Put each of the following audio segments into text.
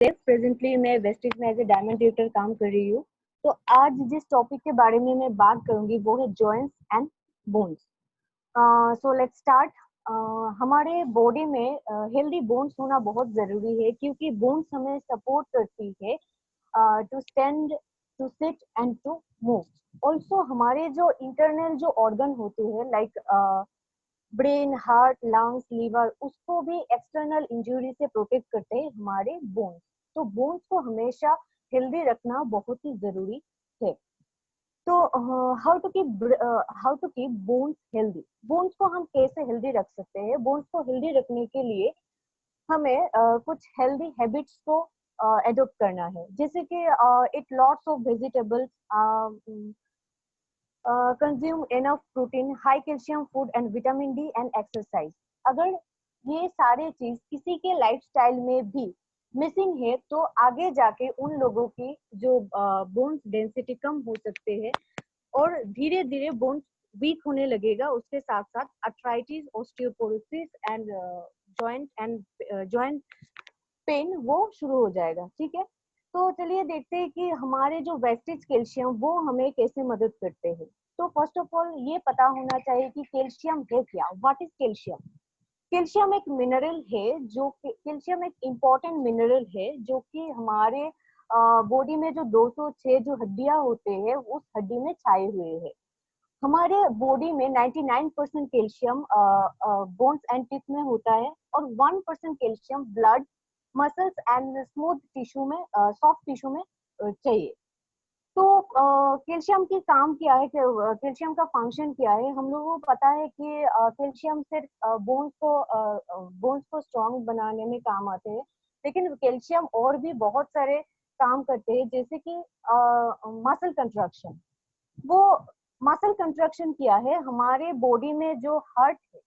Presently मैं wastage में as a diamond tutor काम कर रही हूँ। तो आज जिस टॉपिक के बारे में मैं बात करूंगी वो है joints and bones. So let's start. हमारे बॉडी में हेल्दी बोन्स होना बहुत जरूरी है, क्योंकि बोन्स हमें सपोर्ट करती है to stand, to sit and to move. Also हमारे जो इंटरनल जो ऑर्गन होते हैं like brain, heart, lungs, liver, उसको भी एक्सटर्नल इंजरी से प्रोटेक्ट करते हैं हमारे बोन्स। तो बोन्स को हमेशा हेल्दी रखना बहुत ही जरूरी है। तो how to keep bones healthy. Bones को हम कैसे हेल्दी रख सकते हैं? बोन्स को हेल्दी रखने के लिए हमें कुछ हेल्दी हैबिट्स को एडॉप्ट करना है, जैसे कि it lots of vegetables, consume enough protein, high calcium food and vitamin D and exercise. अगर ये सारे चीज किसी के लाइफस्टाइल में भी मिसिंग है तो आगे जाके उन लोगों की जो बोन्स डेंसिटी कम हो सकते हैं और धीरे धीरे बोन्स वीक होने लगेगा। उसके साथ साथ arthritis, osteoporosis and joint pain वो शुरू हो जाएगा। ठीक है, तो चलिए देखते हैं कि हमारे जो वेस्टेज कैल्शियम वो हमें कैसे मदद करते हैं। तो फर्स्ट ऑफ ऑल ये पता होना चाहिए कि कैल्शियम है क्या। What is calcium? कैल्शियम एक मिनरल है, जो कैल्शियम एक इम्पोर्टेंट मिनरल है जो कि हमारे बॉडी में जो 206 जो हड्डियां होते हैं उस हड्डी में छाए हुए हैं। हमारे बॉडी में 99% कैल्शियम बोन्स एंड टिश्यू में होता है और 1% calcium blood, muscles and smooth tissue में, सॉफ्ट टिश्यू में चाहिए। तो कैल्शियम की काम क्या है, कैल्शियम का फंक्शन क्या है? हम लोगों को पता है कि कैल्शियम सिर्फ बोन्स को स्ट्रॉन्ग बनाने में काम आते हैं, लेकिन कैल्शियम और भी बहुत सारे काम करते हैं, जैसे कि मसल कंट्रक्शन। वो मसल कंट्रक्शन क्या है? हमारे बॉडी में जो हार्ट है,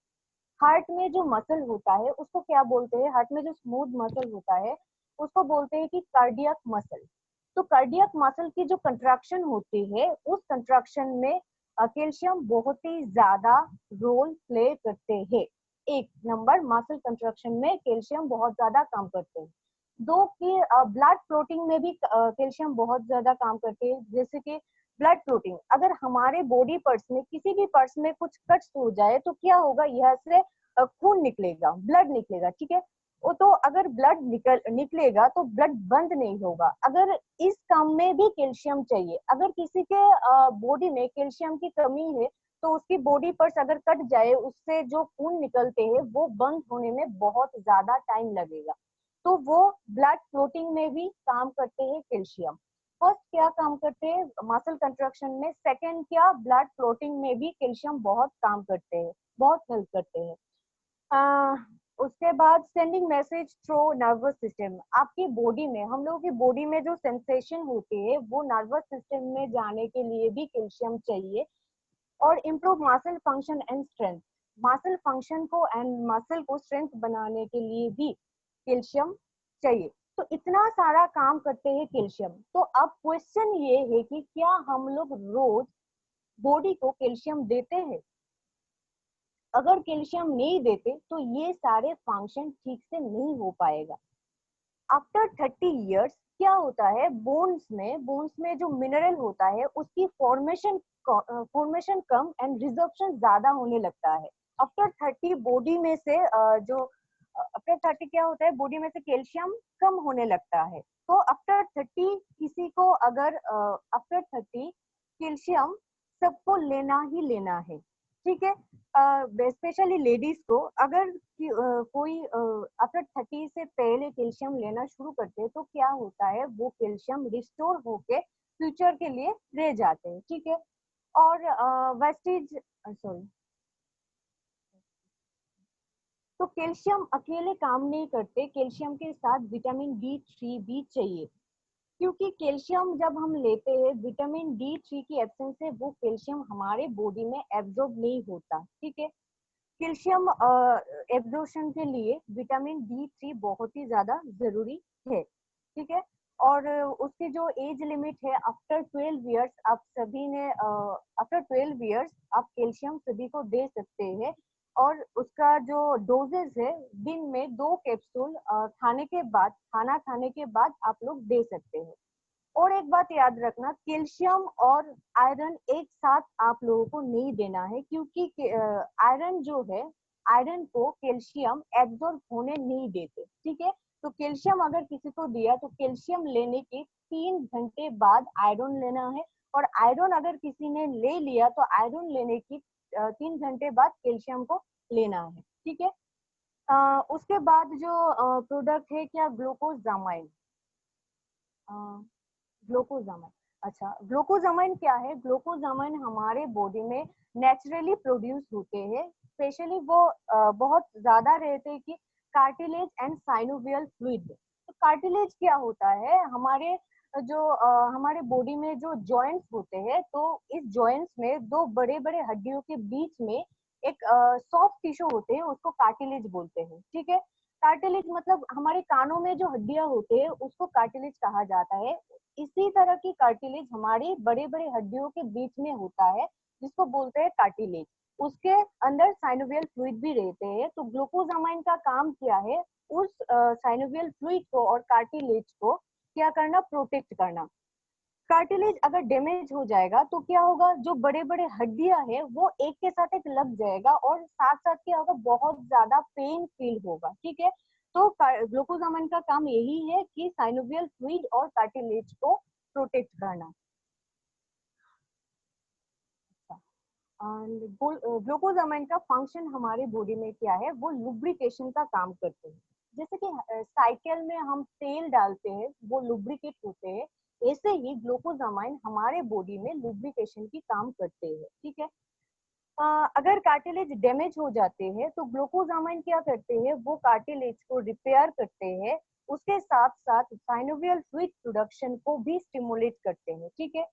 हार्ट में जो मसल होता है उसको क्या बोलते हैं? हार्ट में जो स्मूथ मसल होता है उसको बोलते हैं कि कार्डियक मसल। तो कार्डियक मसल की जो कंट्रक्शन होती है उस कंट्रक्शन में कैल्शियम बहुत ही ज्यादा रोल प्ले करते हैं। एक नंबर, मसल कंट्रक्शन में कैल्शियम बहुत ज्यादा काम करते हैं। दो कि ब्लड क्लोटिंग में भी कैल्शियम बहुत ज्यादा काम करते हैं, जैसे कि ब्लड क्लोटिंग। अगर हमारे बॉडी पार्ट्स में किसी भी पार्ट्स में कुछ कट्स हो जाए तो क्या होगा? यह से खून निकलेगा, ब्लड निकलेगा। ठीक है, वो तो अगर ब्लड निकलेगा तो ब्लड बंद नहीं होगा। अगर इस काम में भी कैल्शियम चाहिए। अगर किसी के बॉडी में कैल्शियम की कमी है तो उसकी बॉडी पार्ट्स अगर कट जाए, उससे जो खून निकलते हैं वो बंद होने में बहुत ज्यादा टाइम लगेगा। तो वो ब्लड क्लोटिंग में भी काम करते हैं कैल्शियम। फर्स्ट क्या काम करते हैं? मसल कंट्रक्शन में। सेकंड क्या? ब्लड क्लोटिंग में भी कैल्शियम बहुत काम करते हैं, बहुत हेल्प करते हैं। उसके बाद sending message through nervous system. आपकी बॉडी में, हम लोगों की बॉडी में जो सेंसेशन होती है वो नर्वस सिस्टम में जाने के लिए भी कैल्शियम चाहिए। और improve muscle function and strength. Muscle function को एंड मसल को स्ट्रेंथ बनाने के लिए भी कैल्शियम चाहिए। तो इतना सारा काम करते हैं कैल्शियम। तो अब क्वेश्चन ये है कि क्या हम लोग रोज बॉडी को कैल्शियम देते हैं? अगर कैल्शियम नहीं देते तो ये सारे फंक्शन ठीक से नहीं हो पाएगा। आफ्टर 30 इयर्स क्या होता है? बोन्स में जो मिनरल होता है उसकी फॉर्मेशन कम एंड रिजर्प्शन ज्यादा होने लगता है। आफ्टर 30 बॉडी में से जो आफ्टर 30 क्या होता है? बॉडी में से कैल्शियम कम होने लगता है। तो आफ्टर 30 किसी को अगर आफ्टर 30 कैल्शियम सबको लेना ही लेना है। ठीक है, स्पेशली लेडीज को अगर कोई आफ्टर 30 से पहले कैल्शियम लेना शुरू करते हैं तो क्या होता है? वो कैल्शियम रिस्टोर होके फ्यूचर के लिए रह जाते हैं। ठीक है, और वेस्टेज, सॉरी, तो कैल्शियम अकेले काम नहीं करते, कैल्शियम के साथ विटामिन D3 भी चाहिए। क्योंकि कैल्शियम जब हम लेते हैं, विटामिन D3 की एब्सेंस से वो कैल्शियम हमारे बॉडी में एब्जॉर्ब नहीं होता। ठीक है, कैल्शियम एब्जॉर्प्शन के लिए विटामिन D3 बहुत ही ज्यादा जरूरी है। ठीक है, और उसकी जो एज लिमिट है आफ्टर 12 इयर्स, आप सभी ने आफ्टर 12 इयर्स आप कैल्शियम सभी को दे सकते हैं। और उसका जो डोजेज है दिन में 2 कैप्सूल खाना खाने के बाद आप लोग दे सकते हैं। और एक बात याद रखना, कैल्शियम और आयरन एक साथ आप लोगों को नहीं देना है, क्योंकि आयरन जो है, आयरन को कैल्शियम एब्जॉर्ब होने नहीं देते, ठीक है। तो कैल्शियम अगर किसी को दिया तो कैल्शियम लेने के 3 घंटे बाद आयरन लेना है, और आयरन अगर किसी ने ले लिया तो आयरन लेने की 3 घंटे बाद कैल्शियम को लेना है, ठीक है। उसके बाद जो प्रोडक्ट है क्या, ग्लूकोजामाइन। ग्लूकोजामाइन, अच्छा ग्लूकोजामाइन क्या है? ग्लूकोजामाइन हमारे बॉडी में नेचुरली प्रोड्यूस होते हैं। स्पेशली वो बहुत ज्यादा रहते हैं कि कार्टिलेज एंड साइनोवियल फ्लूइड। तो कार्टिलेज क्या होता है? हमारे बॉडी में जो जॉइंट्स होते हैं, तो इस जॉइंट्स में दो बड़े बड़े हड्डियों के बीच में एक सॉफ्ट टिश्यू होते हैं, उसको कार्टिलेज बोलते हैं, ठीक है। कार्टिलेज मतलब हमारे कानों में जो हड्डियां होते हैं उसको कार्टिलेज कहा जाता है। इसी तरह की कार्टिलेज हमारे बड़े बड़े हड्डियों के बीच में होता है, जिसको बोलते हैं कार्टिलेज। उसके अंदर साइनोवियल फ्लूइड भी रहते हैं। तो ग्लूकोजामाइन का काम क्या है? उस साइनोवियल फ्लूइड को और कार्टिलेज को क्या करना? प्रोटेक्ट करना। कार्टिलेज अगर डैमेज हो जाएगा तो क्या होगा? जो बड़े बड़े हड्डियां है वो एक के साथ एक लग जाएगा, और साथ साथ क्या होगा? बहुत ज्यादा पेन फील होगा, ठीक है। तो ग्लूकोजामाइन का काम यही है कि साइनोवियल फ्लूइड और कार्टिलेज को प्रोटेक्ट करना। ग्लूकोजामाइन का फंक्शन हमारे बॉडी में क्या है? वो लुब्रिकेशन का काम करते हैं। जैसे कि साइकिल में हम तेल डालते हैं, वो लुब्रिकेट होते हैं, ऐसे ही ग्लूकोजामाइन हमारे बॉडी में लुब्रिकेशन की काम करते हैं, ठीक है। अगर कार्टिलेज डैमेज हो जाते हैं तो ग्लूकोजामाइन क्या करते हैं? वो कार्टिलेज को रिपेयर करते हैं, उसके साथ साथ साइनोवियल फ्लूइड प्रोडक्शन को भी स्टिमुलेट करते हैं, ठीक है।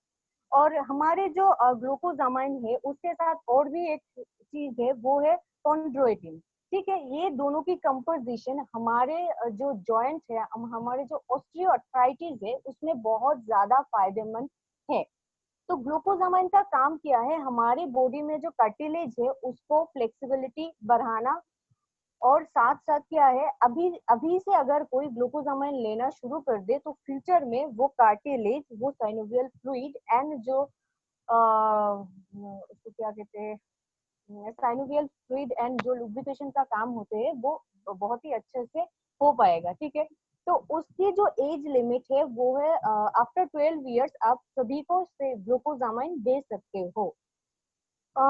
और हमारे जो ग्लूकोजामाइन है उसके साथ और भी एक चीज है, वो है कॉन्ड्रोइटिन, ठीक है। ये दोनों की कंपोजिशन हमारे जो जॉइंट है, हमारे जो ऑस्टियोआर्थराइटिस है उसमें बहुत ज्यादा फायदेमंद है। तो ग्लूकोजामाइन का काम क्या है? हमारे बॉडी में जो कार्टिलेज है उसको फ्लेक्सिबिलिटी बढ़ाना, और साथ साथ क्या है, अभी अभी से अगर कोई ग्लूकोजामाइन लेना शुरू कर दे तो फ्यूचर में वो कार्टिलेज, वो साइनोवियल फ्लूइड एंड जो उसको क्या कहते हैं, साइनोवियल फ्लूइड एंड जो लुब्रिकेशन का काम होते हैं वो बहुत ही अच्छे से हो पाएगा, ठीक है। तो उसकी जो एज लिमिट है वो है आफ्टर 12 इयर्स आप सभी को से ग्लूकोजामाइन दे सकते हो।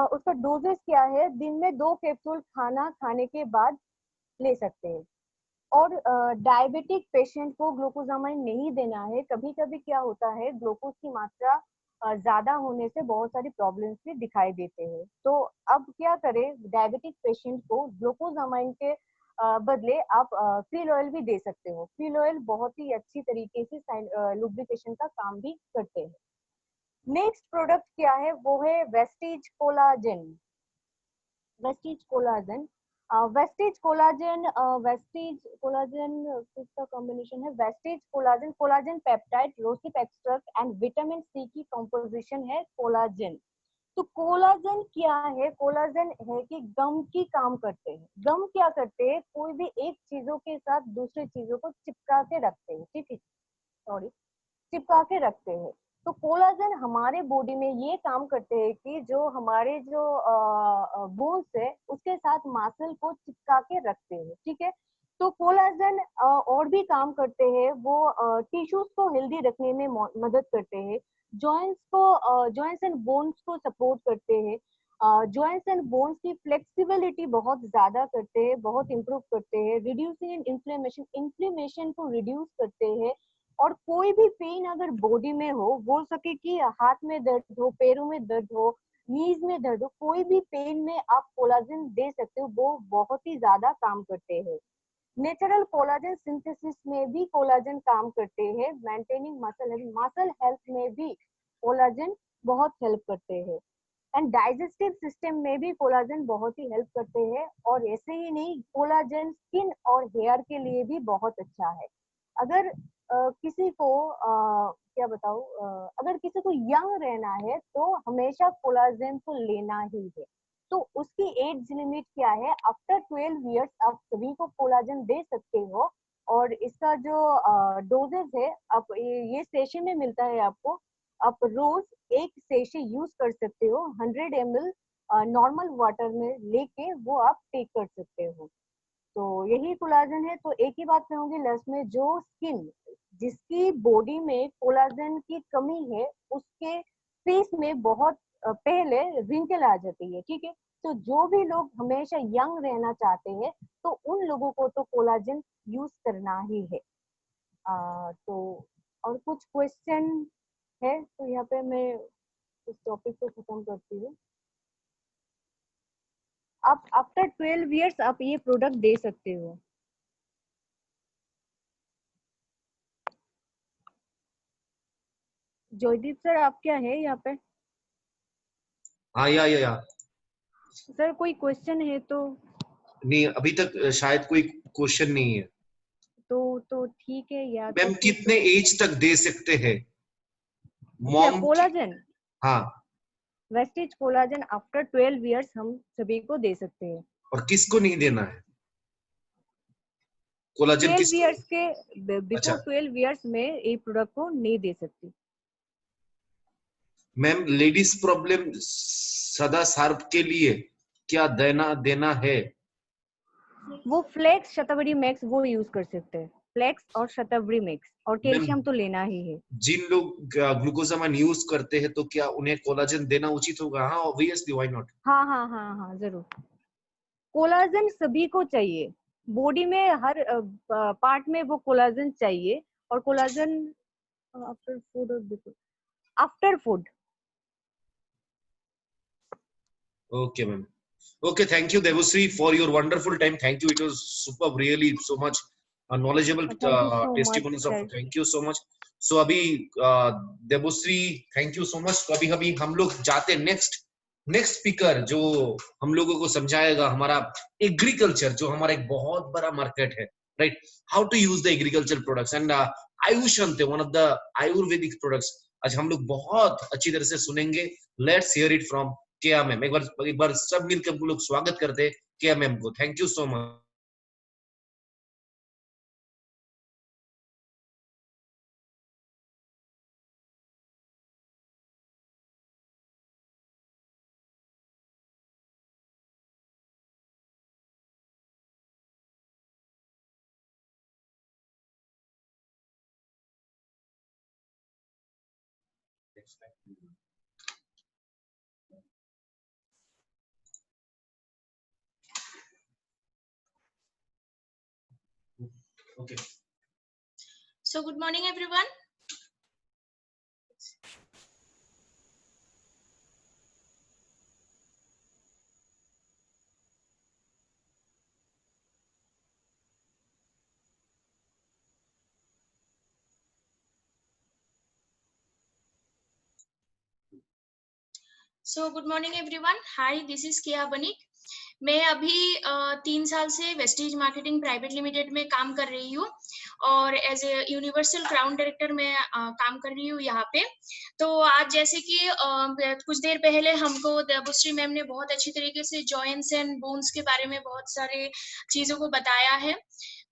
उसका डोजेस क्या है? दिन में 2 कैप्सूल खाना खाने के बाद ले सकते हैं। और डायबिटिक पेशेंट को ग्लूकोजामाइन नहीं देना है। कभी कभी क्या होता है, ग्लूकोज की मात्रा ज्यादा होने से बहुत सारी प्रॉब्लम्स भी दिखाई देते हैं। तो अब क्या करें? डायबिटिक पेशेंट को ग्लूकोजामाइन के बदले आप फिल ऑयल भी दे सकते हो। फिल ऑयल बहुत ही अच्छी तरीके से लुब्रिकेशन का काम भी करते हैं। नेक्स्ट प्रोडक्ट क्या है? वो है Vestige collagen. Vestige collagen, Vestige collagen, Vestige collagen किसका कॉम्बिनेशन है? Vestige collagen, collagen peptide, rosehip extract and vitamin C की कॉम्पोजिशन है कोलाजन। तो कोलाजन क्या है? कोलाजन है कि गम की काम करते हैं। गम क्या करते हैं? कोई भी एक चीजों के साथ दूसरी चीजों को चिपका के रखते हैं, ठीक है, सॉरी, चिपका के रखते हैं। तो कोलाजन हमारे बॉडी में ये काम करते हैं कि जो हमारे जो बोन्स है उसके साथ मासल को चिपका के रखते हैं, ठीक है। तो कोलाजन और भी काम करते हैं, वो टिश्यूज को हेल्दी रखने में मदद करते हैं, जॉइंट्स एंड बोन्स को सपोर्ट करते हैं, जॉइंट्स एंड बोन्स की फ्लेक्सिबिलिटी बहुत ज्यादा करते हैं, बहुत इंप्रूव करते हैं, रिड्यूसिंग इन्फ्लेमेशन, इन्फ्लेमेशन को रिड्यूस करते हैं। और कोई भी पेन अगर बॉडी में हो, बोल सके कि हाथ में दर्द हो, पैरों में दर्द हो, नीज में दर्द हो, कोई भी पेन में आप कोलाजन दे सकते हो, वो बहुत ही ज्यादा काम करते हैं। नेचुरल कोलाजन सिंथेसिस में भी कोलाजन काम करते हैं। मेंटेनिंग मसल हेल्थ में भी कोलाजन बहुत हेल्प करते हैं। एंड डाइजेस्टिव सिस्टम में भी कोलाजन बहुत ही हेल्प करते हैं। और ऐसे ही नहीं, कोलाजन स्किन और हेयर के लिए भी बहुत अच्छा है। अगर किसी को क्या बताऊं, अगर किसी को यंग रहना है तो हमेशा कोलाजन तो लेना ही है। तो उसकी एज लिमिट क्या है? आफ्टर 12 इयर्स आप सभी को कोलाजन दे सकते हो। और इसका जो डोजेज है, आप ये सेशे में मिलता है आपको। आप रोज एक सेशे यूज कर सकते हो, 100 ml नॉर्मल वाटर में लेके वो आप टेक कर सकते हो। तो यही कोलाजन है। तो एक ही बात कहूंगी लास्ट में, जो स्किन जिसकी बॉडी में कोलाजन की कमी है, उसके फेस में बहुत पहले रिंकल आ जाती है, ठीक है। तो जो भी लोग हमेशा यंग रहना चाहते हैं, तो उन लोगों को तो कोलाजन यूज करना ही है। तो और कुछ क्वेश्चन है तो यहाँ पे मैं इस टॉपिक को खत्म करती हूँ। आप आफ्टर 12 इयर्स आप ये प्रोडक्ट दे सकते हो। जयदीप सर, आप क्या है यहाँ पे? हाँ या सर कोई क्वेश्चन है तो? नहीं, अभी तक शायद कोई क्वेश्चन नहीं है। तो ठीक है, या तो मैम फिर कितने एज तक दे सकते हैं क्या मॉम? कोलाजन? हाँ, वेस्टिज कोलाजन आफ्टर 12 इयर्स हम सभी को दे सकते हैं। और किसको नहीं देना है कोलाजन? 12 किसको? इयर्स के अच्छा बिफोर 12 इयर्स में ये प्रोडक्ट को नहीं दे सकती। मैम, लेडीज प्रॉब्लम सदा सार्प के लिए क्या देना है? वो फ्लेक्स शतावरी मैक्स वो यूज कर सकते हैं। फ्लेक्स और शतावरी मैक्स, और मैम, कैल्शियम तो लेना ही है। जिन लोग ग्लूकोजामाइन यूज करते हैं तो क्या उन्हें कोलाजन देना उचित होगा? हाँ, ऑब्वियसली, व्हाई नॉट। हाँ हाँ हाँ हाँ, जरूर। कोलाजन सभी को चाहिए, बॉडी में हर पार्ट में वो कोलाजन चाहिए। और कोलाजन आफ्टर फूड और before, after food. Okay, ma'am. Okay, thank you, Devusri, for your wonderful time. Thank you. It was superb, really, so much knowledgeable thank you so much testimonies of. Sir. Thank you so much. So अभी Devashree, thank you so much. तो अभी अभी हम लोग जाते next speaker जो हम लोगों को समझाएगा हमारा एग्रीकल्चर, जो हमारा एक बहुत बड़ा मार्केट है, right? How to use the agriculture products and Ayusante, one of the ayurvedic products. आज हम लोग बहुत अच्छी तरह से सुनेंगे। Let's hear it from Keya ma'am. एक बार सब मिलकर हम लोग स्वागत करते हैं केया मैम को। Thank you so much. Okay. So good morning everyone. So good morning everyone. Hi, this is Kia Banik. मैं अभी 3 साल से वेस्टीज मार्केटिंग प्राइवेट लिमिटेड में काम कर रही हूँ और as a universal crown director में काम कर रही हूँ यहाँ पे। तो आज जैसे कि कुछ देर पहले हमको देवश्री मैम ने बहुत अच्छी तरीके से जॉइंट्स एंड बोन्स के बारे में बहुत सारे चीजों को बताया है।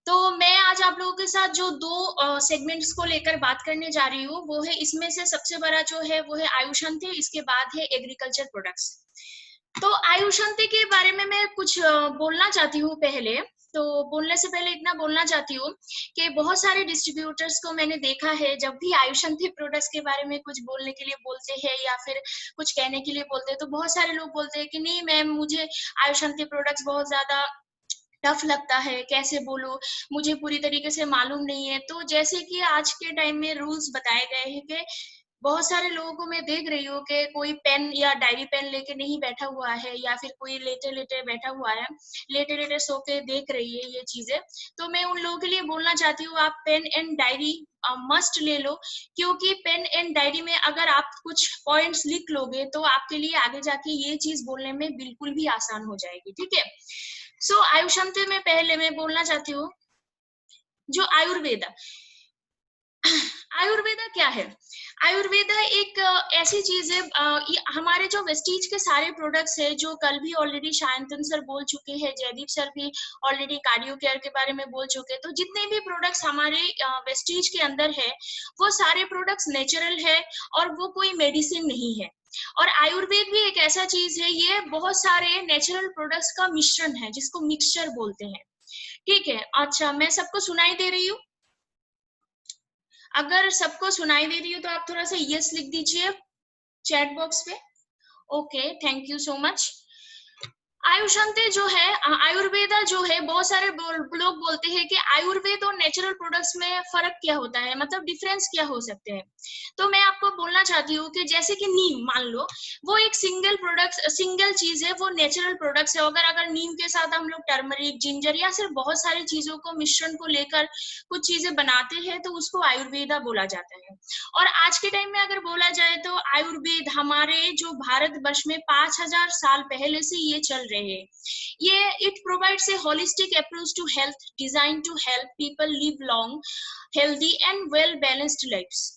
तो मैं आज आप लोगों के साथ जो दो सेगमेंट्स को लेकर बात करने जा रही हूँ, वो है, इसमें से सबसे बड़ा जो है वो है आयुषंती, इसके बाद है एग्रीकल्चर प्रोडक्ट्स। तो आयुषंती के बारे में मैं कुछ बोलना चाहती हूँ पहले। तो बोलने से पहले इतना बोलना चाहती हूँ कि बहुत सारे डिस्ट्रीब्यूटर्स को मैंने देखा है, जब भी आयुषंती प्रोडक्ट्स के बारे में कुछ बोलने के लिए बोलते हैं या फिर कुछ कहने के लिए बोलते हैं, तो बहुत सारे लोग बोलते हैं कि नहीं मैम, मुझे आयुषंती प्रोडक्ट्स बहुत ज्यादा टफ लगता है, कैसे बोलूं, मुझे पूरी तरीके से मालूम नहीं है। तो जैसे कि आज के टाइम में रूल्स बताए गए हैं कि बहुत सारे लोगों को मैं देख रही हूँ कि कोई पेन या डायरी पेन लेके नहीं बैठा हुआ है, या फिर कोई लेटे लेटे बैठा हुआ है, लेटे लेटे सो के देख रही है ये चीजें। तो मैं उन लोगों के लिए बोलना चाहती हूँ, आप पेन एंड डायरी मस्ट ले लो, क्योंकि पेन एंड डायरी में अगर आप कुछ पॉइंट्स लिख लोगे तो आपके लिए आगे जाके ये चीज बोलने में बिल्कुल भी आसान हो जाएगी, ठीक है। सो आयुषंती में पहले मैं बोलना चाहती हूँ जो आयुर्वेद आयुर्वेदा क्या है? आयुर्वेदा एक ऐसी चीज है, हमारे जो वेस्टीज के सारे प्रोडक्ट्स है, जो कल भी ऑलरेडी शायंतन सर बोल चुके हैं, जयदीप सर भी ऑलरेडी कार्डियो केयर के बारे में बोल चुके हैं, तो जितने भी प्रोडक्ट्स हमारे वेस्टीज के अंदर है वो सारे प्रोडक्ट्स नेचुरल है और वो कोई मेडिसिन नहीं है। और आयुर्वेद भी एक ऐसा चीज है, ये बहुत सारे नेचुरल प्रोडक्ट्स का मिश्रण है जिसको मिक्सचर बोलते हैं। ठीक है, अच्छा मैं सबको सुनाई दे रही हूँ? अगर सबको सुनाई दे रही हो तो आप थोड़ा सा यस लिख दीजिए चैट बॉक्स पे। Okay, thank you so much. Ayusante जो है, आयुर्वेदा जो है, बहुत सारे लोग बोलते हैं कि आयुर्वेद और नेचुरल प्रोडक्ट्स में फर्क क्या होता है, मतलब डिफरेंस क्या हो सकते हैं। तो मैं आपको बोलना चाहती हूँ कि जैसे कि नीम मान लो, वो एक सिंगल प्रोडक्ट, सिंगल चीज है, वो नेचुरल प्रोडक्ट्स है। अगर नीम के साथ हम लोग टर्मरिक, जिंजर या सिर्फ बहुत सारी चीजों को मिश्रण को लेकर कुछ चीजें बनाते हैं तो उसको आयुर्वेदा बोला जाता है। और आज के टाइम में अगर बोला जाए तो आयुर्वेद हमारे जो भारतवर्ष में 5000 साल पहले से ये चल रहे हैं। ये it provides a holistic approach to health, design to help people live long, healthy and well balanced lives.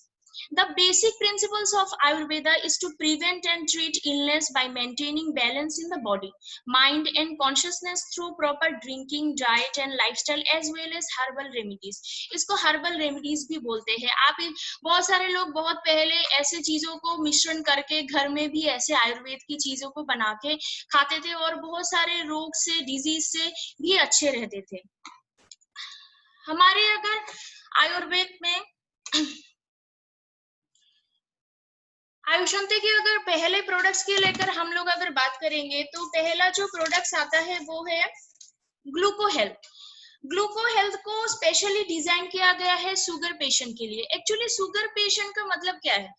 The basic principles of Ayurveda is to prevent and treat illness by maintaining balance in the body, mind and consciousness through proper drinking, diet and lifestyle as well as herbal remedies. इसको herbal remedies भी बोलते हैं। आप बहुत सारे लोग बहुत पहले ऐसे चीजों को मिश्रण करके घर में भी ऐसे आयुर्वेद की चीजों को बना के खाते थे और बहुत सारे रोग से, डिजीज से भी अच्छे रहते थे। हमारे अगर आयुर्वेद में आयुषंते की अगर पहले प्रोडक्ट्स की लेकर हम लोग अगर बात करेंगे तो पहला जो प्रोडक्ट्स आता है वो है ग्लूको हेल्थ। ग्लूको हेल्थ को स्पेशली डिजाइन किया गया है शुगर पेशेंट के लिए। एक्चुअली शुगर पेशेंट का मतलब क्या है?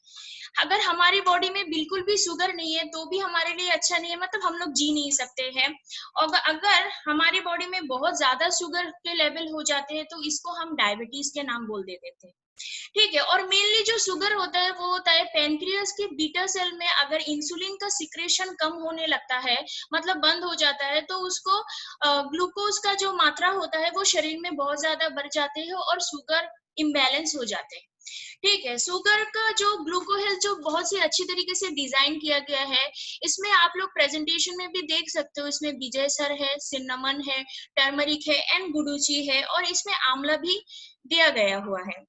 अगर हमारी बॉडी में बिल्कुल भी शुगर नहीं है तो भी हमारे लिए अच्छा नहीं है, मतलब हम लोग जी नहीं सकते हैं। और अगर हमारी बॉडी में बहुत ज्यादा शुगर के लेवल हो जाते हैं तो इसको हम डायबिटीज के नाम बोल देते थे। ठीक है, और मेनली जो शुगर होता है वो होता है पेनक्रियास के बीटा सेल में अगर इंसुलिन का सिक्रेशन कम होने लगता है, मतलब बंद हो जाता है, तो उसको ग्लूकोज का जो मात्रा होता है वो शरीर में बहुत ज्यादा बढ़ जाते हैं और शुगर इम्बैलेंस हो जाते हैं। ठीक है, शुगर का जो ग्लूको हेल्थ जो बहुत ही अच्छी तरीके से डिजाइन किया गया है, इसमें आप लोग प्रेजेंटेशन में भी देख सकते हो, इसमें विजय सर है, सिन्नामन है, टर्मरिक है एंड गुडुची है और इसमें आंवला भी दिया गया हुआ है।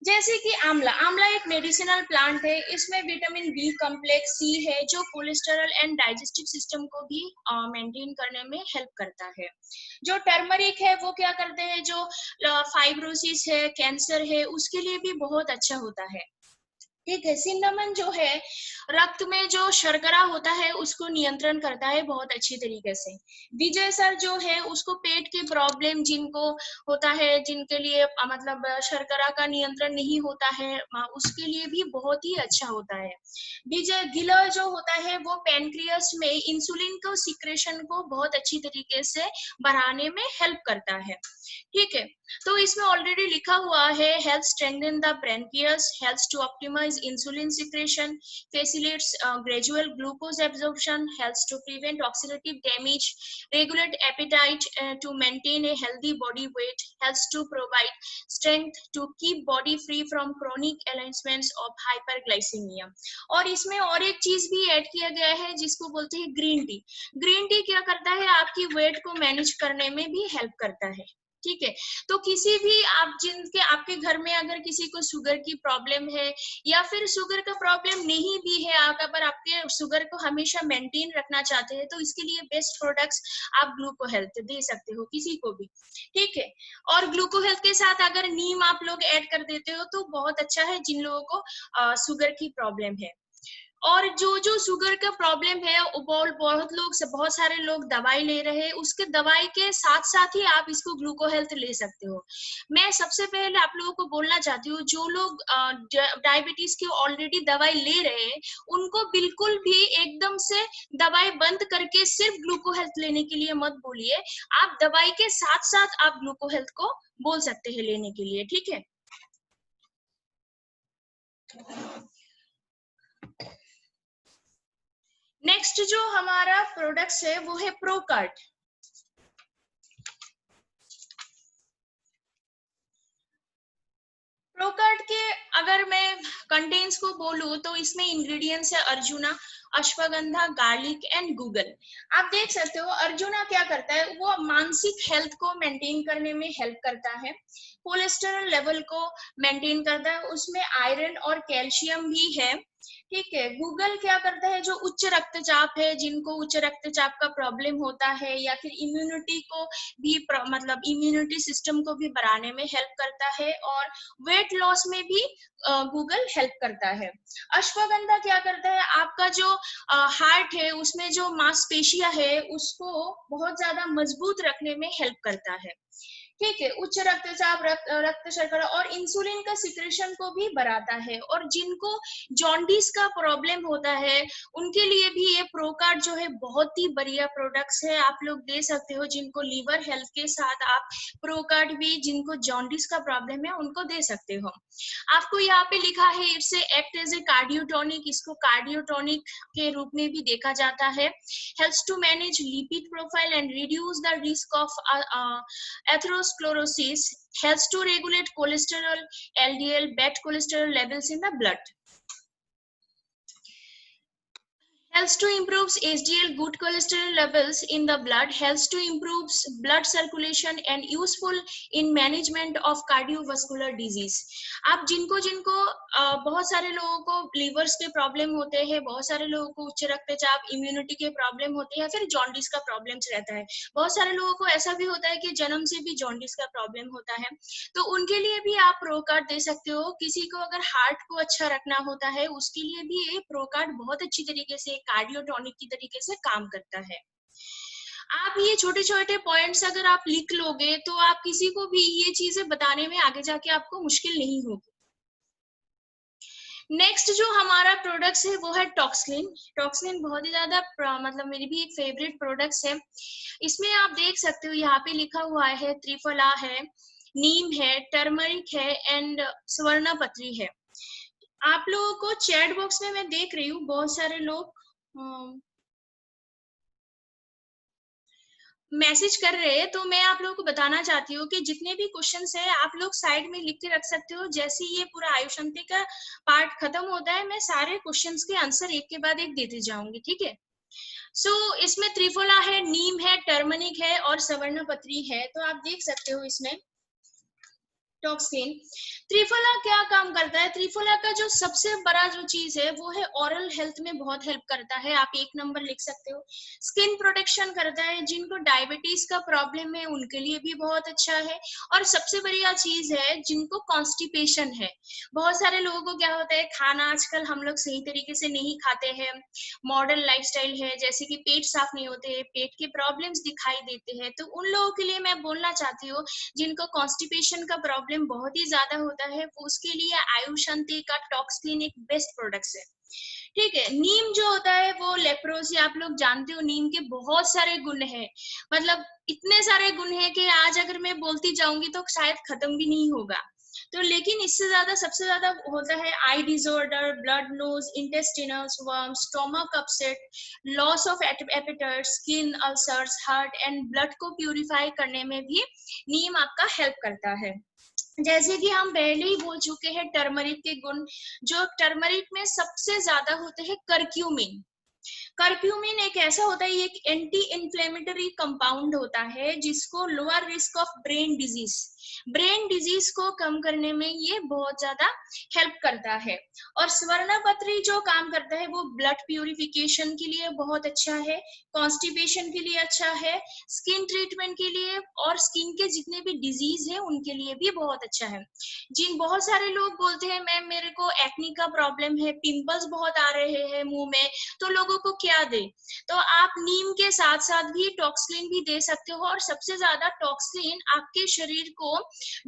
जैसे कि आंवला, आंवला एक मेडिसिनल प्लांट है, इसमें विटामिन बी कॉम्प्लेक्स सी है जो कोलेस्टेरॉल एंड डाइजेस्टिव सिस्टम को भी मेंटेन करने में हेल्प करता है। जो टर्मरिक है वो क्या करते हैं, जो फाइब्रोसिस है, कैंसर है, उसके लिए भी बहुत अच्छा होता है। ठीक है, सिन्नामन जो है रक्त में जो शर्करा होता है उसको नियंत्रण करता है बहुत अच्छी तरीके से। विजय सर जो है उसको पेट की प्रॉब्लम जिनको होता है, जिनके लिए मतलब शर्करा का नियंत्रण नहीं होता है, उसके लिए भी बहुत ही अच्छा होता है। विजय गिलर जो होता है वो पैनक्रियास में इंसुलिन को सिक्रेशन को बहुत अच्छी तरीके से बढ़ाने में हेल्प करता है। ठीक है, तो इसमें ऑलरेडी लिखा हुआ है health strengthen the pancreas, helps to optimise insulin secretion, facilitates gradual glucose absorption, helps to prevent oxidative damage, regulate appetite to maintain a healthy body weight, helps to provide strength to keep body free from chronic elements of hyperglycemia। और इसमें और एक चीज भी add किया गया है जिसको बोलते हैं ग्रीन टी। ग्रीन टी क्या करता है, आपकी वेट को मैनेज करने में भी हेल्प करता है। ठीक है, तो किसी भी आप जिनके आपके घर में अगर किसी को शुगर की प्रॉब्लम है या फिर शुगर का प्रॉब्लम नहीं भी है, अगर आपके शुगर को हमेशा मेंटेन रखना चाहते हैं तो इसके लिए बेस्ट प्रोडक्ट्स आप ग्लूको हेल्थ दे सकते हो किसी को भी। ठीक है, और ग्लूको हेल्थ के साथ अगर नीम आप लोग ऐड कर देते हो तो बहुत अच्छा है जिन लोगों को शुगर की प्रॉब्लम है। और जो शुगर का प्रॉब्लम है बहुत सारे लोग दवाई ले रहे हैं, उसके दवाई के साथ साथ ही आप इसको ग्लूको हेल्थ ले सकते हो। मैं सबसे पहले आप लोगों को बोलना चाहती हूँ, जो लोग डायबिटीज की ऑलरेडी दवाई ले रहे हैं उनको बिल्कुल भी एकदम से दवाई बंद करके सिर्फ ग्लूको हेल्थ लेने के लिए मत बोलिए। आप दवाई के साथ साथ आप ग्लूको हेल्थ को बोल सकते हैं लेने के लिए। ठीक है, नेक्स्ट जो हमारा प्रोडक्ट्स है वो है प्रोकार्ट। प्रोकार्ट के अगर अगर मैं कंटेंट्स को बोलूं तो इसमें इंग्रेडिएंट्स है arjuna, ashwagandha, garlic and Google. आप देख सकते हो अर्जुना क्या करता है, वो मानसिक हेल्थ को मेंटेन करने में हेल्प करता है, कोलेस्टेरॉल लेवल को मेंटेन करता है, उसमें आयरन और कैल्शियम भी है। ठीक है, गूगल क्या करता है, जो उच्च रक्तचाप है, जिनको उच्च रक्तचाप का प्रॉब्लम होता है या फिर इम्यूनिटी को भी मतलब इम्यूनिटी सिस्टम को भी बढ़ाने में हेल्प करता है, और वेट लॉस में भी गूगल हेल्प करता है। अश्वगंधा क्या करता है, आपका जो हार्ट है उसमें जो मांसपेशियां है उसको बहुत ज्यादा मजबूत रखने में हेल्प करता है। ठीक है, उच्च रक्तचाप, रक्त शर्करा और इंसुलिन का सिक्रेशन को भी बढ़ाता है, और जिनको जॉन्डिस का प्रॉब्लम होता है उनके लिए भी ये प्रोकार्ड जो है बहुत ही बढ़िया प्रोडक्ट्स है, आप लोग दे सकते हो। जिनको लीवर हेल्थ के साथ आप प्रोकार्ड भी, जिनको जॉन्डिस का प्रॉब्लम है उनको दे सकते हो। आपको यहाँ पे लिखा है its act as a cardiotonic, इसको कार्डियोटोनिक के रूप में भी देखा जाता है। Helps to manage lipid profile and reduce the risk of atherosclerosis, helps to regulate cholesterol, LDL, bad cholesterol levels in the blood. Helps to improve HDL, good cholesterol levels in the blood, helps to improve blood circulation and useful in management of cardiovascular disease. आप जिनको जिनको बहुत सारे लोगों को levers के problem होते हैं, बहुत सारे लोगों को उच्च रक्तचाप, इम्यूनिटी के प्रॉब्लम होते हैं, या फिर जॉन्डिस का प्रॉब्लम रहता है। बहुत सारे लोगों को ऐसा भी होता है कि जन्म से भी जॉन्डिस का प्रॉब्लम होता है, तो उनके लिए भी आप प्रोकार्ड दे सकते हो। किसी को अगर हार्ट को अच्छा रखना होता है उसके लिए भी ये प्रोकार्ड बहुत अच्छी तरीके से कार्डियोटोनिक की तरीके से काम करता है। आप ये छोटे छोटे पॉइंट्स अगर आप लिख लोगे तो आप किसी को भी ये चीजें बताने में आगे जाके आपको मुश्किल नहीं होगी। नेक्स्ट जो हमारा प्रोडक्ट्स है वो है टॉक्सलिन। टॉक्सलिन बहुत ही ज्यादा मतलब मेरी भी एक फेवरेट प्रोडक्ट्स है। इसमें आप देख सकते हो यहाँ पे लिखा हुआ है त्रिफला है, नीम है, टर्मरिक है एंड स्वर्णपत्री है। आप लोगों को चैट बॉक्स में मैं देख रही हूँ बहुत सारे लोग मैसेज कर रहे हैं, तो मैं आप लोगों को बताना चाहती हूँ कि जितने भी क्वेश्चंस है आप लोग साइड में लिख के रख सकते हो। जैसे ये पूरा आयुषंती का पार्ट खत्म होता है मैं सारे क्वेश्चंस के आंसर एक के बाद एक देते जाऊंगी, ठीक है। सो इसमें त्रिफला है, नीम है, टर्मरिक है और स्वर्णपत्री है। तो आप देख सकते हो इसमें टॉक्सिन। त्रिफला क्या काम करता है, त्रिफला का जो सबसे बड़ा जो चीज है वो है ओरल हेल्थ में बहुत हेल्प करता है, आप 1 नंबर लिख सकते हो। स्किन प्रोटेक्शन करता है, जिनको डायबिटीज का प्रॉब्लम है उनके लिए भी बहुत अच्छा है। और सबसे बढ़िया चीज है जिनको कॉन्स्टिपेशन है। बहुत सारे लोगों को क्या होता है, खाना आजकल हम लोग सही तरीके से नहीं खाते हैं, मॉडर्न लाइफस्टाइल है, जैसे कि पेट साफ नहीं होते, पेट के प्रॉब्लम्स दिखाई देते हैं। तो उन लोगों के लिए मैं बोलना चाहती हूँ जिनको कॉन्स्टिपेशन का प्रॉब्लम बहुत ही ज्यादा होता है, वो उसके लिए आयुषंती का टॉक्सलिन एक बेस्ट प्रोडक्ट है। ठीक है, नीम जो होता है वो लेप्रोसी, आप लोग जानते हो नीम के बहुत सारे गुण हैं, मतलब इतने सारे गुण हैं कि आज अगर मैं बोलती जाऊंगी तो शायद खत्म भी नहीं होगा। तो लेकिन इससे ज्यादा सबसे ज्यादा होता है आई disorder, blood loss, intestinal worm, stomach upset, loss of appetite, skin ulcers, heart and blood को प्यूरिफाई करने में भी नीम आपका हेल्प करता है। जैसे कि हम पहले ही बोल चुके हैं टर्मरिक के गुण, जो टर्मरिक में सबसे ज्यादा होते हैं करक्यूमिन। करक्यूमिन एक ऐसा होता है, एक एंटी इन्फ्लेमेटरी कंपाउंड होता है जिसको lower risk of brain disease को कम करने में ये बहुत ज्यादा हेल्प करता है। और स्वर्णपत्री जो काम करता है वो ब्लड प्यूरिफिकेशन के लिए बहुत अच्छा है, कॉन्स्टिपेशन के लिए अच्छा है, स्किन ट्रीटमेंट के लिए और स्किन के जितने भी डिजीज है उनके लिए भी बहुत अच्छा है। जिन बहुत सारे लोग बोलते हैं मैम मेरे को एक्नी का प्रॉब्लम है, पिंपल्स बहुत आ रहे हैं मुंह में, तो लोगों को क्या दे, तो आप नीम के साथ साथ भी टॉक्सलिन भी दे सकते हो। और सबसे ज्यादा टॉक्सलिन आपके शरीर को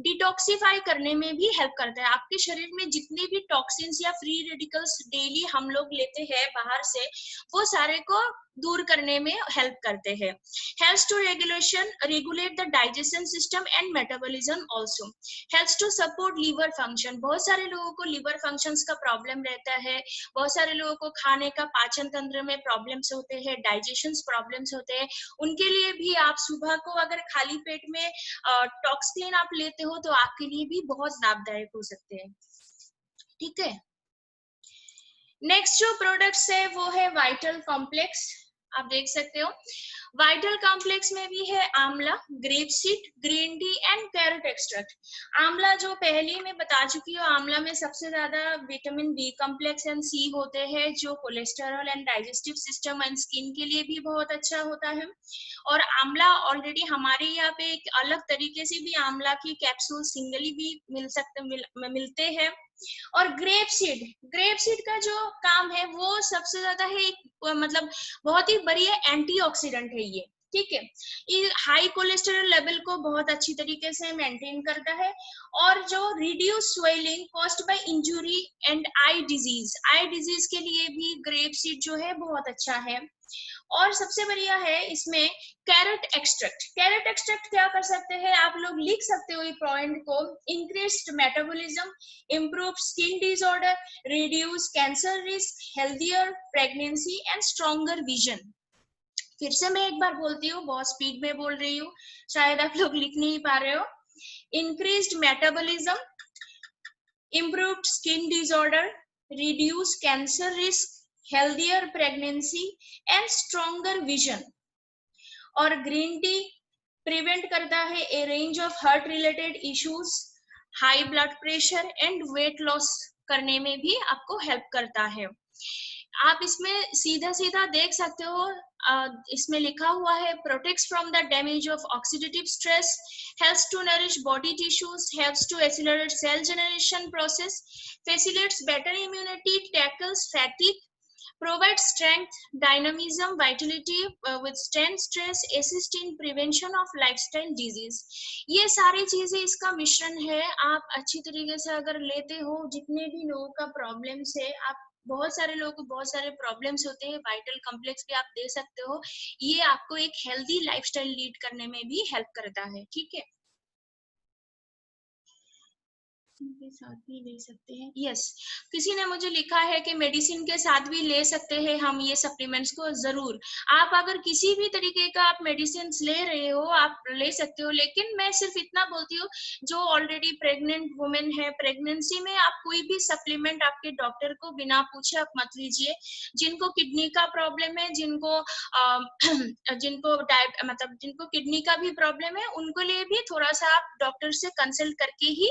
डिटॉक्सिफाई करने में भी हेल्प करता है। आपके शरीर में जितने भी टॉक्सिन्स या फ्री रेडिकल्स डेली हम लोग लेते हैं बाहर से, वो सारे को दूर करने में हेल्प करते हैं। Helps to regulate the digestion system and metabolism also, helps to support liver function. बहुत सारे लोगों को लीवर फंक्शंस का प्रॉब्लम रहता है, बहुत सारे लोगों को खाने का पाचन तंत्र में प्रॉब्लम्स होते हैं, डाइजेशन प्रॉब्लम्स होते हैं, उनके लिए भी आप सुबह को अगर खाली पेट में टॉक्सलिन आप लेते हो तो आपके लिए भी बहुत लाभदायक हो सकते हैं। ठीक है। नेक्स्ट जो प्रोडक्ट्स है वो है वाइटल कॉम्प्लेक्स। आप देख सकते हो वाइटल कॉम्प्लेक्स में भी है आंवला, grape seed, green tea and carrot extract. आंवला जो पहले मैं बता चुकी हूँ, आंवला में सबसे ज्यादा विटामिन बी कॉम्प्लेक्स एंड सी होते हैं जो cholesterol and digestive system and skin के लिए भी बहुत अच्छा होता है। और आंवला ऑलरेडी हमारे यहाँ पे एक अलग तरीके से भी आंवला की कैप्सूल सिंगली भी मिलते हैं। और ग्रेप सीड का जो काम है वो सबसे ज्यादा है एक मतलब बहुत ही बढ़िया एंटीऑक्सीडेंट है ये, ठीक है। ये हाई कोलेस्टेरॉल लेवल को बहुत अच्छी तरीके से मेंटेन करता है। और जो reduce swelling caused by injury and eye disease के लिए भी ग्रेप सीड जो है बहुत अच्छा है। और सबसे बढ़िया है इसमें कैरेट एक्सट्रैक्ट क्या कर सकते हैं आप लोग लिख सकते हो ये पॉइंट को, increased metabolism, improve skin disorder, reduce cancer risk, healthier pregnancy and stronger vision. फिर से मैं एक बार बोलती हूँ, बहुत स्पीड में बोल रही हूँ, शायद आप लोग लिख नहीं पा रहे हो। Increased metabolism, improved skin disorder, reduce cancer risk, healthier pregnancy and stronger vision. और ग्रीन टी प्रिवेंट करता है ए range of heart related issues, high blood pressure and weight loss करने में भी आपको हेल्प करता है। आप इसमें सीधा देख सकते हो, इसमें लिखा हुआ है protects from the damage of oxidative stress, helps to nourish body tissues, helps to accelerate cell generation process, facilitates better immunity, tackles fatigue, provide strength, dynamism, vitality, withstand stress, assist in prevention of lifestyle disease। ये सारी चीजें इसका मिश्रण है। आप अच्छी तरीके से अगर लेते हो, जितने भी लोगों का प्रॉब्लम्स है, आप बहुत सारे लोगों को बहुत सारे प्रॉब्लम्स होते हैं, वाइटल कॉम्प्लेक्स भी आप दे सकते हो। ये आपको एक हेल्दी लाइफस्टाइल लीड करने में भी हेल्प करता है, ठीक है। के साथ भी ले सकते हैं, यस। किसी ने मुझे लिखा है कि मेडिसिन के साथ भी ले सकते हैं हम ये सप्लीमेंट्स को। जरूर, आप अगर किसी भी तरीके का आप मेडिसिन ले रहे हो आप ले सकते हो, लेकिन मैं सिर्फ इतना बोलती हूँ जो ऑलरेडी प्रेग्नेंट वुमेन है, प्रेगनेंसी में आप कोई भी सप्लीमेंट आपके डॉक्टर को बिना पूछे आप मत लीजिए। जिनको किडनी का प्रॉब्लम है, जिनको जिनको किडनी का भी प्रॉब्लम है, उनको लिए भी थोड़ा सा आप डॉक्टर से कंसल्ट करके ही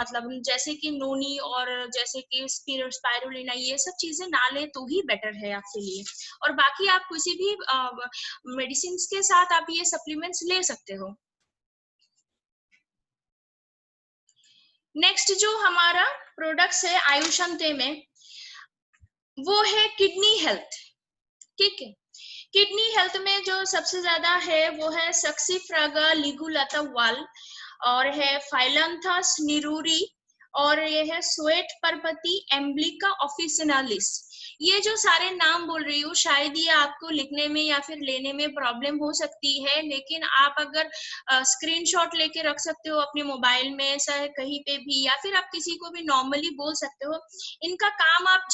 मतलब जैसे कि नोनी और जैसे कि स्पाइरुलिना ये सब चीजें ना ले तो ही बेटर है आपके लिए। और बाकी आप किसी भी मेडिसिन के साथ आप ये सप्लीमेंट्स ले सकते हो। नेक्स्ट जो हमारा प्रोडक्ट्स है आयुषंते में, वो है किडनी हेल्थ, ठीक है। किडनी हेल्थ में जो सबसे ज्यादा है वो है सक्सीफ्रागा लिगुलाता वाल, और है फाइलंथस निरूरी, और ये है स्वेट परपति एम्ब्लिका ऑफिसिनालिस। ये जो सारे नाम बोल रही हूँ शायद ये आपको लिखने में या फिर लेने में प्रॉब्लम हो सकती है, लेकिन आप अगर स्क्रीनशॉट लेके रख सकते हो अपने मोबाइल में, चाहे कहीं पे भी, या फिर आप किसी को भी नॉर्मली बोल सकते हो। इनका काम आप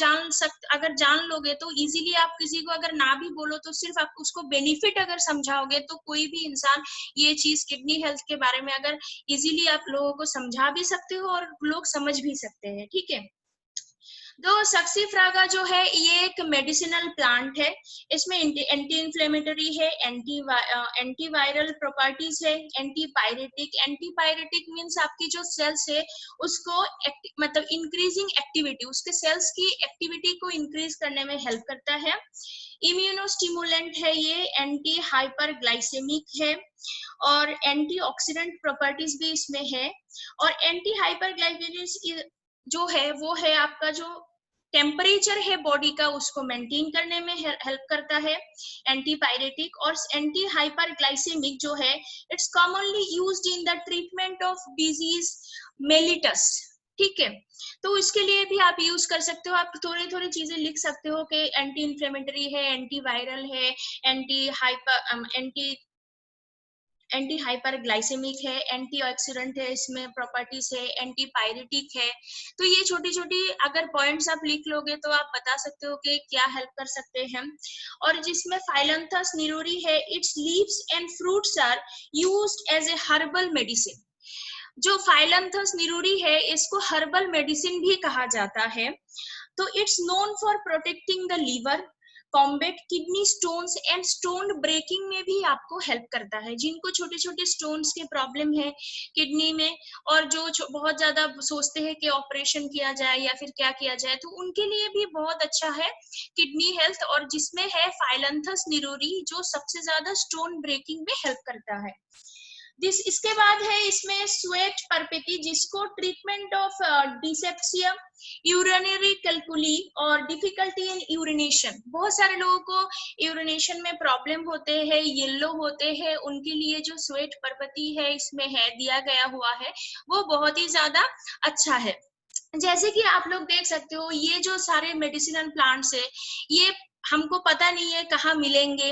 अगर जान लोगे तो इजीली आप किसी को अगर ना भी बोलो तो सिर्फ आप उसको बेनिफिट अगर समझाओगे तो कोई भी इंसान ये चीज किडनी हेल्थ के बारे में अगर इजीली आप लोगों को समझा भी सकते हो और लोग समझ भी सकते हैं, ठीक है। तो सक्सीफ्रागा जो है ये एक मेडिसिनल प्लांट है। इसमें एंटी इन्फ्लेमेटरी है, एंटीवायरल प्रॉपर्टीज है, एंटीपायरेटिक मींस आपकी जो सेल्स है उसको मतलब इंक्रीजिंग एक्टिविटी, उसके सेल्स की एक्टिविटी को इंक्रीज करने में हेल्प करता है। इम्यूनोस्टिमुलेंट है ये, एंटी हाइपरग्लाइसेमिक है, और एंटीऑक्सीडेंट प्रॉपर्टीज भी इसमें है। और एंटी हाइपरग्लाइसेमिक जो है वो है आपका जो टेम्परेचर है बॉडी का उसको मेंटेन करने में हेल्प करता है, एंटीपायरेटिक। और एंटी हाइपरग्लाइसेमिक जो है it's commonly used in the treatment of disease mellitus, ठीक है। तो इसके लिए भी आप यूज कर सकते हो। आप थोड़ी चीजें लिख सकते हो कि एंटी इन्फ्लेमेटरी है, एंटीवायरल है, एंटी हाइपरग्लाइसेमिक है, एंटीऑक्सीडेंट है, इसमें प्रॉपर्टीज है, एंटीपायरेटिक है। तो ये छोटी अगर पॉइंट्स आप लिख लोगे तो आप बता सकते हो कि क्या हेल्प कर सकते हैं। और जिसमें फाइलंथस निरूरी है, its leaves and fruits are used as a herbal medicine. जो फाइलंथस निरूरी है इसको हर्बल मेडिसिन भी कहा जाता है। तो it's known for protecting the liver, combat kidney stones and stone breaking में भी आपको हेल्प करता है। जिनको छोटे छोटे स्टोन्स के प्रॉब्लम है किडनी में और जो बहुत ज्यादा सोचते हैं कि ऑपरेशन किया जाए या फिर क्या किया जाए, तो उनके लिए भी बहुत अच्छा है किडनी हेल्थ, और जिसमें है फाइलंथस निरूरी जो सबसे ज्यादा स्टोन ब्रेकिंग में हेल्प करता है। इसके बाद है इसमें स्वेट परपेटी, जिसको ट्रीटमेंट ऑफ डिसेप्सिया, यूरिनरी कैलकुली और डिफिकल्टी इन यूरिनेशन। बहुत सारे लोगों को यूरिनेशन में प्रॉब्लम होते हैं, येलो होते हैं, उनके लिए जो स्वेट परपति है इसमें है दिया गया हुआ है वो बहुत ही ज्यादा अच्छा है। जैसे कि आप लोग देख सकते हो ये जो सारे मेडिसिनल प्लांट्स है ये हमको पता नहीं है कहाँ मिलेंगे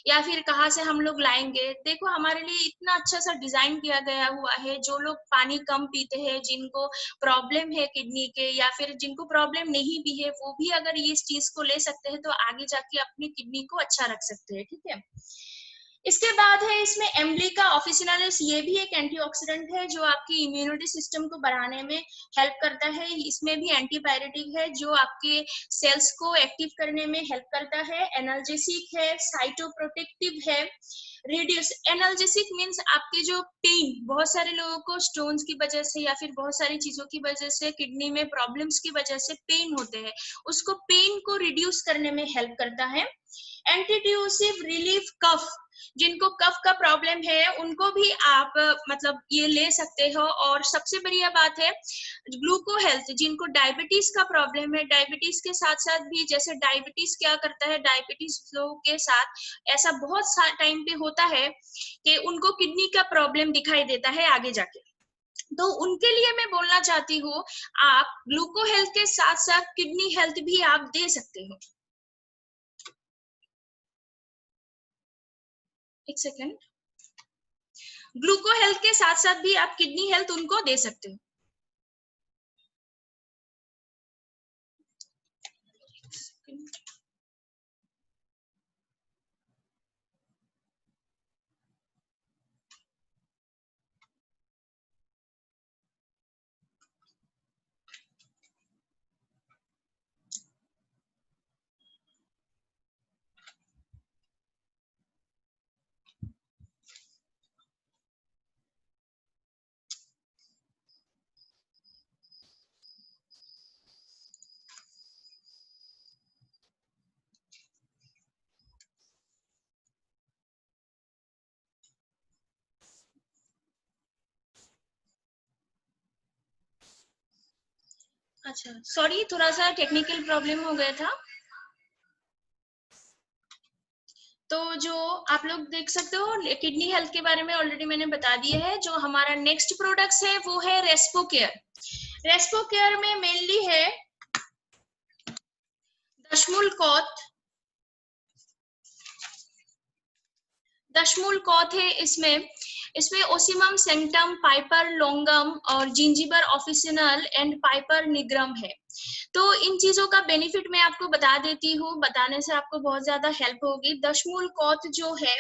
या फिर कहाँ से हम लोग लाएंगे। देखो हमारे लिए इतना अच्छा सा डिजाइन किया गया हुआ है। जो लोग पानी कम पीते हैं, जिनको प्रॉब्लम है किडनी के या फिर जिनको प्रॉब्लम नहीं भी है, वो भी अगर ये चीज को ले सकते हैं तो आगे जाके अपनी किडनी को अच्छा रख सकते हैं। ठीक है, इसके बाद है इसमें एम्ब्लिका ऑफिसिनालिस, ये भी एक एंटीऑक्सीडेंट है जो आपकी इम्यूनिटी सिस्टम को बढ़ाने में हेल्प करता है। इसमें भी एंटीपायरेटिक है जो आपके सेल्स को एक्टिव करने में हेल्प करता है। एनाल्जेसिक है, साइटोप्रोटेक्टिव है, रिड्यूस। एनाल्जेसिक मीन्स आपके जो पेन, बहुत सारे लोगों को स्टोन्स की वजह से या फिर बहुत सारी चीजों की वजह से किडनी में प्रॉब्लम्स की वजह से पेन होते हैं, उसको पेन को रिड्यूस करने में हेल्प करता है। एंटीट्यूसिव रिलीफ कफ, जिनको कफ का प्रॉब्लम है उनको भी आप मतलब ये ले सकते हो। और सबसे बढ़िया बात है ग्लूको हेल्थ, जिनको डायबिटीज का प्रॉब्लम है, डायबिटीज के साथ साथ भी, जैसे डायबिटीज क्या करता है, डायबिटीज लोगों के साथ ऐसा बहुत सा टाइम पे होता है कि उनको किडनी का प्रॉब्लम दिखाई देता है आगे जाके, तो उनके लिए मैं बोलना चाहती हूँ आप ग्लूको हेल्थ के साथ साथ किडनी हेल्थ भी आप दे सकते हो। एक सेकेंड, ग्लूको हेल्थ के साथ साथ भी आप किडनी हेल्थ उनको दे सकते हो। अच्छा सॉरी, थोड़ा सा टेक्निकल प्रॉब्लम हो गया था। तो जो आप लोग देख सकते हो किडनी हेल्थ के बारे में ऑलरेडी मैंने बता दिया है। जो हमारा नेक्स्ट प्रोडक्ट्स है वो है रेस्पो केयर। रेस्पो केयर में मेनली है दशमूल कॉथ है इसमें ओसिमम सेंटम, पाइपर लोंगम और जिंजिबर ऑफिसिनल एंड पाइपर निग्रम है। तो इन चीजों का बेनिफिट मैं आपको बता देती हूँ, बताने से आपको बहुत ज्यादा हेल्प होगी। दशमूल कौथ जो है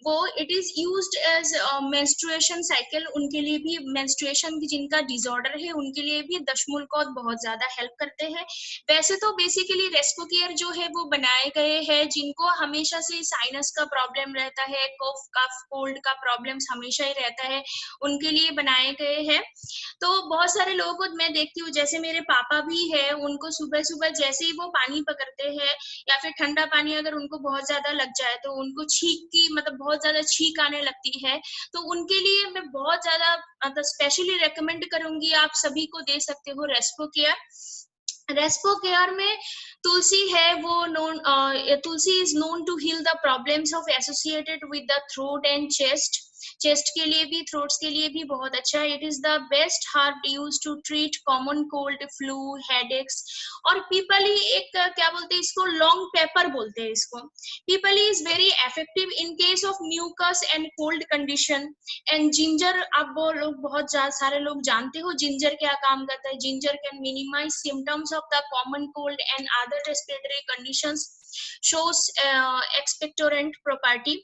वो it is used as menstruation cycle, उनके लिए भी मेंस्ट्रुएशन की जिनका डिसऑर्डर है उनके लिए भी दशमूल कौथ बहुत ज्यादा हेल्प करते हैं। वैसे तो बेसिकली रेस्पो केयर जो है वो बनाए गए हैं जिनको हमेशा से साइनस का प्रॉब्लम रहता है, कफ कोल्ड का प्रॉब्लम हमेशा ही रहता है, उनके लिए बनाए गए हैं। तो बहुत सारे लोगों को मैं देखती हूँ, जैसे मेरे पापा भी है, उनको सुबह सुबह जैसे ही वो पानी पकड़ते हैं या फिर ठंडा पानी अगर उनको बहुत ज्यादा लग जाए तो उनको छींक की मतलब बहुत ज्यादा छींक आने लगती है। तो उनके लिए मैं बहुत ज्यादा मतलब स्पेशली रेकमेंड करूंगी, आप सभी को दे सकते हो रेस्पो केयर। रेस्पो केयर में तुलसी है वो tulsi is known to heal the problems of associated with the throat and chest के लिए भी, थ्रोट्स के लिए भी बहुत अच्छा है। It is the best herb use to treat common cold, flu, headaches. और पीपली एक क्या बोलते हैं इसको, लॉन्ग पेपर बोलते हैं इसको। Pippali is very effective in case of mucus and cold condition. And ginger, आप वो लोग बहुत सारे लोग जानते हो जिंजर क्या काम करता है। Ginger can minimise symptoms of the common cold and other respiratory conditions, shows expectorant property.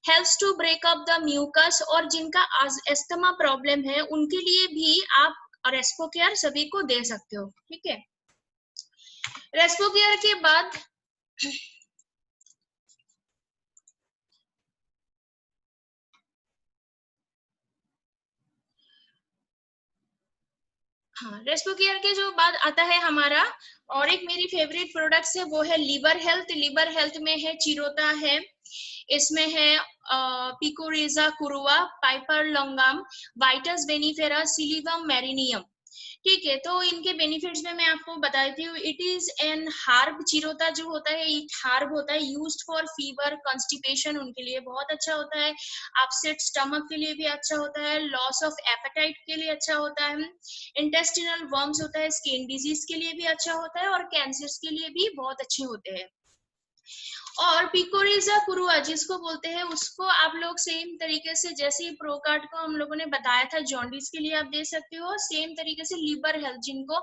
Helps to break up the mucus, और जिनका अस्थमा प्रॉब्लम है उनके लिए भी आप रेस्पो केयर सभी को दे सकते हो। ठीक है, रेस्पो केयर के बाद हाँ, रेस्पो केयर के जो बाद आता है हमारा और एक मेरी फेवरेट प्रोडक्ट्स है वो है लीवर हेल्थ। लीवर हेल्थ में है चिरोता है, इसमें है पिकोरेजा कुरुआ, पाइपर लॉन्गम, वाइटस बेनिफेरा, सिलिवम मैरिनियम। ठीक है, तो इनके बेनिफिट्स में मैं आपको बताती हूँ। इट इज एन हार्ब, चिरोता जो होता है एक हार्ब होता है, यूज्ड फॉर फीवर, कॉन्स्टिपेशन उनके लिए बहुत अच्छा होता है, अपसेट स्टमक के लिए भी अच्छा होता है, लॉस ऑफ एपेटाइट के लिए अच्छा होता है, इंटेस्टिनल वर्म्स होता है, स्किन डिजीज के लिए भी अच्छा होता है, और कैंसर्स के लिए भी बहुत अच्छे होते हैं। और पिकोरेजा कुरुआ जिसको बोलते हैं उसको आप लोग सेम तरीके से जैसे प्रोकार्ड को हम लोगों ने बताया था जॉन्डिस के लिए आप दे सकते हो, सेम तरीके से लीवर हेल्थ जिनको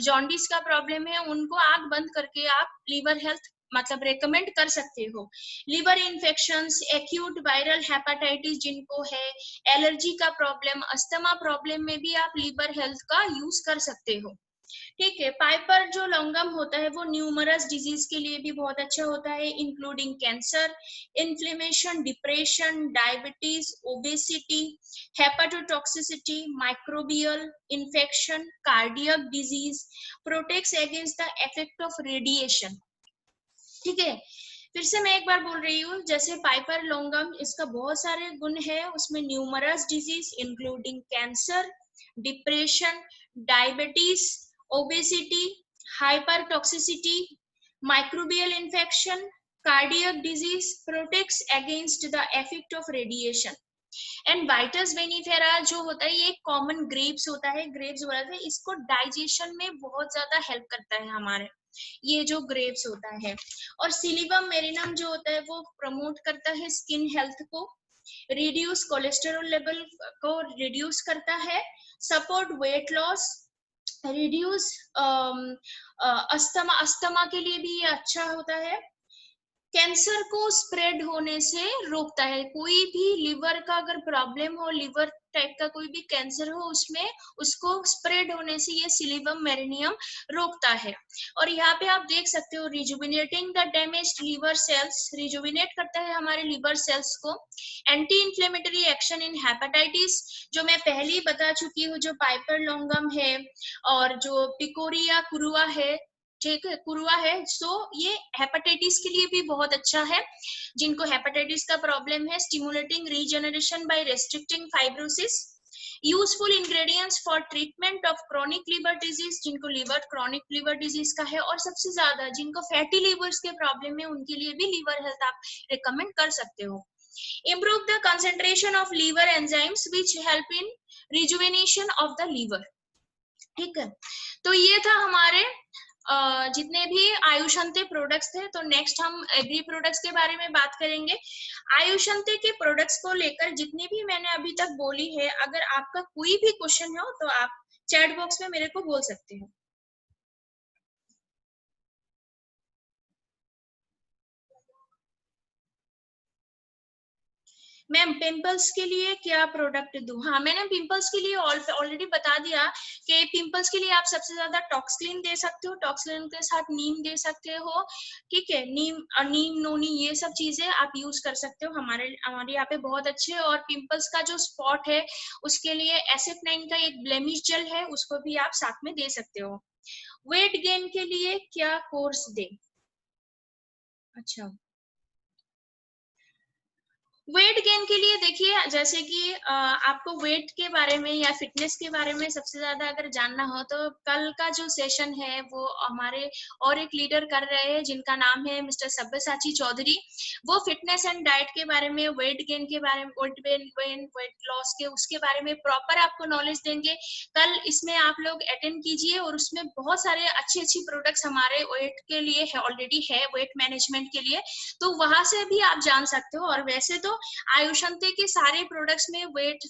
जॉन्डिस का प्रॉब्लम है उनको आंख बंद करके आप लीवर हेल्थ मतलब रेकमेंड कर सकते हो। Liver infections, acute viral hepatitis जिनको है, एलर्जी का प्रॉब्लम, अस्थमा प्रॉब्लम में भी आप लीवर हेल्थ का यूज कर सकते हो। ठीक है, पाइपर जो लॉन्गम होता है वो न्यूमरस डिजीज के लिए भी बहुत अच्छा होता है, including cancer, inflammation, depression, diabetes, obesity, hepatotoxicity, microbial infection, cardiac disease, protects against the effect of radiation. ठीक है, फिर से मैं एक बार बोल रही हूँ, जैसे पाइपर लॉन्गम इसका बहुत सारे गुण है, उसमें numerous disease including cancer, depression, diabetes, obesity, hypertoxicity, microbial infection, cardiac disease, protects against the effect of radiation. And vitis vinifera जो होता है ये एक कॉमन ग्रेप्स होता है, ग्रेप्स बोला था, इसको डाइजेशन में बहुत ज्यादा हेल्प करता है हमारे, ये जो ग्रेप्स होता है। और सिलिवम मेरिनम जो होता है वो प्रमोट करता है स्किन हेल्थ को, रिड्यूस कोलेस्टेरॉल लेवल को रिड्यूस करता है, support weight loss, reduce asthma के लिए भी ये अच्छा होता है, कैंसर को स्प्रेड होने से रोकता है। कोई भी लिवर का अगर प्रॉब्लम हो, लिवर टाइप का कोई भी कैंसर हो उसमें उसको स्प्रेड होने से ये सिलिवम मेरिनियम रोकता है। और यहाँ पे आप देख सकते हो rejuvenating the damaged liver cells, rejuvenate करता है हमारे लिवर सेल्स को, anti inflammatory action in hepatitis जो मैं पहले ही बता चुकी हूँ, जो पाइपर लॉन्गम है और जो पिकोरिया कुरुआ है, ठीक है कुरुआ है, सो ये हेपेटाइटिस के लिए भी बहुत अच्छा है, जिनको हेपेटाइटिस का प्रॉब्लम है, stimulating regeneration by restricting fibrosis, useful ingredients for treatment of chronic liver disease, जिनको लिवर क्रोनिक लिवर डिजीज का है, और सबसे ज्यादा जिनको फैटी लिवर्स के प्रॉब्लम है उनके लिए भी लिवर हेल्थ आप रिकमेंड कर सकते हो। Improve the concentration of liver enzymes which help in rejuvenation of the liver. ठीक है, तो ये था हमारे जितने भी आयुषंते प्रोडक्ट्स थे। तो नेक्स्ट हम एग्री प्रोडक्ट्स के बारे में बात करेंगे। आयुषंते के प्रोडक्ट्स को लेकर जितनी भी मैंने अभी तक बोली है, अगर आपका कोई भी क्वेश्चन हो तो आप चैट बॉक्स में मेरे को बोल सकते हो। मैम पिंपल्स के लिए क्या प्रोडक्ट दूं? हाँ, मैंने पिंपल्स के लिए ऑलरेडी बता दिया कि पिंपल्स के लिए आप सबसे ज्यादा टॉक्सक्लीन दे सकते हो, टॉक्सक्लीन के साथ नीम दे सकते हो। ठीक है, नीम नोनी ये सब चीजें आप यूज कर सकते हो, हमारे यहाँ पे बहुत अच्छे। और पिंपल्स का जो स्पॉट है उसके लिए एसिड-9 का एक ब्लेमिश जेल है, उसको भी आप साथ में दे सकते हो। वेट गेन के लिए क्या कोर्स दे? अच्छा, वेट गेन के लिए देखिए, जैसे कि आपको वेट के बारे में या फिटनेस के बारे में सबसे ज्यादा अगर जानना हो तो कल का जो सेशन है वो हमारे और एक लीडर कर रहे हैं जिनका नाम है मिस्टर सब्यसाची चौधरी। वो फिटनेस एंड डाइट के बारे में, वेट गेन के बारे में, वेट लॉस के उसके बारे में प्रॉपर आपको नॉलेज देंगे। कल इसमें आप लोग अटेंड कीजिए, और उसमें बहुत सारे अच्छी प्रोडक्ट्स हमारे वेट के लिए ऑलरेडी है, वेट मैनेजमेंट के लिए, तो वहां से भी आप जान सकते हो। और वैसे तो आयुषंते के सारे प्रोडक्ट्स में वेट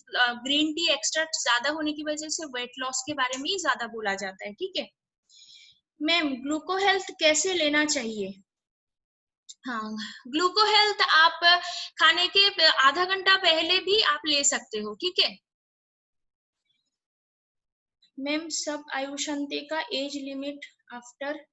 ग्रीन टी एक्सट्रैक्ट ज्यादा होने की वजह से वेट लॉस के बारे में ही ज्यादा बोला जाता है। ठीक है मैम, ग्लूको हेल्थ कैसे लेना चाहिए? हाँ, ग्लूको हेल्थ आप खाने के आधा घंटा पहले भी आप ले सकते हो, ठीक है मैम। सब आयुषंते का एज लिमिट आफ्टर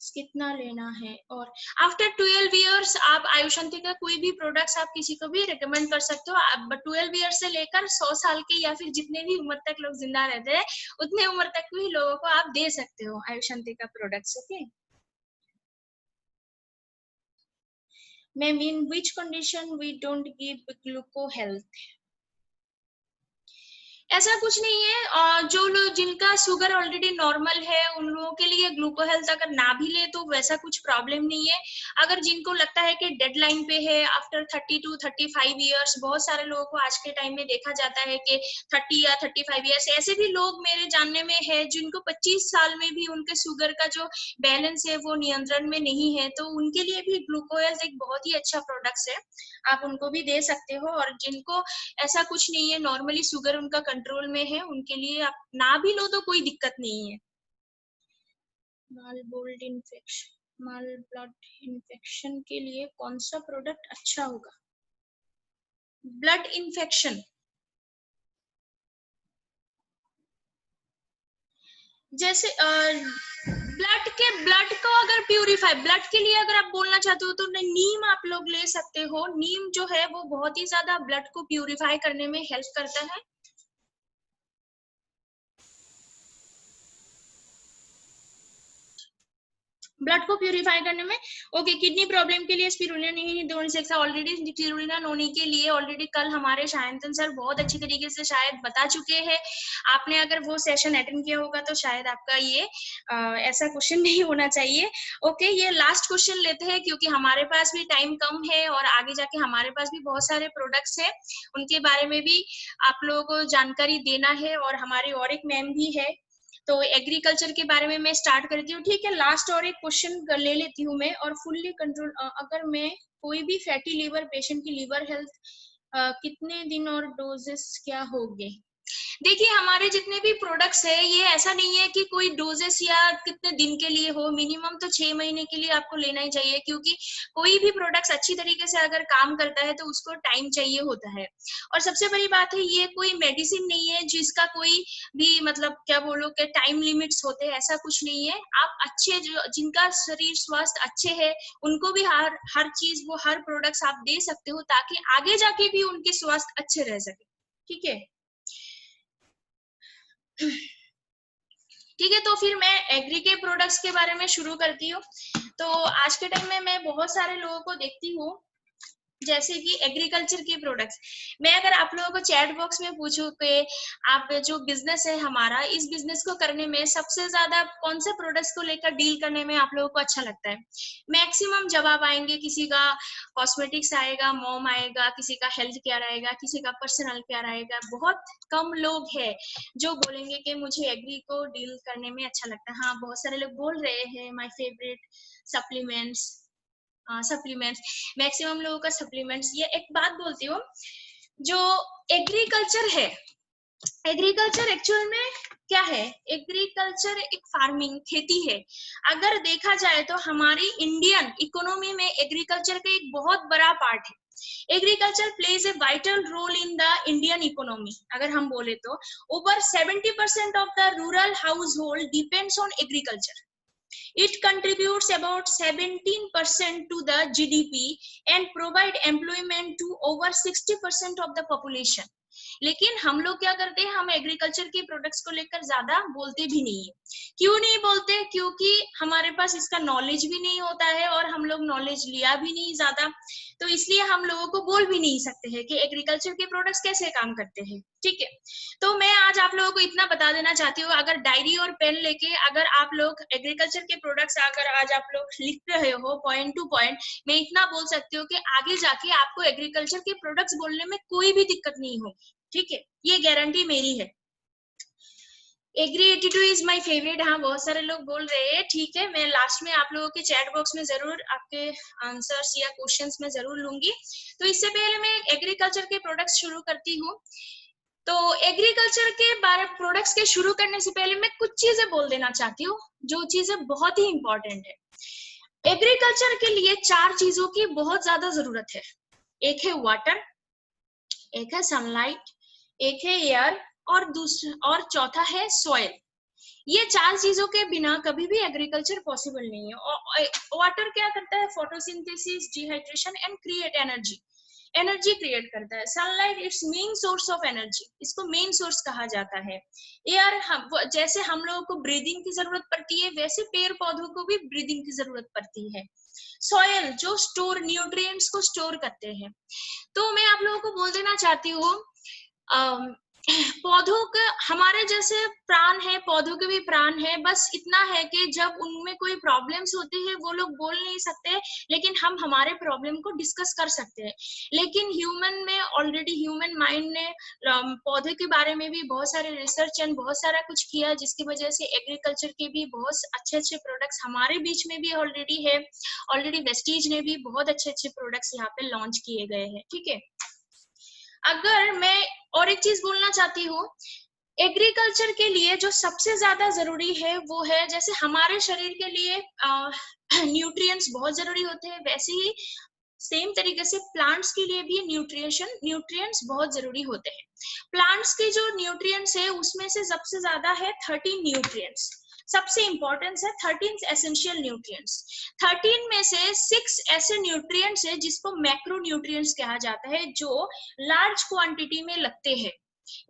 कितना लेना है, और आफ्टर 12 इयर्स आप आयुषंती का कोई भी प्रोडक्ट्स आप किसी को भी रिकमेंड कर सकते हो। आप 12 इयर्स से लेकर 100 साल के या फिर जितने भी उम्र तक लोग जिंदा रहते हैं उतने उम्र तक भी लोगों को आप दे सकते हो आयुषंती का products. Okay ma'am, in which condition we don't give Gluco Health? ऐसा कुछ नहीं है, और जो लोग जिनका शुगर ऑलरेडी नॉर्मल है उन लोगों के लिए ग्लूको हेल्थ अगर ना भी ले तो वैसा कुछ प्रॉब्लम नहीं है। अगर जिनको लगता है कि डेडलाइन पे है आफ्टर 30 to 35 इयर्स, बहुत सारे लोगों को आज के टाइम में देखा जाता है कि 30 या 35 इयर्स, ऐसे भी लोग मेरे जानने में है जिनको 25 साल में भी उनके शुगर का जो बैलेंस है वो नियंत्रण में नहीं है, तो उनके लिए भी ग्लूको हेल्थ एक बहुत ही अच्छा प्रोडक्ट है, आप उनको भी दे सकते हो। और जिनको ऐसा कुछ नहीं है, नॉर्मली शुगर उनका कंट्रोल में है, उनके लिए आप ना भी लो तो कोई दिक्कत नहीं है। माल ब्लड इन्फेक्शन के लिए कौन सा प्रोडक्ट अच्छा होगा? ब्लड इन्फेक्शन जैसे ब्लड को अगर प्यूरिफाई, ब्लड के लिए अगर आप बोलना चाहते हो तो नीम आप लोग ले सकते हो। नीम जो है वो बहुत ही ज्यादा ब्लड को प्यूरिफाई करने में हेल्प करता है। ब्लड को प्यूरिफाई करने में। ओके, किडनी प्रॉब्लम के लिए स्पिरुलिना ऑलरेडी स्पिरुलिना नोनी के लिए ऑलरेडी कल हमारे शायंतन सर बहुत अच्छी तरीके से शायद बता चुके हैं। आपने अगर वो सेशन अटेंड किया होगा तो शायद आपका ये ऐसा क्वेश्चन नहीं होना चाहिए। ओके, ये लास्ट क्वेश्चन लेते हैं क्योंकि हमारे पास भी टाइम कम है और आगे जाके हमारे पास भी बहुत सारे प्रोडक्ट्स हैं, उनके बारे में भी आप लोगों को जानकारी देना है। और हमारी और एक मैम भी है, तो एग्रीकल्चर के बारे में मैं स्टार्ट करती हूँ, ठीक है। लास्ट और एक क्वेश्चन ले लेती हूँ मैं। और फुल्ली कंट्रोल, अगर मैं कोई भी फैटी लीवर पेशेंट की लीवर हेल्थ कितने दिन और डोजेस क्या होंगे? देखिए, हमारे जितने भी प्रोडक्ट्स है ये ऐसा नहीं है कि कोई डोजेस या कितने दिन के लिए हो, मिनिमम तो 6 महीने के लिए आपको लेना ही चाहिए, क्योंकि कोई भी प्रोडक्ट्स अच्छी तरीके से अगर काम करता है तो उसको टाइम चाहिए होता है। और सबसे बड़ी बात है, ये कोई मेडिसिन नहीं है जिसका कोई भी मतलब क्या बोलो कि टाइम लिमिट्स होते हैं, ऐसा कुछ नहीं है। आप अच्छे जो जिनका शरीर स्वास्थ्य अच्छे है उनको भी हर चीज वो हर प्रोडक्ट्स आप दे सकते हो ताकि आगे जाके भी उनके स्वास्थ्य अच्छे रह सके, ठीक है। ठीक है, तो फिर मैं एग्री के प्रोडक्ट्स के बारे में शुरू करती हूँ। तो आज के टाइम में मैं बहुत सारे लोगों को देखती हूँ जैसे कि एग्रीकल्चर के प्रोडक्ट्स। मैं अगर आप लोगों को चैट बॉक्स में पूछूं कि आप जो बिजनेस है हमारा, इस बिजनेस को करने में सबसे ज्यादा कौन से प्रोडक्ट्स को लेकर डील करने में आप लोगों को अच्छा लगता है, मैक्सिमम जवाब आएंगे। किसी का कॉस्मेटिक्स आएगा, मॉम आएगा, किसी का हेल्थ केयर आएगा, किसी का पर्सनल केयर आएगा। बहुत कम लोग हैं जो बोलेंगे कि मुझे एग्री को डील करने में अच्छा लगता है। हाँ, बहुत सारे लोग बोल रहे हैं my favourite supplements, supplements, maximum लोगों का सप्लीमेंट्स। ये एक बात बोलती हूँ, जो एग्रीकल्चर है, एग्रीकल्चर एक्चुअल में क्या है? एग्रीकल्चर एक फार्मिंग, खेती है। अगर देखा जाए तो हमारी इंडियन इकोनॉमी में एग्रीकल्चर का एक बहुत बड़ा पार्ट है। Agriculture plays a vital role in the Indian economy. अगर हम बोले तो over 70% of the rural household depends on agriculture. It contributes about 17% to the GDP and provide employment to over 60% of the population. लेकिन हम लोग क्या करते हैं, हम एग्रीकल्चर के प्रोडक्ट्स को लेकर ज्यादा बोलते भी नहीं है। क्यों नहीं बोलते? क्योंकि हमारे पास इसका नॉलेज भी नहीं होता है और हम लोग नॉलेज लिया भी नहीं ज्यादा, तो इसलिए हम लोगों को बोल भी नहीं सकते हैं कि एग्रीकल्चर के प्रोडक्ट्स कैसे काम करते हैं, ठीक है। तो मैं आज आप लोगों को इतना बता देना चाहती हूँ, अगर डायरी और पेन लेके अगर आप लोग एग्रीकल्चर के प्रोडक्ट्स अगर आज आप लोग लिख रहे हो पॉइंट टू पॉइंट, मैं इतना बोल सकती हूँ कि आगे जाके आपको एग्रीकल्चर के प्रोडक्ट्स बोलने में कोई भी दिक्कत नहीं होगी, ठीक है, ये गारंटी मेरी है। Agri 82 is my favourite. हाँ, बहुत सारे लोग बोल रहे हैं, ठीक है। मैं लास्ट में आप लोगों के चैट बॉक्स में जरूर आपके आंसर्स या क्वेश्चंस में जरूर लूंगी। तो इससे पहले मैं एग्रीकल्चर के प्रोडक्ट्स शुरू करती हूँ। तो एग्रीकल्चर के बारे प्रोडक्ट्स के शुरू करने से पहले मैं कुछ चीजें बोल देना चाहती हूँ, जो चीजें बहुत ही इंपॉर्टेंट है। एग्रीकल्चर के लिए 4 चीजों की बहुत ज्यादा जरूरत है। एक है वाटर, एक है सनलाइट, एक है एयर और चौथा है सॉइल। ये 4 चीजों के बिना कभी भी एग्रीकल्चर पॉसिबल नहीं है। वाटर क्या करता है? Photosynthesis, dehydration and create energy create करता है। Sunlight it's main source of energy, इसको मेन सोर्स कहा जाता है। एयर जैसे हम लोगों को ब्रीदिंग की जरूरत पड़ती है, वैसे पेड़ पौधों को भी ब्रीदिंग की जरूरत पड़ती है। सॉइल जो स्टोर न्यूट्रिएंट्स को स्टोर करते हैं। तो मैं आप लोगों को बोल देना चाहती हूँ, पौधों का हमारे जैसे प्राण है, पौधों के भी प्राण है। बस इतना है कि जब उनमें कोई प्रॉब्लम्स होती है वो लोग बोल नहीं सकते, लेकिन हम हमारे प्रॉब्लम को डिस्कस कर सकते हैं। लेकिन ह्यूमन में ऑलरेडी ह्यूमन माइंड ने पौधे के बारे में भी बहुत सारे रिसर्च एंड बहुत सारा कुछ किया, जिसकी वजह से एग्रीकल्चर के भी बहुत अच्छे अच्छे प्रोडक्ट्स हमारे बीच में भी ऑलरेडी है। ऑलरेडी वेस्टीज ने भी बहुत अच्छे अच्छे प्रोडक्ट्स यहाँ पे लॉन्च किए गए हैं। ठीक है, अगर मैं और एक चीज बोलना चाहती हूँ, एग्रीकल्चर के लिए जो सबसे ज्यादा जरूरी है वो है, जैसे हमारे शरीर के लिए न्यूट्रिएंट्स बहुत जरूरी होते हैं, वैसे ही सेम तरीके से प्लांट्स के लिए भी न्यूट्रिएंट्स बहुत जरूरी होते हैं। प्लांट्स के जो न्यूट्रिएंट्स है उसमें से सबसे ज्यादा है 13 न्यूट्रिएंट्स, सबसे इंपॉर्टेंट है 13 एसेंशियल न्यूट्रिएंट्स। 13 में से 6 ऐसे न्यूट्रिएंट्स है जिसको मैक्रो न्यूट्रिएंट्स कहा जाता है, जो लार्ज क्वांटिटी में लगते हैं।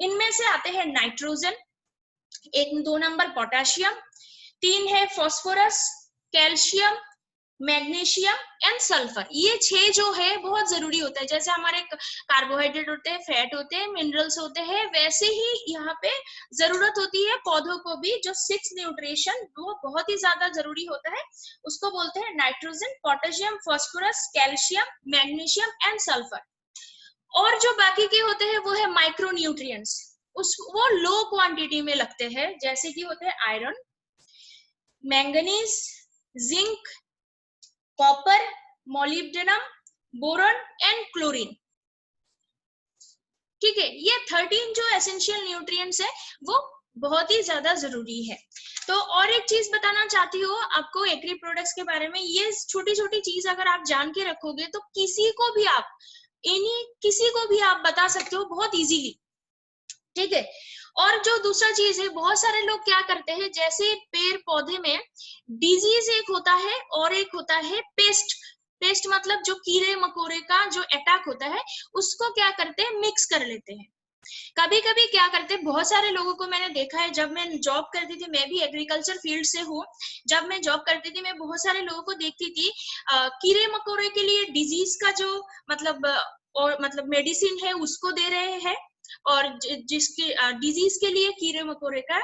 इनमें से आते हैं नाइट्रोजन, 2 नंबर पोटेशियम, 3 है phosphorus, calcium, magnesium and sulphur. ये 6 जो है बहुत जरूरी होता है। जैसे हमारे कार्बोहाइड्रेट होते हैं, फैट होते हैं, मिनरल्स होते हैं, वैसे ही यहाँ पे जरूरत होती है पौधों को भी। जो 6 न्यूट्रिशन वो बहुत ही ज्यादा जरूरी होता है, उसको बोलते हैं nitrogen, potassium, phosphorus, calcium, magnesium and sulphur. और जो बाकी के होते हैं वो है माइक्रो न्यूट्रिएंट्स, वो लो क्वांटिटी में लगते हैं, जैसे कि होते हैं iron, manganese, zinc, copper, molybdenum, boron and chlorine. ठीक है, ये 13 जो एसेंशियल न्यूट्रिएंट्स है वो बहुत ही ज्यादा जरूरी है। तो और एक चीज बताना चाहती हूँ आपको एग्री प्रोडक्ट्स के बारे में। ये छोटी छोटी चीज अगर आप जान के रखोगे तो किसी को भी आप बता सकते हो बहुत इजीली। ठीक है, और जो दूसरा चीज है, बहुत सारे लोग क्या करते हैं, जैसे पेड़ पौधे में डिजीज एक होता है और एक होता है पेस्ट मतलब जो कीड़े मकोड़े का जो अटैक होता है, उसको क्या करते हैं, मिक्स कर लेते हैं। कभी कभी क्या करते हैं, बहुत सारे लोगों को मैंने देखा है, जब मैं जॉब करती थी, मैं भी एग्रीकल्चर फील्ड से हूँ, जब मैं जॉब करती थी मैं बहुत सारे लोगों को देखती थी, कीड़े मकोड़े के लिए डिजीज का जो मतलब मेडिसिन है उसको दे रहे हैं, और जिसके डिजीज के लिए कीड़े मकोड़े का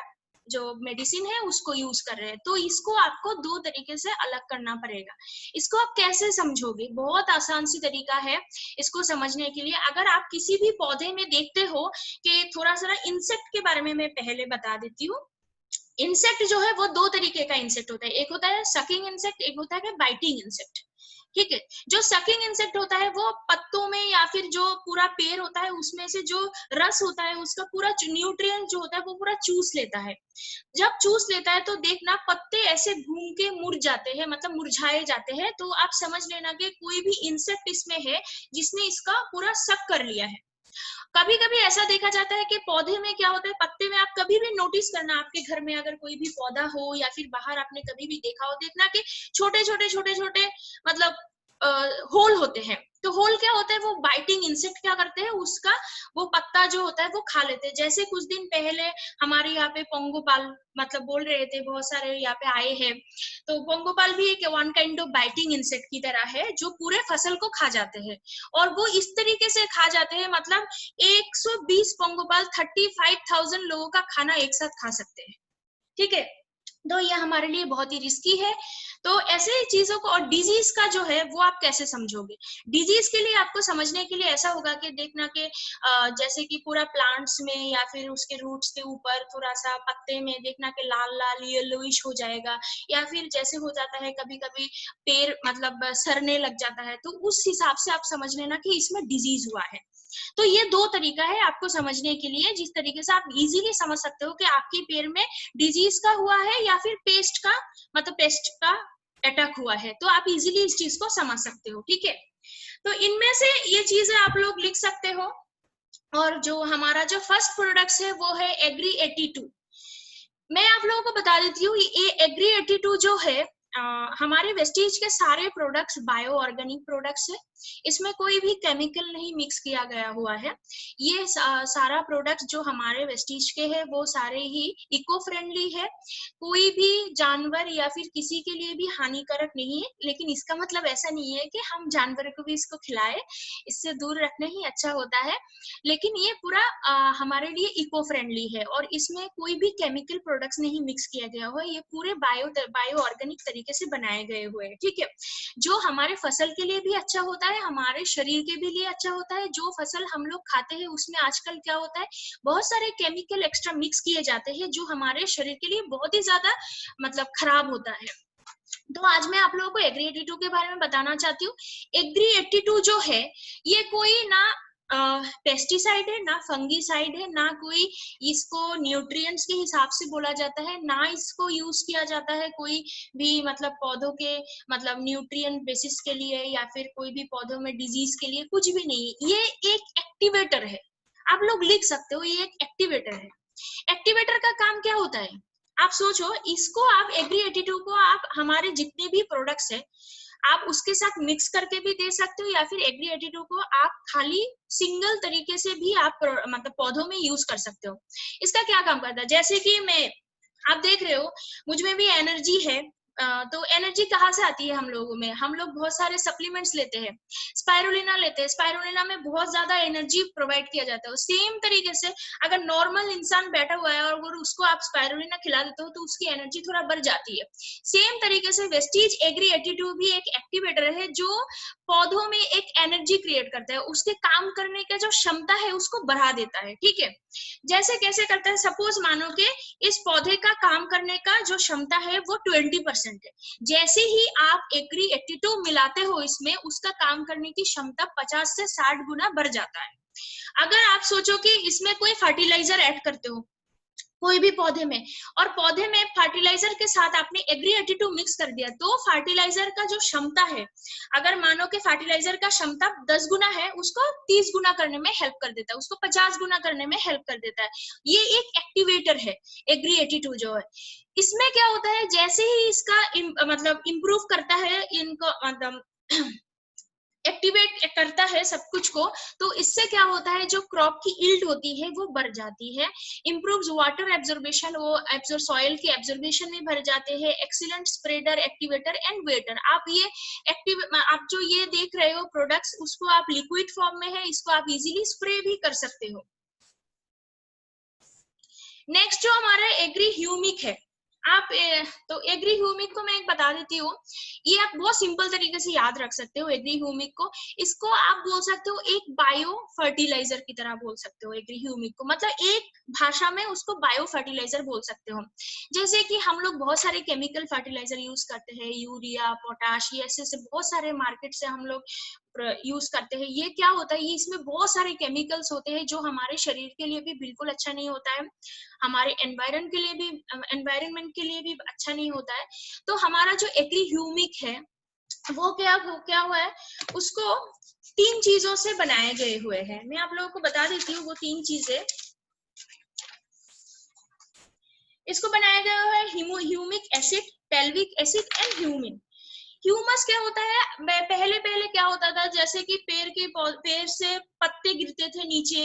जो मेडिसिन है उसको यूज कर रहे हैं। तो इसको आपको 2 तरीके से अलग करना पड़ेगा। इसको आप कैसे समझोगे? बहुत आसान सी तरीका है इसको समझने के लिए। अगर आप किसी भी पौधे में देखते हो कि थोड़ा सा इंसेक्ट के बारे में मैं पहले बता देती हूँ। इंसेक्ट जो है वो 2 तरीके का इंसेक्ट होता है, एक होता है सकिंग इंसेक्ट, एक होता है बाइटिंग इंसेक्ट। ठीक है, जो सकिंग इंसेक्ट होता है वो पत्तों में या फिर जो पूरा पेड़ होता है उसमें से जो रस होता है उसका पूरा न्यूट्रिएंट जो होता है वो पूरा चूस लेता है। जब चूस लेता है तो देखना पत्ते ऐसे घूम के मुड़ जाते हैं, मतलब मुरझाए जाते हैं। तो आप समझ लेना कि कोई भी इंसेक्ट इसमें है जिसने इसका पूरा सक कर लिया है। कभी कभी ऐसा देखा जाता है कि पौधे में क्या होता है, पत्ते में आप कभी भी नोटिस करना, आपके घर में अगर कोई भी पौधा हो या फिर बाहर आपने कभी भी देखा हो, देखना कि छोटे छोटे मतलब होल होते हैं। तो होल क्या होता है, वो बाइटिंग इंसेक्ट क्या करते हैं, उसका वो पत्ता जो होता है वो खा लेते हैं। जैसे कुछ दिन पहले हमारे यहाँ पे पोंगोपाल मतलब बोल रहे थे, बहुत सारे यहाँ पे आए हैं। तो पोंगोपाल भी एक 1 काइंड ऑफ बाइटिंग इंसेक्ट की तरह है जो पूरे फसल को खा जाते हैं, और वो इस तरीके से खा जाते हैं, मतलब 120 पोंगोपाल 35,000 लोगों का खाना एक साथ खा सकते हैं। ठीक है, तो ये हमारे लिए बहुत ही रिस्की है। तो ऐसे चीजों को, और डिजीज का जो है वो आप कैसे समझोगे? डिजीज के लिए आपको समझने के लिए ऐसा होगा कि देखना कि जैसे कि पूरा प्लांट्स में या फिर उसके रूट्स के ऊपर थोड़ा सा पत्ते में देखना कि लाल लाल येलोइश हो जाएगा, या फिर जैसे हो जाता है कभी कभी पेड़ मतलब सड़ने लग जाता है, तो उस हिसाब से आप समझ लेना कि इसमें डिजीज हुआ है। तो ये 2 तरीका है आपको समझने के लिए, जिस तरीके से आप इजीली समझ सकते हो कि आपके पेड़ में डिजीज का हुआ है या फिर पेस्ट का अटैक हुआ है, तो आप इजीली इस चीज को समझ सकते हो, ठीक है। तो इनमें से ये चीजें आप लोग लिख सकते हो। और जो हमारा जो फर्स्ट प्रोडक्ट है वो है एग्री 82। मैं आप लोगों को बता देती हूँ, ये एग्री 82 जो है हमारे वेस्टीज के सारे प्रोडक्ट्स बायो ऑर्गेनिक प्रोडक्ट्स है। इसमें कोई भी केमिकल नहीं मिक्स किया गया हुआ है। ये सारा प्रोडक्ट जो हमारे वेस्टीज के है वो सारे ही इको फ्रेंडली है। कोई भी जानवर या फिर किसी के लिए भी हानिकारक नहीं है, लेकिन इसका मतलब ऐसा नहीं है कि हम जानवर को भी इसको खिलाए, इससे दूर रखना ही अच्छा होता है। लेकिन ये पूरा हमारे लिए इको फ्रेंडली है और इसमें कोई भी केमिकल प्रोडक्ट्स नहीं मिक्स किया गया हुआ है। ये पूरे बायो ऑर्गेनिक तरीके से बनाए गए हुए हैं, ठीक है। जो हमारे फसल के लिए भी अच्छा होता है, हमारे शरीर के भी लिए अच्छा होता है। जो फसल हम लोग खाते हैं उसमें आजकल क्या होता है, बहुत सारे केमिकल एक्स्ट्रा मिक्स किए जाते हैं जो हमारे शरीर के लिए बहुत ही ज्यादा मतलब खराब होता है। तो आज मैं आप लोगों को एग्री 82 के बारे में बताना चाहती हूँ। एग्री 82 जो है ये कोई ना पेस्टिसाइड है, ना फंगीसाइड है, ना कोई इसको न्यूट्रिएंट्स के हिसाब से बोला जाता है, ना इसको यूज किया जाता है कोई भी मतलब पौधों के मतलब न्यूट्रिएंट बेसिस के लिए या फिर कोई भी पौधों में डिजीज के लिए, कुछ भी नहीं। ये एक एक्टिवेटर है, आप लोग लिख सकते हो, ये एक एक्टिवेटर है। एक्टिवेटर का काम क्या होता है आप सोचो। इसको आप एग्री 82 को आप हमारे जितने भी प्रोडक्ट्स है आप उसके साथ मिक्स करके भी दे सकते हो, या फिर एग्री 82 को आप खाली सिंगल तरीके से भी आप मतलब पौधों में यूज कर सकते हो। इसका क्या काम करता है, जैसे कि आप देख रहे हो मुझ में भी एनर्जी है, तो एनर्जी कहाँ से आती है हम लोगों में, हम लोग बहुत सारे सप्लीमेंट्स लेते हैं, स्पाइरुलिना लेते हैं, स्पाइरुलिना में बहुत ज्यादा एनर्जी प्रोवाइड किया जाता है। सेम तरीके से अगर नॉर्मल इंसान बैठा हुआ है और अगर उसको आप स्पाइरुलिना खिला देते हो तो उसकी एनर्जी थोड़ा बढ़ जाती है। सेम तरीके से वेस्टीज एग्री 82 भी एक एक्टिवेटर है जो पौधों में एक एनर्जी क्रिएट करता है, उसके काम करने का जो क्षमता है उसको बढ़ा देता है, ठीक है। जैसे कैसे करता है, सपोज मानो कि इस पौधे का काम करने का जो क्षमता है वो 20% है। जैसे ही आप एग्री 82 मिलाते हो इसमें, उसका काम करने की क्षमता 50 से 60 गुना बढ़ जाता है। अगर आप सोचो कि इसमें कोई फर्टिलाइजर ऐड करते हो कोई भी पौधे में, और पौधे में फर्टिलाइजर के साथ आपने एग्री 82 मिक्स कर दिया, तो फर्टिलाइजर का जो क्षमता है, अगर मानो कि फर्टिलाइजर का क्षमता 10 गुना है, उसको 30 गुना करने में हेल्प कर देता है, उसको 50 गुना करने में हेल्प कर देता है। ये एक एक्टिवेटर है एग्री 82 जो है। इसमें क्या होता है, जैसे ही इसका मतलब इम्प्रूव करता है इनको मतलब एक्टिवेट करता है सब कुछ को, तो इससे क्या होता है, जो क्रॉप की यील्ड होती है वो बढ़ जाती है। इम्प्रूव्स वाटर एब्जॉर्बेशन, वो सॉइल की एब्जॉर्बेशन में भर जाते हैं। Excellent spreader, activator and waiter. आप ये आप जो ये देख रहे हो प्रोडक्ट्स, उसको आप लिक्विड फॉर्म में है, इसको आप इजीली स्प्रे भी कर सकते हो। नेक्स्ट जो हमारा एग्री ह्यूमिक है, आप तो एग्री ह्यूमिक को मैं एक बता देती हूँ, ये आप बहुत सिंपल तरीके से याद रख सकते हो एग्री ह्यूमिक को। इसको आप बोल सकते हो एक बायो फर्टिलाइजर की तरह बोल सकते हो एग्री ह्यूमिक को, मतलब एक भाषा में उसको बायो फर्टिलाइजर बोल सकते हो। जैसे कि हम लोग बहुत सारे केमिकल फर्टिलाइजर यूज करते हैं, यूरिया, पोटाश, ये ऐसे बहुत सारे मार्केट से हम लोग यूज करते हैं। ये क्या होता है, ये इसमें बहुत सारे केमिकल्स होते हैं जो हमारे शरीर के लिए भी बिल्कुल अच्छा नहीं होता है, हमारे एनवायरमेंट के लिए भी अच्छा नहीं होता है। तो हमारा जो एग्री ह्यूमिक है वो क्या हुआ है, उसको 3 चीजों से बनाए गए हुए हैं। मैं आप लोगों को बता देती हूँ वो 3 चीजें। इसको बनाया गया हुआ है humic acid, fulvic acid and humin. Humus क्या होता है, पहले क्या होता था, जैसे कि पेड़ से पत्ते गिरते थे नीचे,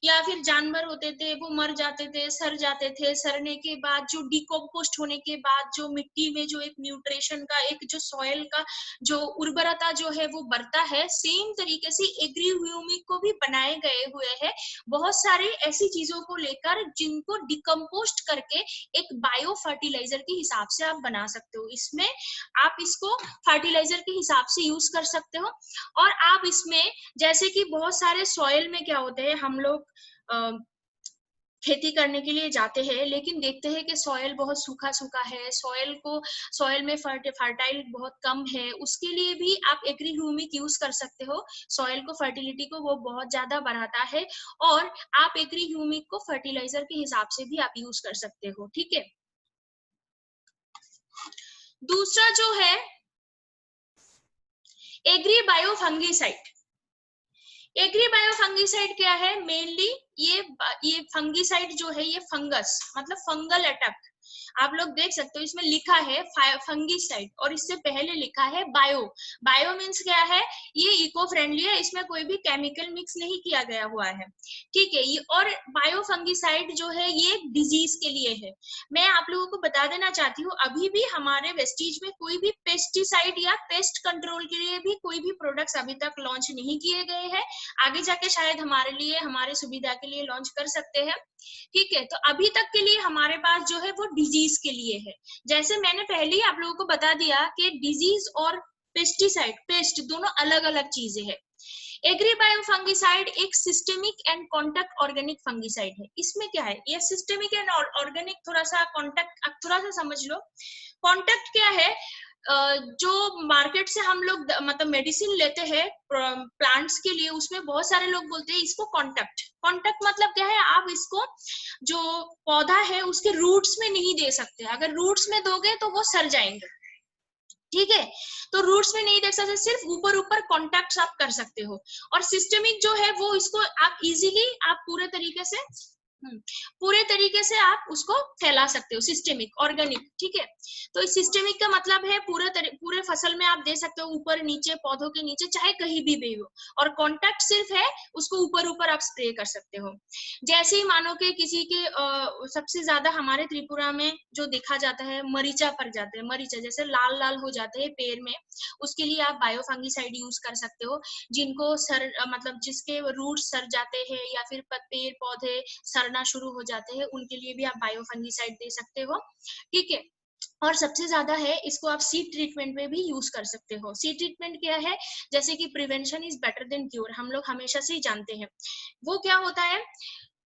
या फिर जानवर होते थे वो मर जाते थे, सड़ जाते थे, सड़ने के बाद जो डिकम्पोस्ट होने के बाद जो मिट्टी में जो एक न्यूट्रिशन का, एक जो सॉइल का जो उर्वरता जो है वो बढ़ता है, सेम तरीके से एग्री ह्यूमिक को भी बनाए गए हुए हैं बहुत सारे ऐसी चीजों को लेकर जिनको डिकम्पोस्ट करके एक बायो फर्टिलाइजर के हिसाब से आप बना सकते हो। इसमें आप इसको फर्टिलाइजर के हिसाब से यूज कर सकते हो। और आप इसमें जैसे कि बहुत सारे सॉइल में क्या होते हैं, हम लोग खेती करने के लिए जाते हैं लेकिन देखते हैं कि सॉइल बहुत सूखा है, सॉइल में फर्टाइल बहुत कम है, उसके लिए भी आप एग्री ह्यूमिक यूज कर सकते हो। सॉइल को फर्टिलिटी को वो बहुत ज्यादा बढ़ाता है, और आप एग्री ह्यूमिक को फर्टिलाइजर के हिसाब से भी आप यूज कर सकते हो, ठीक है। दूसरा जो है Agri bio fungicide, Agri bio fungicide क्या है? मेनली ये फंगीसाइड जो है ये फंगस मतलब फंगल अटैक, आप लोग देख सकते हो इसमें लिखा है फंगीसाइड और इससे पहले लिखा है बायो। बायो मीन्स क्या है? ये इको फ्रेंडली है, इसमें कोई भी केमिकल मिक्स नहीं किया गया हुआ है, ठीक है। ये और बायो फंगीसाइड जो है ये डिजीज के लिए है। मैं आप लोगों को बता देना चाहती हूँ, अभी भी हमारे वेस्टीज में कोई भी पेस्टिसाइड या पेस्ट कंट्रोल के लिए भी कोई भी प्रोडक्ट्स अभी तक लॉन्च नहीं किए गए हैं। आगे जाके शायद हमारे लिए, हमारे सुविधा के लिए लॉन्च कर सकते हैं, ठीक है। तो अभी तक के लिए हमारे पास जो है वो डिजीज के लिए है। जैसे मैंने पहले ही आप लोगों को बता दिया कि डिजीज और पेस्टिसाइड, पेस्ट दोनों अलग अलग चीजें हैं। एग्री बायो फंगीसाइड एक systemic and contact organic fungicide है। इसमें क्या है? ये सिस्टेमिक एंड ऑर्गेनिक, थोड़ा सा कॉन्टैक्ट थोड़ा सा समझ लो। कॉन्टैक्ट क्या है? जो मार्केट से हम लोग मतलब मेडिसिन लेते हैं प्लांट्स के लिए, उसमें बहुत सारे लोग बोलते हैं इसको कॉन्टैक्ट। कॉन्टैक्ट मतलब क्या है? आप इसको जो पौधा है उसके रूट्स में नहीं दे सकते, अगर रूट्स में दोगे तो वो सड़ जाएंगे, ठीक है। तो रूट्स में नहीं देख सकते, सिर्फ ऊपर ऊपर कॉन्टैक्ट आप कर सकते हो। और सिस्टेमिक जो है वो इसको आप इजीली आप पूरे तरीके से आप उसको फैला सकते हो। सिस्टेमिक ऑर्गेनिक, ठीक है। तो इस सिस्टेमिक का मतलब है पूरे फसल में आप दे सकते हो, ऊपर नीचे, पौधों के नीचे, चाहे कहीं भी हो। और कॉन्टैक्ट सिर्फ है उसको ऊपर ऊपर आप स्प्रे कर सकते हो। जैसे ही मानो कि किसी के सबसे ज्यादा हमारे त्रिपुरा में जो देखा जाता है, मरीचा पड़ जाते हैं, मरीचा जैसे लाल लाल हो जाते हैं पेड़ में, उसके लिए आप बायो फंगीसाइड यूज कर सकते हो। जिनको मतलब जिसके रूट सड़ जाते हैं या फिर पेड़ पौधे सड़ना शुरू हो जाते हैं, उनके लिए भी आप बायो फंगीसाइड दे सकते हो, ठीक है। और सबसे ज्यादा है इसको आप सीड ट्रीटमेंट में भी यूज कर सकते हो। सीड ट्रीटमेंट क्या है? जैसे कि prevention is better than cure, हम लोग हमेशा से ही जानते हैं। वो क्या होता है?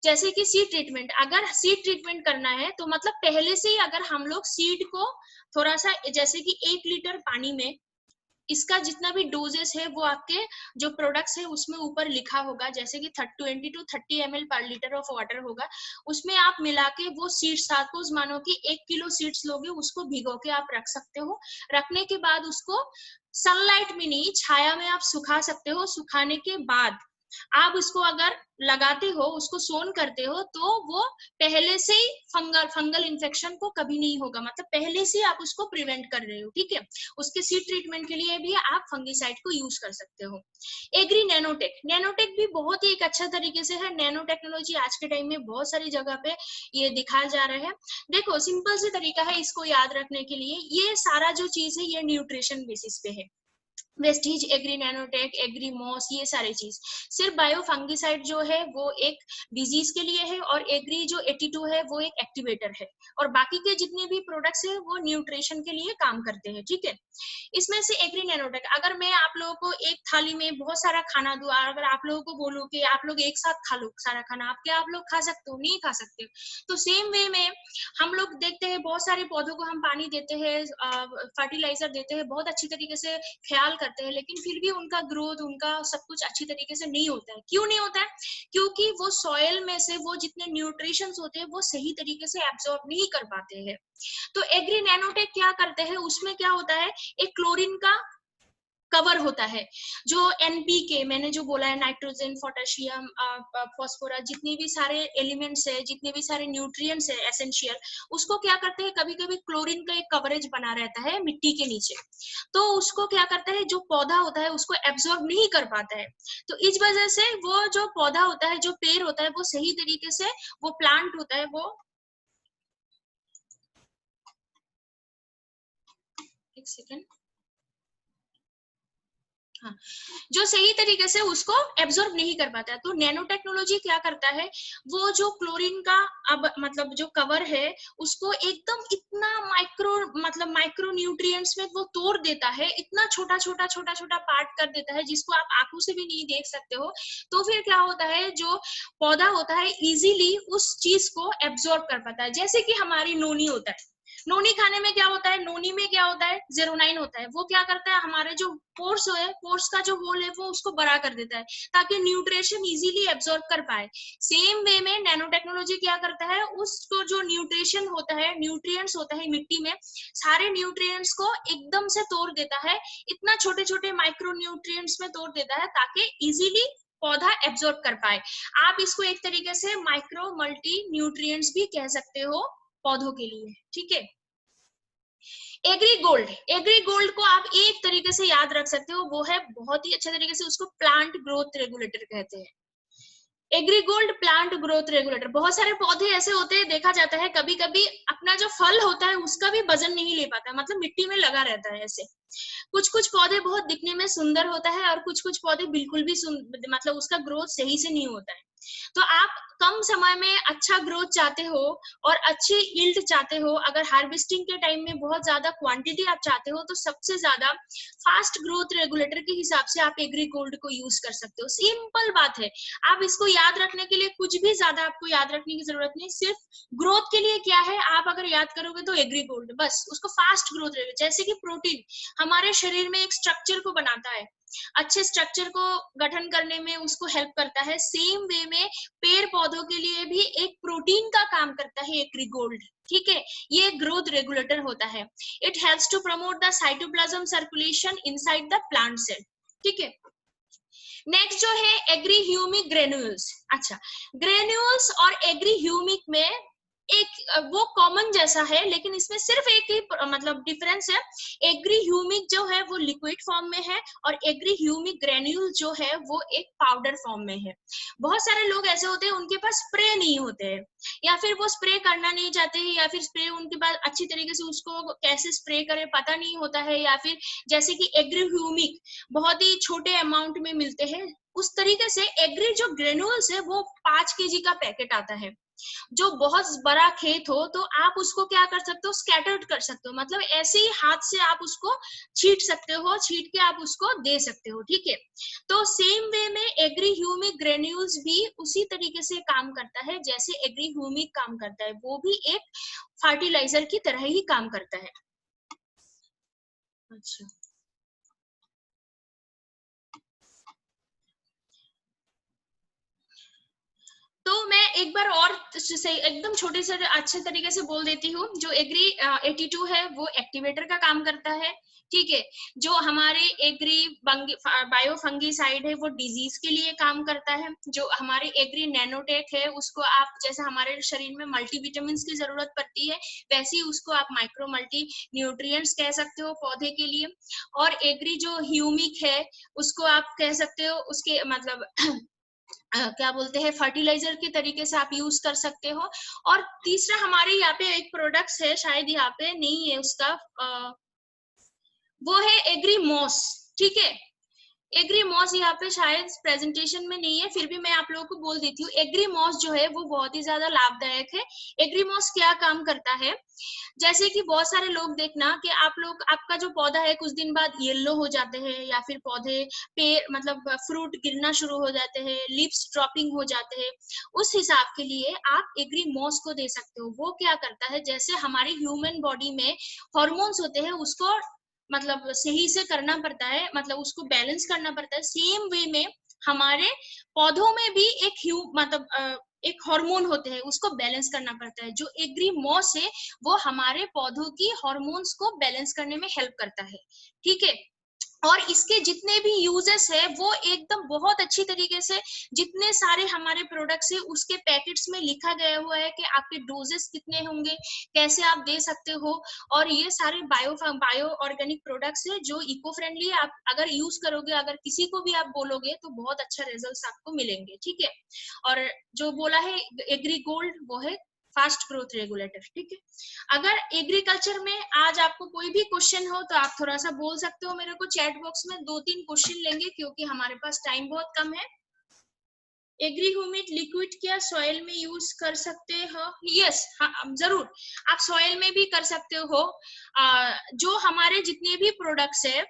जैसे कि सीड ट्रीटमेंट, अगर सीड ट्रीटमेंट करना है तो मतलब पहले से ही अगर हम लोग सीड को थोड़ा सा, जैसे कि 1 लीटर पानी में इसका जितना भी डोजेस है वो आपके जो प्रोडक्ट्स है उसमें ऊपर लिखा होगा, जैसे कि 20 to 30 ml पर लीटर ऑफ वाटर होगा, उसमें आप मिला के वो सीड्स, सपोज मानो कि 1 किलो सीड्स लोगे, उसको भिगो के आप रख सकते हो। रखने के बाद उसको सनलाइट में नहीं, छाया में आप सुखा सकते हो। सुखाने के बाद आप उसको अगर लगाते हो, उसको सोन करते हो, तो वो पहले से ही फंगल इन्फेक्शन को कभी नहीं होगा, मतलब पहले से आप उसको प्रिवेंट कर रहे हो, ठीक है। उसके सीड ट्रीटमेंट के लिए भी आप फंगीसाइड को यूज कर सकते हो। एग्री नैनोटेक, नैनोटेक भी बहुत ही एक अच्छा तरीके से है। नैनो टेक्नोलॉजी आज के टाइम में बहुत सारी जगह पे ये दिखाया जा रहा है। देखो सिंपल से तरीका है इसको याद रखने के लिए, ये सारा जो चीज है ये न्यूट्रिशन बेसिस पे है। Vestige, Agri Nanotech, Agri Moss, ये सारे चीज। सिर्फ बायो फंगीसाइड जो है वो एक डिजीज के लिए है, और एग्री जो 82 है वो एक एक्टिवेटर है, और बाकी के जितने भी प्रोडक्ट्स है वो न्यूट्रिशन के लिए काम करते हैं, ठीक है। इसमें से एग्री नैनोटेक, अगर मैं आप लोगों को एक थाली में बहुत सारा खाना दूं, अगर आप लोगों को बोलूं कि आप लोग एक साथ खा लो सारा खाना, आप लोग खा सकते हो? नहीं खा सकते। तो सेम वे में हम लोग देखते हैं बहुत सारे पौधों को हम पानी देते हैं, फर्टिलाइजर देते हैं, बहुत अच्छी तरीके से ख्याल करते हैं, लेकिन फिर भी उनका ग्रोथ, उनका सब कुछ अच्छी तरीके से नहीं होता है। क्यों नहीं होता है? क्योंकि वो सॉइल में से वो जितने न्यूट्रिशंस होते हैं वो सही तरीके से एब्जॉर्ब नहीं कर पाते हैं। तो एग्री नैनोटेक क्या करते हैं? उसमें क्या होता है, एक क्लोरीन का कवर होता है, जो एनपीके मैंने जो बोला है, नाइट्रोजन, पोटेशियम, फास्फोरस, जितने भी सारे एलिमेंट्स है, जितने भी सारे न्यूट्रिएंट्स है एसेंशियल, उसको क्या करते हैं, कभी कभी क्लोरीन का एक कवरेज बना रहता है मिट्टी के नीचे, तो उसको क्या करता है, जो पौधा होता है उसको एब्जॉर्ब नहीं कर पाता है। तो इस वजह से वो जो पौधा होता है, जो पेड़ होता है, वो सही तरीके से वो प्लांट होता है, वो एक सेकेंड, हाँ, जो सही तरीके से उसको एब्जॉर्ब नहीं कर पाता है। तो नैनो टेक्नोलॉजी क्या करता है, वो जो क्लोरीन का अब मतलब जो कवर है उसको एकदम इतना माइक्रो न्यूट्रिएंट्स में वो तोड़ देता है, इतना छोटा छोटा पार्ट कर देता है जिसको आप आंखों से भी नहीं देख सकते हो। तो फिर क्या होता है, जो पौधा होता है इजीली उस चीज को एब्जॉर्ब कर पाता है। जैसे कि हमारी नोनी होता है, नोनी खाने में क्या होता है, नोनी में क्या होता है, 0.9 होता है। वो क्या करता है, हमारे जो पोर्स है, पोर्स का जो होल है वो उसको बड़ा कर देता है ताकि न्यूट्रिशन इजीली एब्जॉर्ब कर पाए। सेम वे में नैनो टेक्नोलॉजी क्या करता है, उसको जो न्यूट्रिशन होता है, न्यूट्रिएंट्स होता है मिट्टी में, सारे न्यूट्रिएंट्स को एकदम से तोड़ देता है, इतना छोटे छोटे माइक्रो न्यूट्रिएंट्स में तोड़ देता है ताकि इजीली पौधा एब्जॉर्ब कर पाए। आप इसको एक तरीके से माइक्रो मल्टी न्यूट्रिएंट्स भी कह सकते हो पौधों के लिए, ठीक है। एग्री गोल्ड, एग्री गोल्ड को आप एक तरीके से याद रख सकते हो, वो है बहुत ही अच्छे तरीके से उसको प्लांट ग्रोथ रेगुलेटर कहते हैं। Agree gold plant growth regulator. बहुत सारे पौधे ऐसे होते हैं, देखा जाता है कभी कभी अपना जो फल होता है उसका भी वजन नहीं ले पाता, मतलब मिट्टी में लगा रहता है। ऐसे कुछ कुछ पौधे बहुत दिखने में सुंदर होता है और कुछ कुछ पौधे बिल्कुल भी मतलब उसका ग्रोथ सही से नहीं होता है। तो आप कम समय में अच्छा ग्रोथ चाहते हो और अच्छी यील्ड चाहते हो, अगर हार्वेस्टिंग के टाइम में बहुत ज्यादा क्वांटिटी आप चाहते हो, तो सबसे ज्यादा फास्ट ग्रोथ रेगुलेटर के हिसाब से आप एग्री गोल्ड को यूज कर सकते हो। सिंपल बात है, आप इसको याद रखने के लिए कुछ भी ज्यादा आपको याद रखने की जरूरत नहीं, सिर्फ ग्रोथ के लिए क्या है आप अगर याद करोगे तो एग्री गोल्ड, बस उसको फास्ट ग्रोथ रेगुलेटर। जैसे कि प्रोटीन हमारे शरीर में एक स्ट्रक्चर को बनाता है, अच्छे स्ट्रक्चर को गठन करने में उसको हेल्प करता है, सेम वे में पेड़ पौधों के लिए भी एक प्रोटीन का काम करता है एग्री गोल्ड, ठीक है। ये ग्रोथ रेगुलेटर होता है। It helps to promote the cytoplasm circulation inside the plant cell, ठीक है। नेक्स्ट जो है एग्री ह्यूमिक ग्रेन्यूल्स। अच्छा, ग्रेन्यूल्स और एग्री ह्यूमिक में एक वो कॉमन जैसा है, लेकिन इसमें सिर्फ एक ही मतलब डिफरेंस है। एग्री ह्यूमिक जो है वो लिक्विड फॉर्म में है और एग्री ह्यूमिक ग्रेन्यूल जो है वो एक पाउडर फॉर्म में है। बहुत सारे लोग ऐसे होते हैं उनके पास स्प्रे नहीं होते हैं, या फिर वो स्प्रे करना नहीं चाहते हैं, या फिर स्प्रे उनके पास अच्छी तरीके से उसको कैसे स्प्रे करे पता नहीं होता है, या फिर जैसे कि एग्री ह्यूमिक बहुत ही छोटे अमाउंट में मिलते हैं, उस तरीके से एग्री जो ग्रेन्यूल्स है वो 5 kg का पैकेट आता है। जो बहुत बड़ा खेत हो तो आप उसको क्या कर सकते हो, स्कैटर्ड कर सकते हो, मतलब ऐसे ही हाथ से आप उसको छीट सकते हो, छीट के आप उसको दे सकते हो, ठीक है। तो सेम वे में एग्री ह्यूमिक ग्रेन्यूल्स भी उसी तरीके से काम करता है जैसे एग्री ह्यूमिक काम करता है, वो भी एक फर्टिलाइजर की तरह ही काम करता है। अच्छा, तो मैं एक बार और एकदम छोटे से अच्छे तरीके से बोल देती हूँ। जो एग्री 82 है वो एक्टिवेटर का काम करता है, ठीक है। जो हमारे एग्री बायो फंगीसाइड है वो डिजीज के लिए काम करता है। जो हमारे एग्री नैनोटेक है उसको आप, जैसे हमारे शरीर में मल्टीविटामिन्स की जरूरत पड़ती है, वैसे ही उसको आप माइक्रो मल्टी न्यूट्रिएंट्स कह सकते हो पौधे के लिए। और एग्री जो ह्यूमिक है उसको आप कह सकते हो, उसके मतलब क्या बोलते हैं, फर्टिलाइजर के तरीके से आप यूज कर सकते हो। और तीसरा हमारे यहाँ पे एक प्रोडक्ट्स है, शायद यहाँ पे नहीं है उसका, वो है एग्री मॉस, ठीक है। एग्री मॉस यहाँ पे शायद प्रेजेंटेशन में नहीं है, फिर भी मैं आप लोगों को बोल देती हूँ। एग्री मॉस जो है वो बहुत ही ज्यादा लाभदायक है। एग्री मॉस क्या काम करता है, जैसे कि बहुत सारे लोग देखना कि आप लोग, आपका जो पौधा है कुछ दिन बाद येलो हो जाते हैं, या फिर पौधे पे मतलब फ्रूट गिरना शुरू हो जाते हैं, लीव्स ड्रॉपिंग हो जाते हैं, उस हिसाब के लिए आप एग्री मॉस को दे सकते हो। वो क्या करता है, जैसे हमारी ह्यूमन बॉडी में हॉर्मोन्स होते हैं उसको मतलब सही से करना पड़ता है, मतलब उसको बैलेंस करना पड़ता है, सेम वे में हमारे पौधों में भी एक हार्मोन होते हैं, उसको बैलेंस करना पड़ता है। जो एग्री मॉस है वो हमारे पौधों की हार्मोन्स को बैलेंस करने में हेल्प करता है, ठीक है। और इसके जितने भी यूजेस है वो एकदम बहुत अच्छी तरीके से, जितने सारे हमारे प्रोडक्ट्स है उसके पैकेट्स में लिखा गया हुआ है कि आपके डोजेस कितने होंगे, कैसे आप दे सकते हो। और ये सारे बायो ऑर्गेनिक प्रोडक्ट्स है जो इको फ्रेंडली, आप अगर यूज करोगे, अगर किसी को भी आप बोलोगे तो बहुत अच्छा रिजल्ट आपको मिलेंगे, ठीक है। और जो बोला है एग्री गोल्ड वो है फास्ट ग्रोथ रेगुलेटर, ठीक है। अगर एग्रीकल्चर में आज आपको कोई भी क्वेश्चन हो तो आप थोड़ा सा बोल सकते हो मेरे को चैट बॉक्स में, 2-3 क्वेश्चन लेंगे क्योंकि हमारे पास टाइम बहुत कम है। एग्री ह्यूमिक लिक्विड क्या सॉइल में यूज कर सकते हो? यस, हाँ जरूर, आप सॉइल में भी कर सकते हो। जो हमारे जितने भी प्रोडक्ट्स है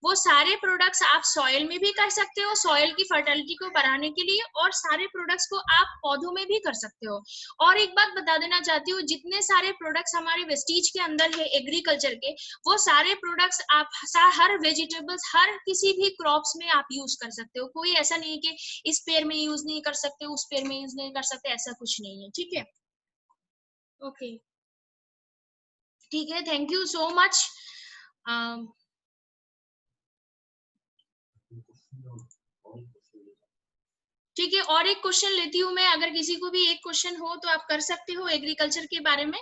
वो सारे प्रोडक्ट्स आप सॉइल में भी कर सकते हो, सॉइल की फर्टिलिटी को बढ़ाने के लिए, और सारे प्रोडक्ट्स को आप पौधों में भी कर सकते हो। और एक बात बता देना चाहती हूँ, जितने सारे प्रोडक्ट्स हमारे वेस्टीज के अंदर है एग्रीकल्चर के, वो सारे प्रोडक्ट्स आप हर वेजिटेबल्स, हर किसी भी क्रॉप्स में आप यूज कर सकते हो। कोई ऐसा नहीं है कि इस पेड़ में यूज नहीं कर सकते, उस पेड़ में यूज नहीं कर सकते, ऐसा कुछ नहीं है। ठीक है, ओके, ठीक है, थैंक यू सो मच। ठीक है, और एक क्वेश्चन लेती हूँ मैं, अगर किसी को भी एक क्वेश्चन हो तो आप कर सकते हो एग्रीकल्चर के बारे में।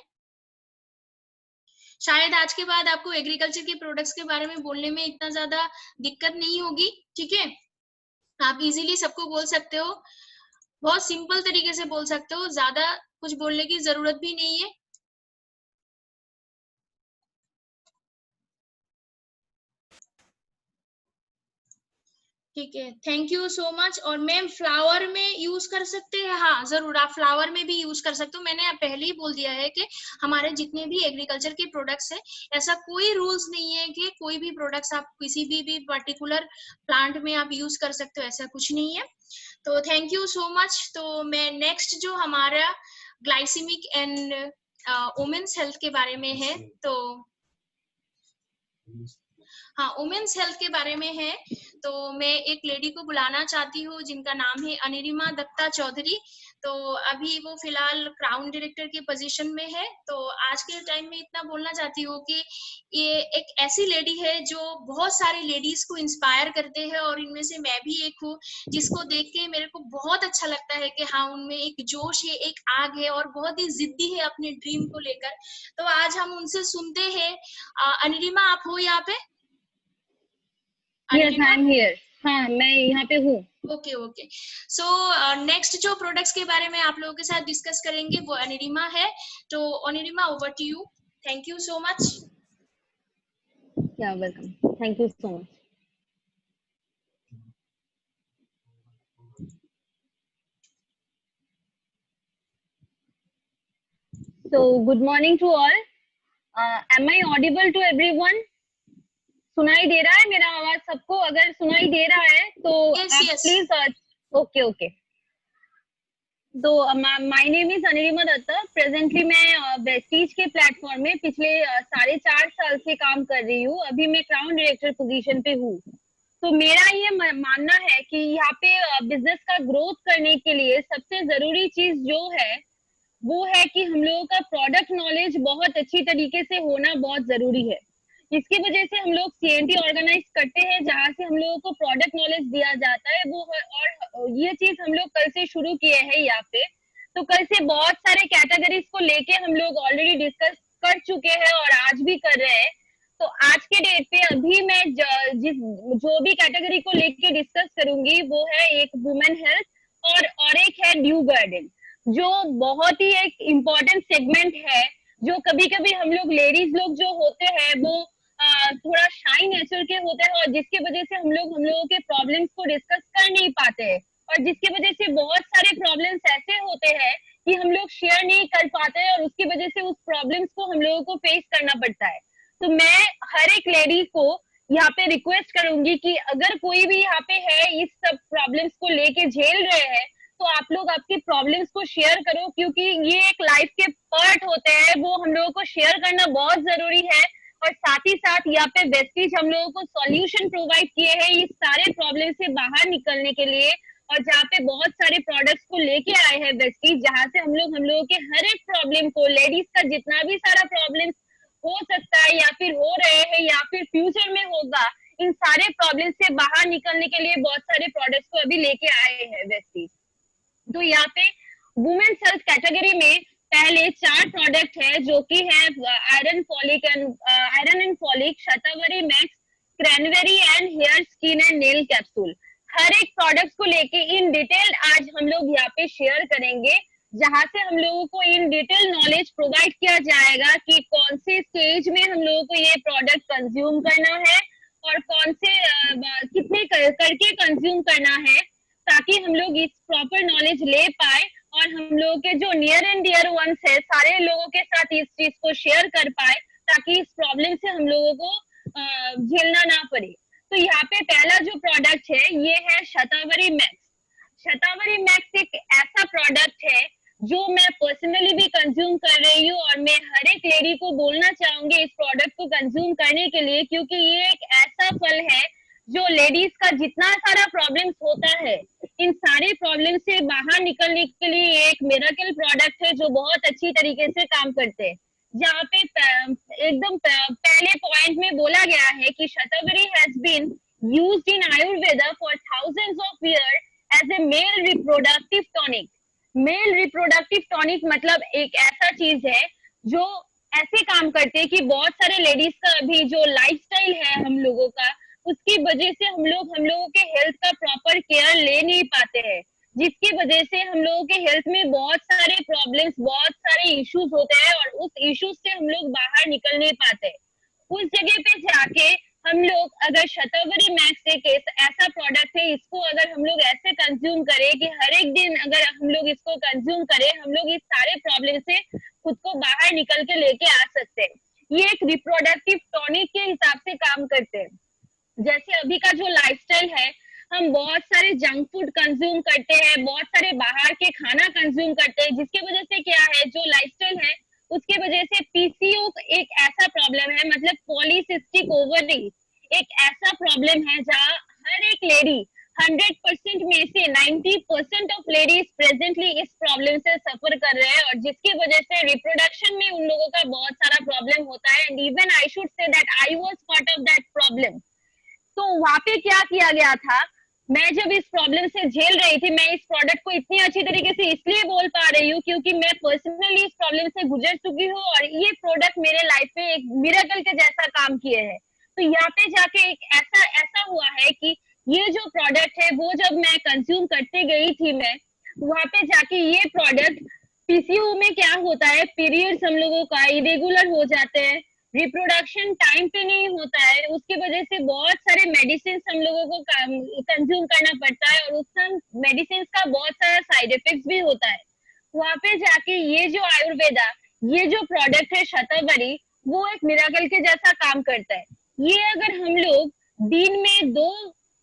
शायद आज के बाद आपको एग्रीकल्चर के प्रोडक्ट्स के बारे में बोलने में इतना ज्यादा दिक्कत नहीं होगी। ठीक है, आप इजीली सबको बोल सकते हो, बहुत सिंपल तरीके से बोल सकते हो, ज्यादा कुछ बोलने की जरूरत भी नहीं है। ठीक है, थैंक यू सो मच। और मैम फ्लावर में यूज कर सकते हैं? हाँ जरूर, आप फ्लावर में भी यूज कर सकते हो। मैंने पहले ही बोल दिया है कि हमारे जितने भी एग्रीकल्चर के प्रोडक्ट्स है, ऐसा कोई रूल्स नहीं है कि कोई भी प्रोडक्ट्स आप किसी भी पर्टिकुलर प्लांट में आप यूज कर सकते हो, ऐसा कुछ नहीं है। तो थैंक यू सो मच। तो मैं नेक्स्ट जो हमारा ग्लाइसेमिक एंड वुमेन्स हेल्थ के बारे में है, तो हाँ वुमेन्स हेल्थ के बारे में है, तो मैं एक लेडी को बुलाना चाहती हूँ जिनका नाम है अनिरिमा दत्ता चौधरी। तो अभी वो फिलहाल क्राउन डायरेक्टर की पोजीशन में है। तो आज के टाइम में इतना बोलना चाहती हूँ कि ये एक ऐसी लेडी है जो बहुत सारी लेडीज को इंस्पायर करते हैं, और इनमें से मैं भी एक हूँ, जिसको देख के मेरे को बहुत अच्छा लगता है कि हाँ उनमें एक जोश है, एक आग है, और बहुत ही जिद्दी है अपने ड्रीम को लेकर। तो आज हम उनसे सुनते हैं। अनिरिमा, आप हो यहाँ पे? Yes, I am here. हाँ, मैं यहाँ पे हूँ। ओके ओके, सो नेक्स्ट जो प्रोडक्ट्स के बारे में आप लोगों के साथ डिस्कस करेंगे वो अनिरिमा है। तो Anirima, over to you. Thank you so much. Yeah, welcome. Thank you so much. So, good morning to all. Am I audible to everyone? सुनाई दे रहा है मेरा आवाज सबको? अगर सुनाई दे रहा है तो Yes, आप yes. Please okay. तो my name is Anirima Datta. Presently मैं वेस्टीज के प्लेटफॉर्म में पिछले 4.5 साल से काम कर रही हूँ। अभी मैं क्राउन डायरेक्टर पोजीशन पे हूँ। तो मेरा ये मानना है कि यहाँ पे बिजनेस का ग्रोथ करने के लिए सबसे जरूरी चीज जो है वो है कि हम लोगों का प्रोडक्ट नॉलेज बहुत अच्छी तरीके से होना बहुत जरूरी है। इसकी वजह से हम लोग CNT ऑर्गेनाइज करते हैं जहाँ से हम लोगों को प्रोडक्ट नॉलेज दिया जाता है वो। और ये चीज हम लोग कल से शुरू किए हैं यहाँ पे। तो कल से बहुत सारे कैटेगरीज को लेके हम लोग ऑलरेडी डिस्कस कर चुके हैं और आज भी कर रहे हैं। तो आज के डेट पे अभी मैं जो भी कैटेगरी को लेके डिस्कस करूंगी वो है एक वुमेन हेल्थ और एक है ड्यू गार्डन, जो बहुत ही एक इम्पोर्टेंट सेगमेंट है। जो कभी कभी हम लोग लेडीज लोग जो होते हैं वो थोड़ा शाई नेचर के होते हैं और जिसकी वजह से हम लोगों के प्रॉब्लम्स को डिस्कस कर नहीं पाते हैं और जिसकी वजह से बहुत सारे प्रॉब्लम्स ऐसे होते हैं कि हम लोग शेयर नहीं कर पाते हैं और उसकी वजह से उस प्रॉब्लम्स को हम लोगों को फेस करना पड़ता है। तो मैं हर एक लेडी को यहाँ पे रिक्वेस्ट करूंगी कि अगर कोई भी यहाँ पे है इस सब प्रॉब्लम्स को लेके झेल रहे हैं तो आप लोग आपके प्रॉब्लम्स को शेयर करो, क्योंकि ये एक लाइफ के पार्ट होते हैं, वो हम लोगों को शेयर करना बहुत जरूरी है। और साथ ही साथ यहाँ पे वेस्टीज हम लोगों को सॉल्यूशन प्रोवाइड किए हैं इस सारे प्रॉब्लम से बाहर निकलने के लिए। और जहाँ पे बहुत सारे प्रोडक्ट्स को लेके आए हैं वेस्टीज, जहाँ से हम लोगों के हर एक प्रॉब्लम को, लेडीज का जितना भी सारा प्रॉब्लम हो सकता है या फिर हो रहे हैं या फिर फ्यूचर में होगा, इन सारे प्रॉब्लम से बाहर निकलने के लिए बहुत सारे प्रोडक्ट्स को अभी लेके आए हैं वेस्टीज। तो यहाँ पे वुमेन्स हेल्थ कैटेगरी में पहले 4 प्रोडक्ट है जो कि है iron and folic, Shatavari max, cranberry and hair skin and nail capsule. हर एक प्रोडक्ट को लेके इन डिटेल आज हम लोग यहाँ पे शेयर करेंगे, जहाँ से हम लोगों को इन डिटेल नॉलेज प्रोवाइड किया जाएगा कि कौन से स्टेज में हम लोगों को ये प्रोडक्ट कंज्यूम करना है और कौन से कितने करके कंज्यूम करना है, ताकि हम लोग इस प्रॉपर नॉलेज ले पाए और हम लोगों के जो नियर एंड डियर वंस है सारे लोगों के साथ इस चीज को शेयर कर पाए, ताकि इस प्रॉब्लम से हम लोगों को झेलना ना पड़े। तो यहाँ पे पहला जो प्रोडक्ट है ये है शतावरी मैक्स। शतावरी मैक्स एक ऐसा प्रोडक्ट है जो मैं पर्सनली भी कंज्यूम कर रही हूँ और मैं हर एक लेडी को बोलना चाहूंगी इस प्रोडक्ट को कंज्यूम करने के लिए, क्योंकि ये एक ऐसा फल है जो लेडीज का जितना सारा प्रॉब्लम्स होता है इन सारे प्रॉब्लम से बाहर निकलने के लिए ये एक मिरेकल प्रोडक्ट है जो बहुत अच्छी तरीके से काम करते हैं। जहाँ पे एकदम पहले पॉइंट में बोला गया है कि Shatavari has been used in Ayurveda for thousands of year as a male reproductive tonic. Male reproductive tonic मतलब एक ऐसा चीज है जो ऐसे काम करते हैं कि बहुत सारे लेडीज का अभी जो लाइफस्टाइल है हम लोगों का, उसकी वजह से हम लोगों के हेल्थ का प्रॉपर केयर ले नहीं पाते हैं, जिसकी वजह से हम लोगों के हेल्थ में बहुत सारे प्रॉब्लम्स, बहुत सारे इश्यूज होते हैं और उस इश्यूज से हम लोग बाहर निकल नहीं पाते। उस जगह पे जाके हम लोग अगर शतावरी मैक्स एक ऐसा प्रोडक्ट है, इसको अगर हम लोग ऐसे कंज्यूम करें कि हर एक दिन अगर हम लोग इसको कंज्यूम करें, हम लोग इस सारे प्रॉब्लम से खुद को बाहर निकल के लेके आ सकते हैं। ये एक रिप्रोडक्टिव टॉनिक के हिसाब से काम करते हैं। जैसे अभी का जो लाइफस्टाइल है, हम बहुत सारे जंक फूड कंज्यूम करते हैं, बहुत सारे बाहर के खाना कंज्यूम करते हैं, जिसकी वजह से क्या है, जो लाइफस्टाइल है उसके वजह से पीसीओ एक ऐसा प्रॉब्लम है, मतलब पॉलीसिस्टिक ओवरी एक ऐसा प्रॉब्लम है जहाँ हर एक लेडी 100% में से 90% ऑफ लेडीज प्रेजेंटली इस प्रॉब्लम से सफर कर रहे हैं और जिसकी वजह से रिप्रोडक्शन में उन लोगों का बहुत सारा प्रॉब्लम होता है। And even I should say that I was part of that problem. तो वहां पे क्या किया गया था, मैं जब इस प्रॉब्लम से झेल रही थी, मैं इस प्रोडक्ट को इतनी अच्छी तरीके से इसलिए बोल पा रही हूँ क्योंकि मैं पर्सनली इस प्रॉब्लम से गुजर चुकी हूँ और ये प्रोडक्ट मेरे लाइफ में एक मिरेकल के जैसा काम किए हैं। तो यहाँ पे जाके एक ऐसा हुआ है कि ये जो प्रोडक्ट है वो जब मैं कंज्यूम करते गई थी, मैं वहां पे जाके ये प्रोडक्ट, पीसीओ में क्या होता है, पीरियड्स हम लोगों का इरेगुलर हो जाते हैं, रिप्रोडक्शन टाइम पे नहीं होता है, उसकी वजह से बहुत सारे मेडिसिन हम लोगों को कंज्यूम करना पड़ता है और उस मेडिसिन का बहुत सारा साइड इफेक्ट्स भी होता है। वहां पे जाके ये जो आयुर्वेदा, ये जो प्रोडक्ट है शतावरी, वो एक मिरेकल के जैसा काम करता है। ये अगर हम लोग दिन में 2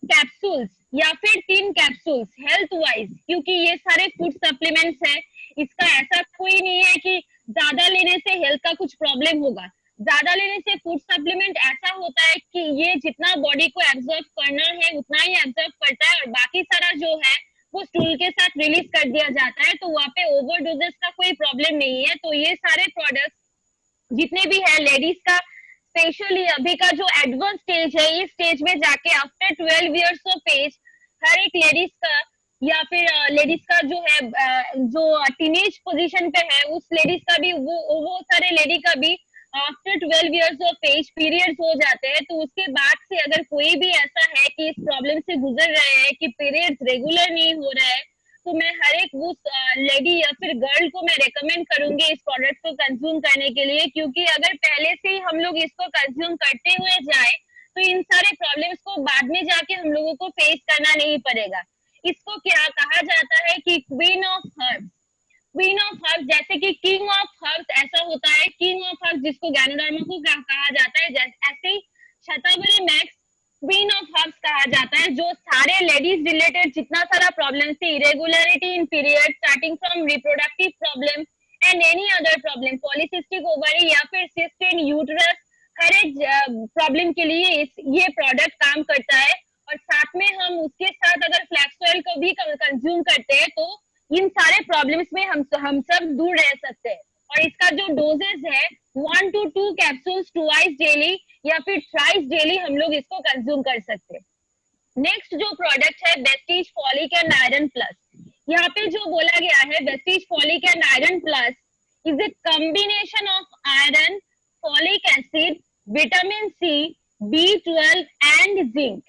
कैप्सूल्स या फिर 3 कैप्सूल्स हेल्थ वाइज, क्योंकि ये सारे फूड सप्लीमेंट्स है, इसका ऐसा कोई नहीं है कि ज्यादा लेने से हेल्थ का कुछ प्रॉब्लम होगा। ज्यादा लेने से फूड सप्लीमेंट ऐसा होता है कि ये जितना बॉडी को एब्जॉर्ब करना है उतना ही एब्जॉर्ब करता है और बाकी सारा जो है वो स्टूल के साथ रिलीज कर दिया जाता है, तो वहाँ पे ओवरडोजेस का कोई प्रॉब्लम नहीं है। तो ये सारे प्रोडक्ट्स जितने भी है लेडीज का, स्पेशली अभी का जो एडवांस स्टेज है, इस स्टेज में जाके आफ्टर 12 इयर्स ऑफ एज हर एक लेडीज का या फिर लेडीज का जो है जो टीनेज पोजीशन पे है उस लेडीज का भी वो सारे लेडी का भी after 12 years of age periods हो जाते हैं। तो उसके बाद से अगर कोई भी ऐसा है कि इस प्रॉब्लम से गुजर रहे हैं कि पीरियड्स रेगुलर नहीं हो रहा है, तो मैं हर एक उस लेडी या फिर गर्ल को मैं रेकमेंड करूंगी इस प्रोडक्ट को कंज्यूम करने के लिए, क्योंकि अगर पहले से ही हम लोग इसको कंज्यूम करते हुए जाए तो इन सारे प्रॉब्लम्स को बाद में जाके हम लोगों को फेस करना नहीं पड़ेगा। इसको क्या कहा जाता है कि queen of herbs, queen of herbs, जैसे कि किंग ऑफ हर्ब्स ऐसा होता है, किंग ऑफ हर्ब्स जिसको गैनोडर्मा को कहा जाता है, ऐसे ही शतावरी मैक्स क्वीन ऑफ हर्ब्स कहा जाता है, जो सारे लेडीज रिलेटेड जितना सारा प्रॉब्लम है, irregularity in period starting from reproductive problem and any other problem, polycystic ovary या फिर सिस्ट इन यूटरस, हर एक प्रॉब्लम के लिए ये प्रोडक्ट काम करता है। और साथ में हम उसके साथ अगर फ्लैक्स ऑयल को भी कंज्यूम करते हैं तो इन सारे प्रॉब्लम्स में हम सब दूर रह सकते हैं। और इसका जो डोजेज है 1 to 2 कैप्सूल्स ट्वाइस डेली या फिर थ्राइस डेली हम लोग इसको कंज्यूम कर सकते हैं। नेक्स्ट जो प्रोडक्ट है Vestige folic and iron plus, यहाँ पे जो बोला गया है Vestige folic and iron plus is a combination of iron, folic acid, vitamin C, B12 and zinc.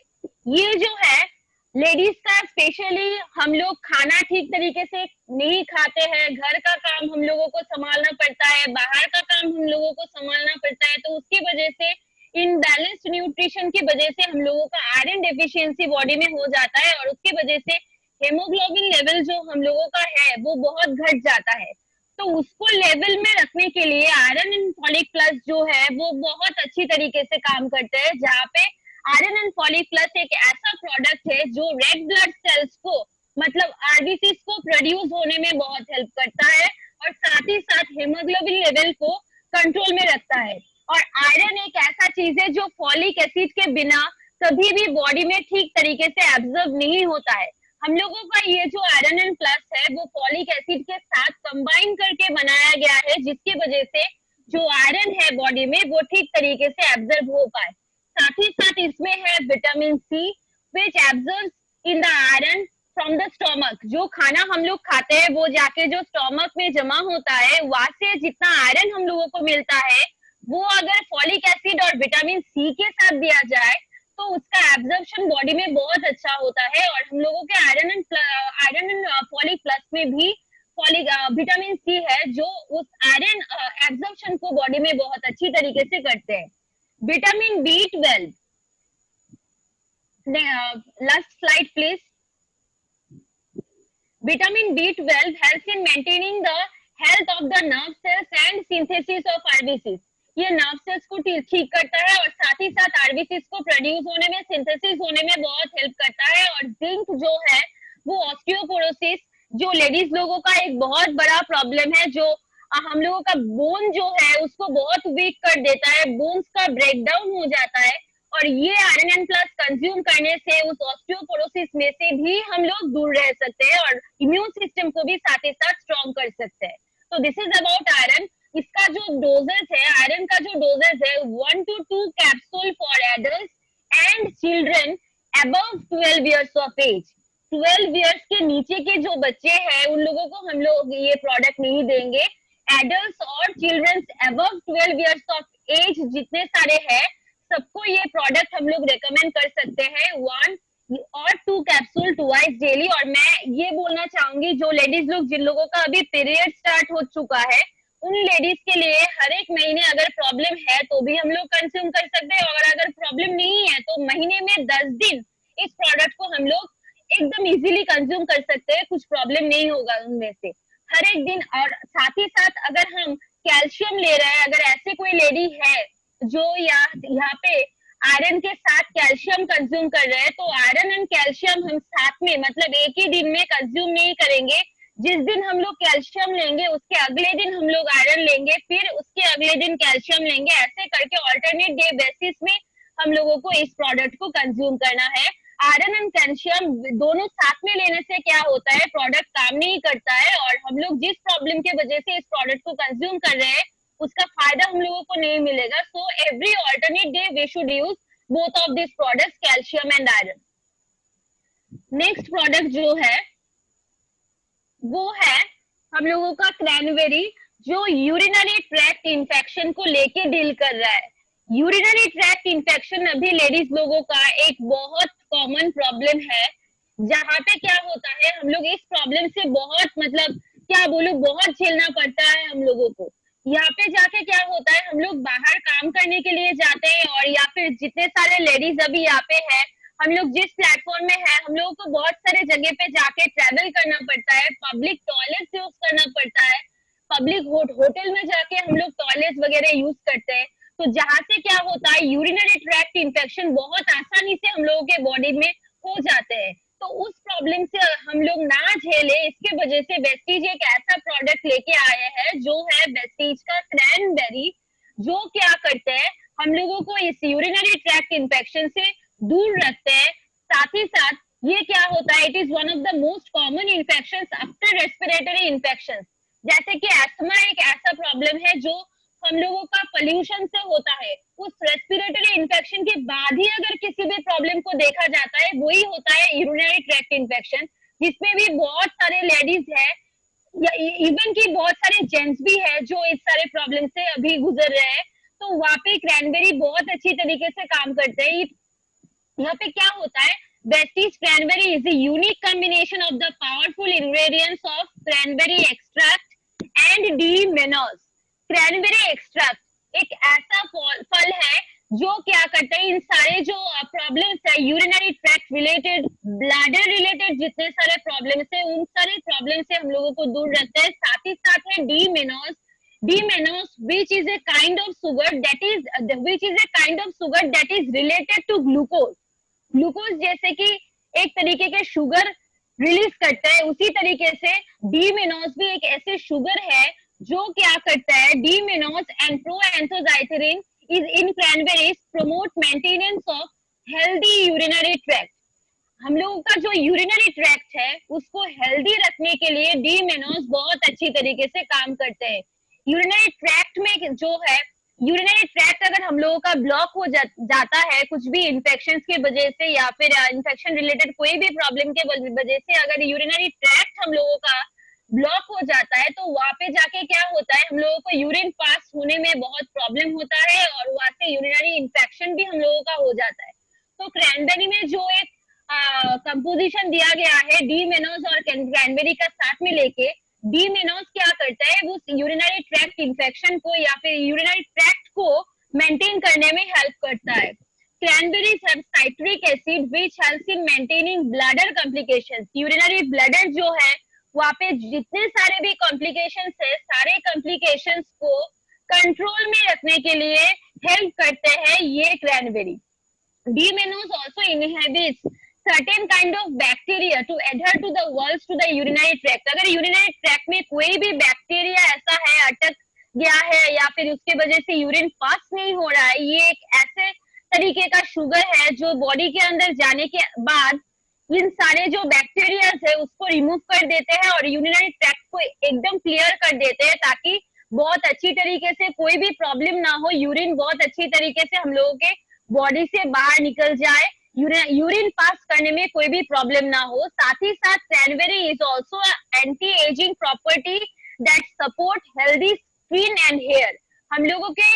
ये जो है लेडीज का स्पेशली हम लोग खाना ठीक तरीके से नहीं खाते हैं, घर का काम हम लोगों को संभालना पड़ता है, बाहर का काम हम लोगों को संभालना पड़ता है, तो उसकी वजह से इनबैलेंस्ड न्यूट्रिशन की वजह से हम लोगों का आयरन डेफिशिएंसी बॉडी में हो जाता है और उसकी वजह से हेमोग्लोबिन लेवल जो हम लोगों का है वो बहुत घट जाता है। तो उसको लेवल में रखने के लिए आयरन एंड फॉलिक प्लस जो है वो बहुत अच्छी तरीके से काम करते हैं, जहाँ पे आयरन एंड फॉलिक प्लस एक ऐसा प्रोडक्ट है जो रेड ब्लड सेल्स को मतलब आरबीसी को प्रोड्यूस होने में बहुत हेल्प करता है और साथ ही साथ हेमोग्लोबिन लेवल को कंट्रोल में रखता है। और आयरन एक ऐसा चीज है जो फॉलिक एसिड के बिना कभी भी बॉडी में ठीक तरीके से एब्जॉर्ब नहीं होता है। हम लोगों का ये जो आयरन एंड प्लस है वो फॉलिक एसिड के साथ कंबाइन करके बनाया गया है, जिसकी वजह से जो आयरन है बॉडी में वो ठीक तरीके से एब्जॉर्ब हो पाए। साथ ही साथ इसमें है vitamin C which absorbs in the iron from the stomach. जो खाना हम लोग खाते हैं वो जाके जो स्टोमक में जमा होता है, वहां से जितना आयरन हम लोगों को मिलता है वो अगर फॉलिक एसिड और विटामिन सी के साथ दिया जाए तो उसका एब्जॉर्प्शन बॉडी में बहुत अच्छा होता है। और हम लोगों के आयरन एंड फॉलिक प्लस में भी फॉलिक विटामिन सी है जो उस आयरन एब्जॉर्प्शन को बॉडी में बहुत अच्छी तरीके से करते हैं। Vitamin B12, last slide please. Vitamin B12 helps in maintaining the health of the nerve cells and synthesis of RBCs। ये नर्व सेल्स को ठीक करता है और साथ ही साथ आरबीसी को प्रोड्यूस होने में, सिंथेसिस होने में बहुत हेल्प करता है। और जिंक जो है वो ऑस्टियोपोरोसिस, जो लेडीज लोगों का एक बहुत बड़ा प्रॉब्लम है, जो हम लोगों का बोन जो है उसको बहुत वीक कर देता है, बोन्स का ब्रेकडाउन हो जाता है। और ये आयरन एंड प्लस कंज्यूम करने से उस ऑस्टियोपोरोसिस में से भी हम लोग दूर रह सकते हैं और इम्यून सिस्टम को भी साथ ही साथ स्ट्रॉन्ग कर सकते हैं। तो दिस इज अबाउट आयरन। इसका जो डोजेस है, आयरन का जो डोजेस है 1 to 2 capsule for adults and children above 12 years of age. 12 years के नीचे के जो बच्चे हैं उन लोगों को हम लोग ये प्रोडक्ट नहीं देंगे। एडल्ट्स और children above 12 years of age जितने सारे हैं सबको ये प्रोडक्ट हम लोग रेकमेंड कर सकते हैं 1 और 2 कैप्सूल ट्वाइस डेली। और मैं ये बोलना चाहूंगी जो लेडीज लोग जिन लोगों का अभी पीरियड स्टार्ट हो चुका है उन लेडीज के लिए हर एक महीने अगर प्रॉब्लम है तो भी हम लोग कंज्यूम कर सकते हैं, और अगर प्रॉब्लम नहीं है तो महीने में 10 दिन इस प्रोडक्ट को हम लोग एकदम इजीली कंज्यूम कर सकते हैं, कुछ प्रॉब्लम नहीं होगा उनमें से हर एक दिन। और साथ ही साथ अगर हम कैल्शियम ले रहे हैं, अगर ऐसे कोई लेडी है जो यहाँ पे आयरन के साथ कैल्शियम कंज्यूम कर रहे हैं तो आयरन एंड कैल्शियम हम साथ में मतलब एक ही दिन में कंज्यूम नहीं करेंगे। जिस दिन हम लोग कैल्शियम लेंगे उसके अगले दिन हम लोग आयरन लेंगे, फिर उसके अगले दिन कैल्शियम लेंगे, ऐसे करके ऑल्टरनेट डे बेसिस में हम लोगों को इस प्रोडक्ट को कंज्यूम करना है। आयरन एंड कैल्शियम दोनों साथ में लेने से क्या होता है, प्रोडक्ट काम नहीं करता है और हम लोग जिस प्रॉब्लम के वजह से इस प्रोडक्ट को कंज्यूम कर रहे हैं उसका फायदा हम लोगों को नहीं मिलेगा। So every alternate day we should use both of this products, calcium and iron. Next product जो है वो है हम लोगों का क्रैनबेरी, जो यूरिनरी ट्रैक्ट इन्फेक्शन को लेके डील कर रहा है। यूरिनरी ट्रैक्ट इन्फेक्शन अभी लेडीज लोगों का एक बहुत कॉमन प्रॉब्लम है, जहाँ पे क्या होता है हम लोग इस प्रॉब्लम से बहुत मतलब क्या बोलूं बहुत झेलना पड़ता है हम लोगों को। यहाँ पे जाके क्या होता है हम लोग बाहर काम करने के लिए जाते हैं और या फिर जितने सारे लेडीज अभी यहाँ पे है, हम लोग जिस प्लेटफॉर्म में है हम लोगों को बहुत सारे जगह पे जाके ट्रेवल करना पड़ता है, पब्लिक टॉयलेट यूज करना पड़ता है, पब्लिक होटल में जाके हम लोग टॉयलेट वगैरह यूज करते हैं। तो जहाँ से क्या होता है यूरिनरी ट्रैक्ट इन्फेक्शन बहुत आसानी से हम लोगों के बॉडी में हो जाते हैं। तो उस प्रॉब्लम से हम लोग ना झेले इसके वजह से वेस्टीज एक ऐसा प्रोडक्ट लेके आए हैं जो है वेस्टीज का क्रैनबेरी, जो क्या करते हैं हम लोगों को इस यूरिनरी ट्रैक्ट इन्फेक्शन से दूर रखते हैं। साथ ही साथ ये क्या होता है, it is one of the most common infection after respiratory infection. जैसे कि एस्थमा एक ऐसा प्रॉब्लम है जो हम लोगों का पोल्यूशन से होता है, उस रेस्पिरेटरी इन्फेक्शन के बाद ही अगर किसी भी प्रॉब्लम को देखा जाता है वही होता है यूरिनरी ट्रैक्ट इन्फेक्शन, जिसमें भी बहुत सारे लेडीज है या इवन की बहुत सारे जेंट्स भी है जो इस सारे प्रॉब्लम से अभी गुजर रहे हैं। तो वहाँ पे क्रैनबेरी बहुत अच्छी तरीके से काम करते हैं। यहाँ पे क्या होता है, Vestige cranberry is a unique combination of the powerful ingredients of cranberry extract and D-mannose। Cranberry extract एक ऐसा फल है जो क्या करता है इन सारे जो प्रॉब्लम्स है urinary tract related, bladder related जितने सारे प्रॉब्लम्स है उन सारे प्रॉब्लम से हम लोगों को दूर रखता है। साथ ही साथ है D-mannose which is a kind of sugar that is related to glucose। Glucose जैसे कि एक तरीके के शुगर रिलीज करता है, उसी तरीके से डीमिनोज भी एक ऐसे शुगर है जो क्या करता है, D mannose and proanthocyanidin is in cranberries promote maintenance of healthy urinary tract. हम लोगों का जो यूरिनरी ट्रैक्ट है उसको हेल्दी रखने के लिए डीमिनोज बहुत अच्छी तरीके से काम करते हैं। यूरिनरी ट्रैक्ट में जो है, यूरिनरी ट्रैक्ट अगर हम लोगों का ब्लॉक हो जाता है कुछ भी इन्फेक्शन के वजह से या फिर इन्फेक्शन रिलेटेड कोई भी प्रॉब्लम के वजह से अगर यूरिनरी ट्रैक्ट हम लोगों का ब्लॉक हो जाता है तो वहां पे जाके क्या होता है, हम लोगों को यूरिन पास होने में बहुत प्रॉब्लम होता है और वहां से यूरिनरी इन्फेक्शन भी हम लोगों का हो जाता है। तो क्रैनबेरी में जो एक कंपोजिशन दिया गया है डीमिनोज और क्रैनबेरी का साथ में लेके, डीमिनोज क्या करता है, वो यूरिनरी ट्रैक्ट इन्फेक्शन को या फिर यूरिनरी ट्रैक्ट को मेंटेन करने में हेल्प करता है। Cranberries have citric acid which helps in maintaining bladder complications. Urinary bladder जो है वहाँ पे जितने सारे भी कॉम्प्लिकेशंस है, सारे कॉम्प्लिकेशंस को कंट्रोल में रखने के लिए हेल्प करते हैं ये cranberry. डीमिनोज also inhibits certain kind of bacteria to adhere to the walls to the urinary tract। अगर यूरिनरी ट्रैक्ट में कोई भी बैक्टीरिया ऐसा है अटक गया है या फिर उसके वजह से यूरिन पास नहीं हो रहा है, ये एक ऐसे तरीके का शुगर है जो बॉडी के अंदर जाने के बाद इन सारे जो बैक्टीरियाज है उसको रिमूव कर देते हैं और यूरिनरी ट्रैक्ट को एकदम क्लियर कर देते हैं ताकि बहुत अच्छी तरीके से कोई भी प्रॉब्लम ना हो, यूरिन बहुत अच्छी तरीके से हम लोगों के बॉडी से बाहर निकल जाए, यूरिन पास करने में कोई भी प्रॉब्लम ना हो। साथ ही साथ cranberry is also anti ageing property that support healthy skin and hair. हम लोगों के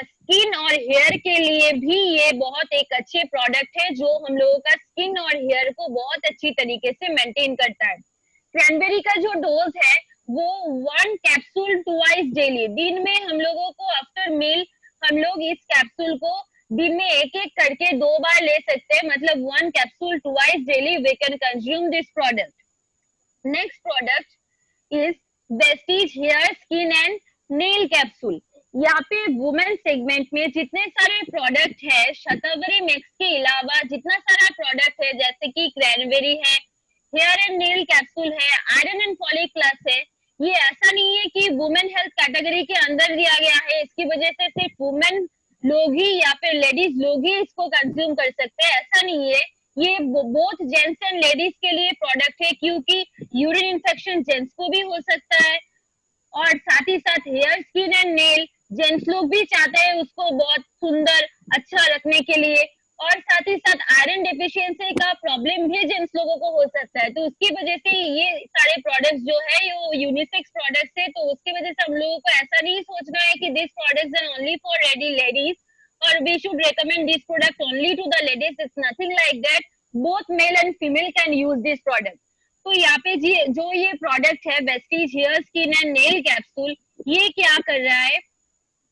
स्किन और हेयर के लिए भी ये बहुत एक अच्छे प्रोडक्ट है जो हम लोगों का स्किन और हेयर को बहुत अच्छी तरीके से मेंटेन करता है। क्रैनबेरी का जो डोज है वो 1 कैप्सूल ट्वाइस डेली, दिन में हम लोगों को आफ्टर मील हम लोग इस कैप्सूल को दिन में एक एक करके 2 बार ले सकते हैं, मतलब 1 capsule twice daily we can consume this product. Next product is Vestige hair skin and nail capsule. यहाँ पे वुमेन सेगमेंट में जितने सारे प्रोडक्ट है, शतावरी मैक्स के अलावा जितना सारा प्रोडक्ट है जैसे कि क्रैनबेरी है, हेयर एंड नेल कैप्सूल है, आयरन एंड फॉलिक प्लस है, ये ऐसा नहीं है कि वुमेन हेल्थ कैटेगरी के अंदर दिया गया है, इसकी वजह से सिर्फ वुमेन लोग ही या फिर लेडीज लोग ही इसको कंज्यूम कर सकते हैं, ऐसा नहीं है। ये बोथ जेंट्स एंड लेडीज के लिए प्रोडक्ट है क्योंकि यूरिन इन्फेक्शन जेंट्स को भी हो सकता है और साथ ही साथ hair skin and nail gents लोग भी चाहते हैं उसको बहुत सुंदर अच्छा रखने के लिए, और साथ ही साथ आयरन डेफिशिएंसी का प्रॉब्लम भी जेंट्स लोगों को हो सकता है, तो उसकी वजह से ये सारे प्रोडक्ट्स जो है ये यूनिसेक्स प्रोडक्ट्स है, तो उसकी वजह से हम लोगों को ऐसा नहीं सोचना है कि this products are only for ready ladies और we should recommend this product only to the ladies, it's nothing like that, both male and female can use this product. तो यहाँ पे जो ये प्रोडक्ट है Vestige hair skin and nail capsule, ये क्या कर रहा है,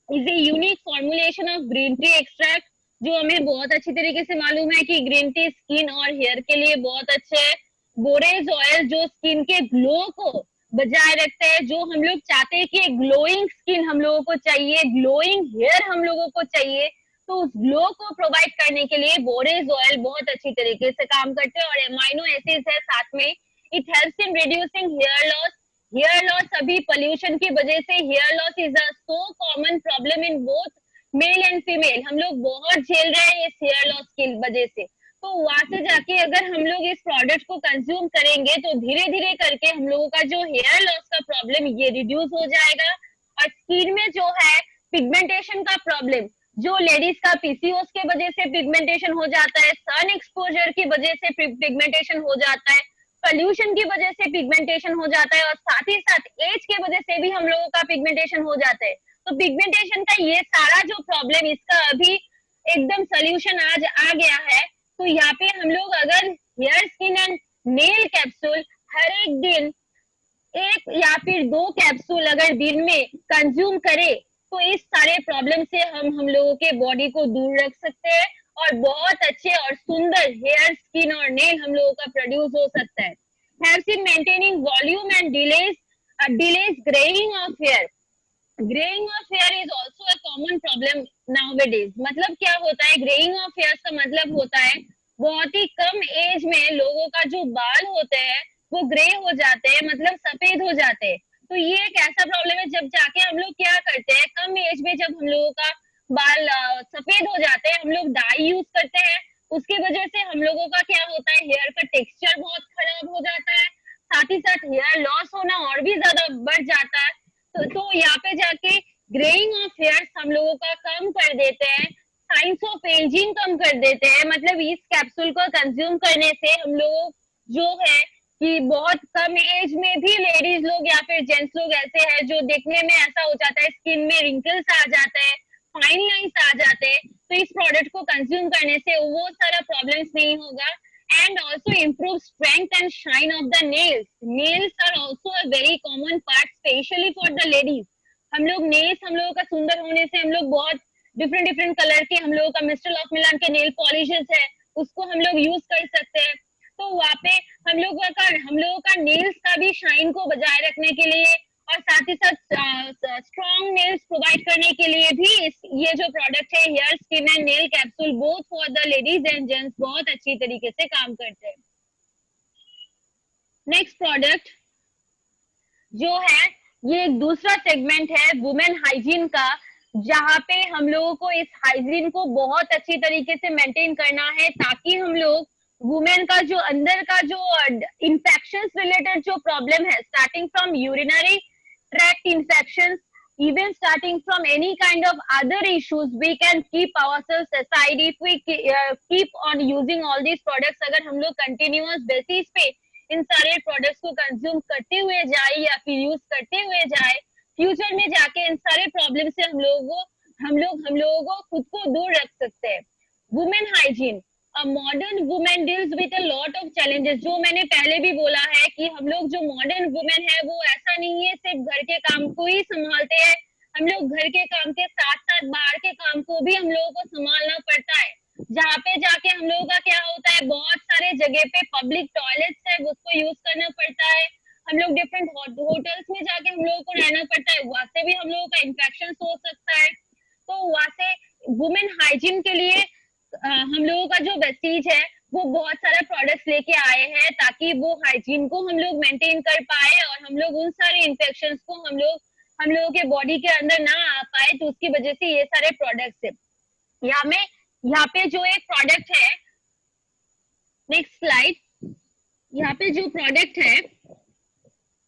is a unique formulation of green tea extract, जो हमें बहुत अच्छी तरीके से मालूम है कि ग्रीन टी स्किन और हेयर के लिए बहुत अच्छे है। बोरेज ऑयल जो स्किन के ग्लो को बजाय रखता है, जो हम लोग चाहते हैं कि ग्लोइंग स्किन हम लोगों को चाहिए, ग्लोइंग हेयर हम लोगों को चाहिए, तो उस ग्लो को प्रोवाइड करने के लिए बोरेज ऑयल बहुत अच्छी तरीके से काम करते हैं और एमाइनो एसिड्स है साथ में। It helps in reducing hair loss. Hair loss अभी पोल्यूशन की वजह से hair loss is a so common problem in both male and female, हम लोग बहुत झेल रहे हैं इस हेयर लॉस की वजह से। तो वहां से जाके अगर हम लोग इस प्रोडक्ट को कंज्यूम करेंगे तो धीरे धीरे करके हम लोगों का जो हेयर लॉस का प्रॉब्लम ये रिड्यूस हो जाएगा, और स्किन में जो है पिगमेंटेशन का प्रॉब्लम, जो लेडीज का पीसीओएस के वजह से पिगमेंटेशन हो जाता है, सन एक्सपोजर की वजह से पिगमेंटेशन हो जाता है, पोल्यूशन की वजह से पिगमेंटेशन हो जाता है, और साथ ही साथ एज के वजह से भी हम लोगों का पिगमेंटेशन हो जाता है। तो पिगमेंटेशन का ये सारा जो प्रॉब्लम, इसका अभी एकदम सोल्यूशन आज आ गया है। तो यहाँ पे हम लोग अगर hair skin and nail capsule हर एक दिन 1 या फिर 2 कैप्सूल अगर दिन में कंज्यूम करें तो इस सारे प्रॉब्लम से हम लोगों के बॉडी को दूर रख सकते हैं और बहुत अच्छे और सुंदर हेयर स्किन और नेल हम लोगों का प्रोड्यूस हो सकता है। Helps in maintaining volume and delays greying of hair. Greying of hair is also a common problem nowadays. मतलब क्या होता है ग्रेइंग ऑफ हेयर का मतलब होता है बहुत ही कम एज में लोगों का जो बाल होते हैं वो ग्रे हो जाते हैं, मतलब सफेद हो जाते हैं। तो ये एक ऐसा प्रॉब्लम है, जब जाके हम लोग क्या करते हैं, कम एज में जब हम लोगों का बाल सफेद हो जाते हैं, हम लोग डाई यूज करते हैं, उसकी वजह से हम लोगों का क्या होता है, हेयर का टेक्सचर बहुत खराब हो जाता है, साथ ही साथ हेयर लॉस होना और भी ज्यादा बढ़ जाता है। तो यहाँ पे जाके ग्रेइंग ऑफ हेयर्स हम लोगों का कम कर देते हैं, साइंस ऑफ एजिंग कम कर देते हैं। मतलब इस कैप्सूल को कंज्यूम करने से हम लोग जो है कि बहुत कम एज में भी लेडीज लोग या फिर जेंट्स लोग ऐसे हैं जो देखने में ऐसा हो जाता है, स्किन में रिंकल्स आ जाते हैं, फाइन लाइंस आ जाते हैं। तो इस प्रोडक्ट को कंज्यूम करने से वो सारा प्रॉब्लम्स नहीं होगा। and also improve strength and shine of the nails. Nails are also a very common part, especially for the ladies. हम लोग नेल्स, हम लोगों का सुंदर होने से हम लोग बहुत डिफरेंट डिफरेंट कलर के, हम लोगों का मिस्टर ऑफ मिलान के नेल पॉलिशेस है, उसको हम लोग यूज कर सकते हैं। तो वहाँ पे हम लोगों का नेल्स का भी शाइन को बजाय रखने के लिए और साथ ही साथ स्ट्रॉन्ग नेल्स प्रोवाइड करने के लिए भी ये जो प्रोडक्ट है hair skin and nail capsule both for the ladies and gents बहुत अच्छी तरीके से काम करते हैं। नेक्स्ट प्रोडक्ट जो है ये एक दूसरा सेगमेंट है वुमेन हाइजीन का, जहाँ पे हम लोगों को इस हाइजीन को बहुत अच्छी तरीके से मेंटेन करना है ताकि हम लोग वुमेन का जो अंदर का जो इंफेक्शन रिलेटेड जो प्रॉब्लम है, starting from urinary tract infections, even starting from any kind of other issues, we can keep ourselves aside if we keep on using all these products. अगर हम लोग continuous basis पे इन सारे products को consume करते हुए जाए या फिर use करते हुए जाए, फ्यूचर में जाके इन सारे प्रॉब्लम से हम लोगों को खुद को दूर रख सकते हैं। Women hygiene, a modern woman deals with a lot of challenges। जो मैंने पहले भी बोला है कि हम लोग जो मॉडर्न वुमेन है वो ऐसा नहीं है सिर्फ घर के काम को ही संभालते हैं, हम लोग घर के काम के साथ साथ बाहर के काम को भी हम लोगों को संभालना पड़ता है। जहाँ पे जाके हम लोगों का क्या होता है, बहुत सारे जगह पे पब्लिक टॉयलेट्स है उसको यूज करना पड़ता है, हम लोग डिफरेंट होटल्स में जाके हम लोगों को रहना पड़ता है, वहां से भी हम लोगों का इन्फेक्शन हो सकता है। तो वहां से वुमेन हाइजीन के लिए हम लोगों का जो वेस्टीज है वो बहुत सारे प्रोडक्ट्स लेके आए हैं ताकि वो हाइजीन को हम लोग मेंटेन कर पाए और हम लोग उन सारे इन्फेक्शंस को हम लोगों के बॉडी के अंदर ना आ पाए। तो उसकी वजह से ये सारे प्रोडक्ट्स है। यहाँ पे जो एक प्रोडक्ट है, नेक्स्ट स्लाइड, यहाँ पे जो प्रोडक्ट है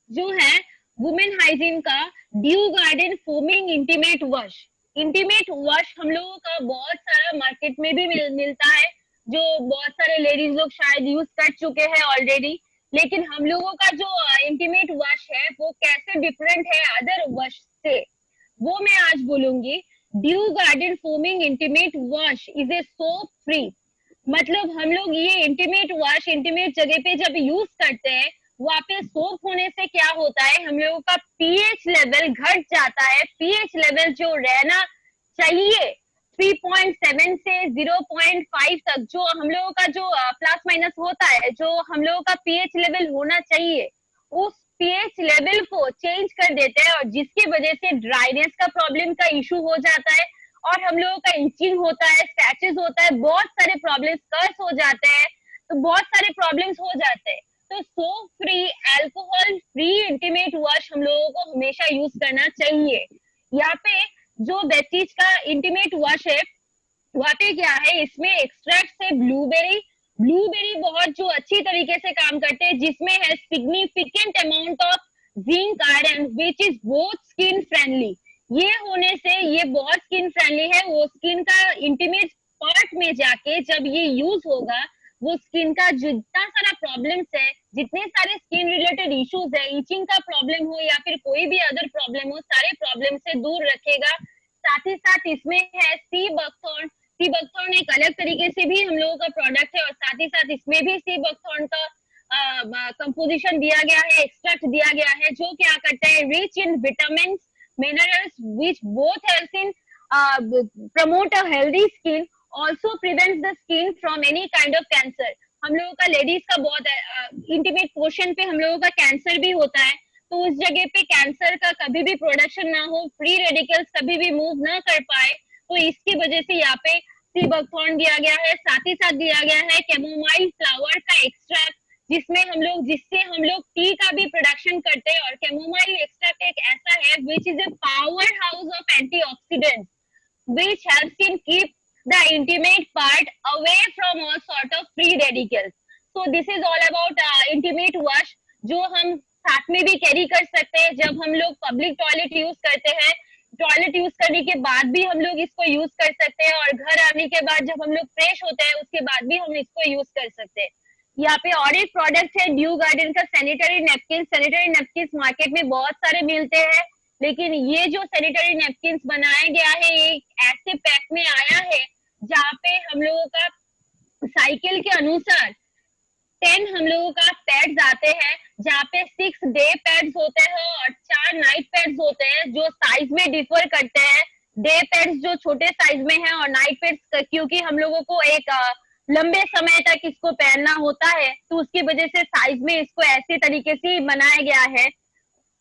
जो है वुमेन हाइजीन का due garden foaming intimate wash. Intimate wash हम लोगों का बहुत सारा मार्केट में भी मिलता है, जो बहुत सारे लेडीज लोग शायद यूज कर चुके हैं ऑलरेडी। लेकिन हम लोगों का जो इंटीमेट वॉश है वो कैसे डिफरेंट है अदर वॉश से, वो मैं आज बोलूंगी। Due garden foaming intimate wash is a soap free. मतलब हम लोग ये इंटीमेट वॉश इंटीमेट जगह पे जब यूज करते हैं, वहाँ पे सोप होने से क्या होता है, हम लोगों का पीएच लेवल घट जाता है। पीएच लेवल जो रहना चाहिए 3.7 से 0.5 तक, जो हम लोगों का जो प्लस माइनस होता है, जो हम लोगों का पीएच लेवल होना चाहिए, उस पीएच लेवल को चेंज कर देते हैं और जिसकी वजह से ड्राइनेस का प्रॉब्लम का इशू हो जाता है और हम लोगों का इंचिंग होता है, स्क्रैचेस होता है, बहुत सारे प्रॉब्लम्स, कर्स हो जाते हैं, तो बहुत सारे प्रॉब्लम्स हो जाते हैं। तो soap free, alcohol free intimate wash हम लोगों को हमेशा यूज करना चाहिए। यहाँ पे जो वेस्टीज का इंटीमेट वॉश है, वहाँ पे क्या है, इसमें एक्सट्रैक्ट है ब्लूबेरी बहुत जो अच्छी तरीके से काम करते हैं, जिसमें है significant amount of zinc iron which is both skin friendly. ये होने से ये बहुत स्किन फ्रेंडली है। वो स्किन का इंटीमेट पार्ट में जाके जब ये यूज होगा, वो स्किन का जितना सारा प्रॉब्लम्स है, जितने सारे स्किन रिलेटेड इश्यूज है, ईचिंग का प्रॉब्लम हो या फिर कोई भी अदर प्रॉब्लम हो, सारे प्रॉब्लम से दूर रखेगा। साथ ही साथ इसमें है सी बकथॉर्न। सी बकथॉर्न एक अलग तरीके से भी हम लोगों का प्रोडक्ट है और साथ ही साथ इसमें भी सी बकथॉर्न का कंपोजिशन दिया गया है, एक्सट्रैक्ट दिया गया है, जो क्या करता है, rich in vitamin minerals which both help in promote a healthy skin, also prevents the skin from any kind of cancer। हम लोगों का लेडीज का बहुत इंटीमेट पोर्शन पे हम लोगों का कैंसर भी होता है, तो उस जगह पे कैंसर का कभी भी प्रोडक्शन ना हो, फ्री रेडिकल्स कभी भी मूव ना कर पाए, तो इसकी वजह से यहाँ पे सी बकथॉर्न दिया गया है, साथ ही साथ दिया गया है कैमोमाइल फ्लावर का एक्सट्रैक्ट, जिससे हम लोग टी का भी प्रोडक्शन करते हैं। और कैमोमाइल एक्सट्रैक्ट एक ऐसा है which is a power house of antioxidants which helps in keep the intimate part away from all sort of free radicals. So this is all about intimate wash, जो हम साथ में भी कैरी कर सकते हैं जब हम लोग पब्लिक टॉयलेट यूज करते हैं। टॉयलेट यूज करने के बाद भी हम लोग इसको यूज कर सकते हैं, और घर आने के बाद जब हम लोग फ्रेश होते हैं उसके बाद भी हम इसको यूज कर सकते हैं। यहाँ पे और एक प्रोडक्ट है ड्यू गार्डन का sanitary napkin. Sanitary napkin market में बहुत सारे मिलते हैं, लेकिन ये जो सैनिटरी नैपकिन बनाया गया है एक ऐसे पैक में आया है जहाँ पे हम लोगों का साइकिल के अनुसार 10 हम लोगों का पैड्स आते हैं, जहाँ पे 6 डे पैड्स होते हैं और 4 नाइट पैड्स होते हैं, जो साइज में डिफर करते हैं। डे पैड्स जो छोटे साइज में है और नाइट पैड्स क्योंकि हम लोगों को एक लंबे समय तक इसको पहनना होता है, तो उसकी वजह से साइज में इसको ऐसे तरीके से बनाया गया है।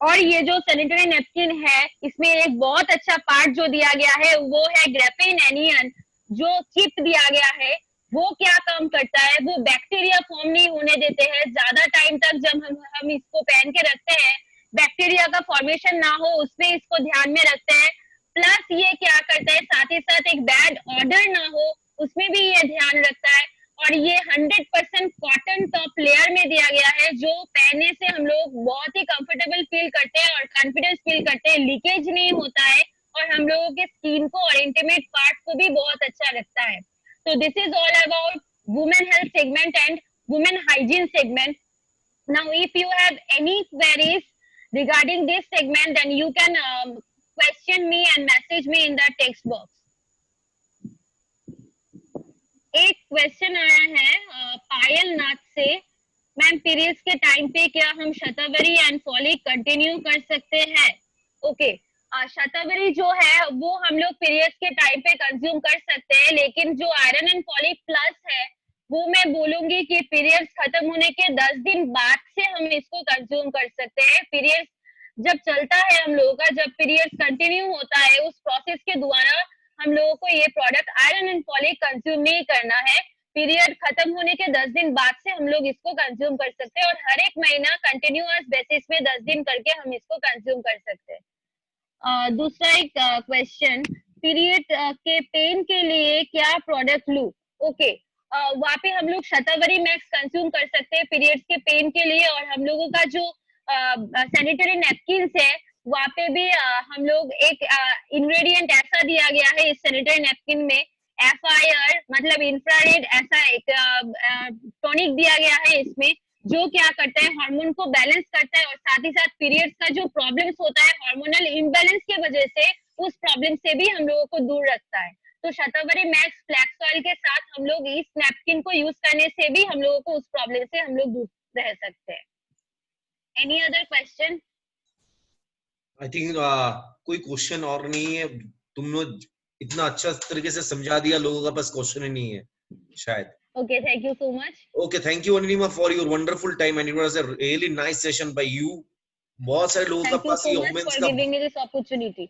और ये जो सैनिटरी नैपकिन है इसमें एक बहुत अच्छा पार्ट जो दिया गया है वो है ग्रेफेन एनियन, जो चिप दिया गया है। वो क्या काम करता है, वो बैक्टीरिया फॉर्म नहीं होने देते हैं ज्यादा टाइम तक। जब हम इसको पहन के रखते हैं बैक्टीरिया का फॉर्मेशन ना हो उसमें इसको ध्यान में रखते हैं। प्लस ये क्या करता है, साथ ही साथ एक बैड ऑर्डर ना हो उसमें भी ये ध्यान रखता है। और ये 100% कॉटन टॉप लेयर में दिया गया है, जो पहनने से हम लोग बहुत ही कंफर्टेबल फील करते हैं और कॉन्फिडेंस फील करते हैं। लीकेज नहीं होता है और हम लोगों के स्किन को और इंटीमेट पार्ट को भी बहुत अच्छा रखता है। So this is all about women health segment and women hygiene segment. Now, if you have any queries regarding this segment, then you can question me and message me in the text box. एक question आया है पायल नाथ से, ma'am periods के time पे क्या हम शतावरी and folic continue कर सकते हैं? ओके, शतावरी जो है वो हम लोग पीरियड्स के टाइम पे कंज्यूम कर सकते हैं, लेकिन जो आयरन एंड फॉलिक प्लस है वो मैं बोलूंगी कि पीरियड्स खत्म होने के 10 दिन बाद से हम इसको कंज्यूम कर सकते हैं। पीरियड्स जब चलता है हम लोगों का, जब पीरियड्स कंटिन्यू होता है उस प्रोसेस के द्वारा हम लोगों को ये product iron and folic consume नहीं करना है। पीरियड खत्म होने के 10 दिन बाद से हम लोग इसको कंज्यूम कर सकते हैं, और हर एक महीना कंटिन्यूअस बेसिस में 10 दिन करके हम इसको कंज्यूम कर सकते हैं। दूसरा एक क्वेश्चन, पीरियड के पेन के लिए क्या प्रोडक्ट लूं? ओके, वहाँ पे हम लोग शतावरी मैक्स कंज्यूम कर सकते हैं पीरियड्स के पेन के लिए। और हम लोगों का जो सैनिटरी नैपकिन है वहाँ पे भी हम लोग एक इंग्रेडिएंट ऐसा दिया गया है इस सैनिटरी नैपकिन में, FIR मतलब इंफ्रारेड, ऐसा एक टॉनिक दिया गया है इसमें, जो क्या करता है हार्मोन को बैलेंस करता है, और साथ ही साथ पीरियड्स का जो प्रॉब्लम्स होता है हार्मोनल इम्बैलेंस के वजह से उस प्रॉब्लम से भी हम लोगों को दूर रखता है। तो शतावरी मैक्स फ्लैक्स ऑयल के साथ हम लोग इस नैपकिन को यूज करने से भी हम लोगों को उस प्रॉब्लम से हम लोग दूर रह सकते हैं। Any other question? I think कोई क्वेश्चन और नहीं है। तुम लोग इतना अच्छा तरीके से समझा दिया, लोगों का पास क्वेश्चन ही नहीं है शायद। Okay, thank you so much. Okay, thank you Anilima for your wonderful time and it was a really nice session by you. बहुत सारे लोगों का पास ये वुमेन्स का, giving me this opportunity.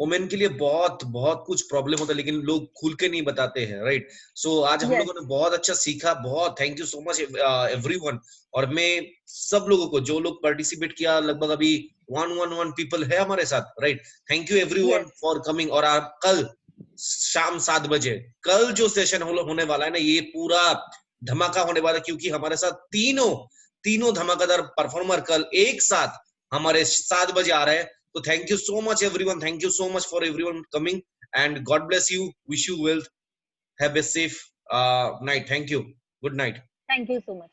Women के लिए बहुत कुछ प्रॉब्लम होता है, लेकिन लोग खुल के नहीं बताते हैं, राइट? सो आज हम लोगों ने बहुत अच्छा सीखा, बहुत thank you so much everyone. और मैं सब लोगों को, जो लोग पार्टिसिपेट किया, लगभग अभी 111 पीपल है हमारे साथ, right? Thank you everyone for coming. और कल शाम 7 बजे कल जो सेशन होने वाला है ना, ये पूरा धमाका होने वाला है, क्योंकि हमारे साथ तीनों धमाकेदार परफॉर्मर कल एक साथ हमारे 7 बजे आ रहे हैं। तो thank you so much everyone, thank you so much for everyone coming and God bless you, wish you wealth, have a safe night, thank you, good night, thank you so much.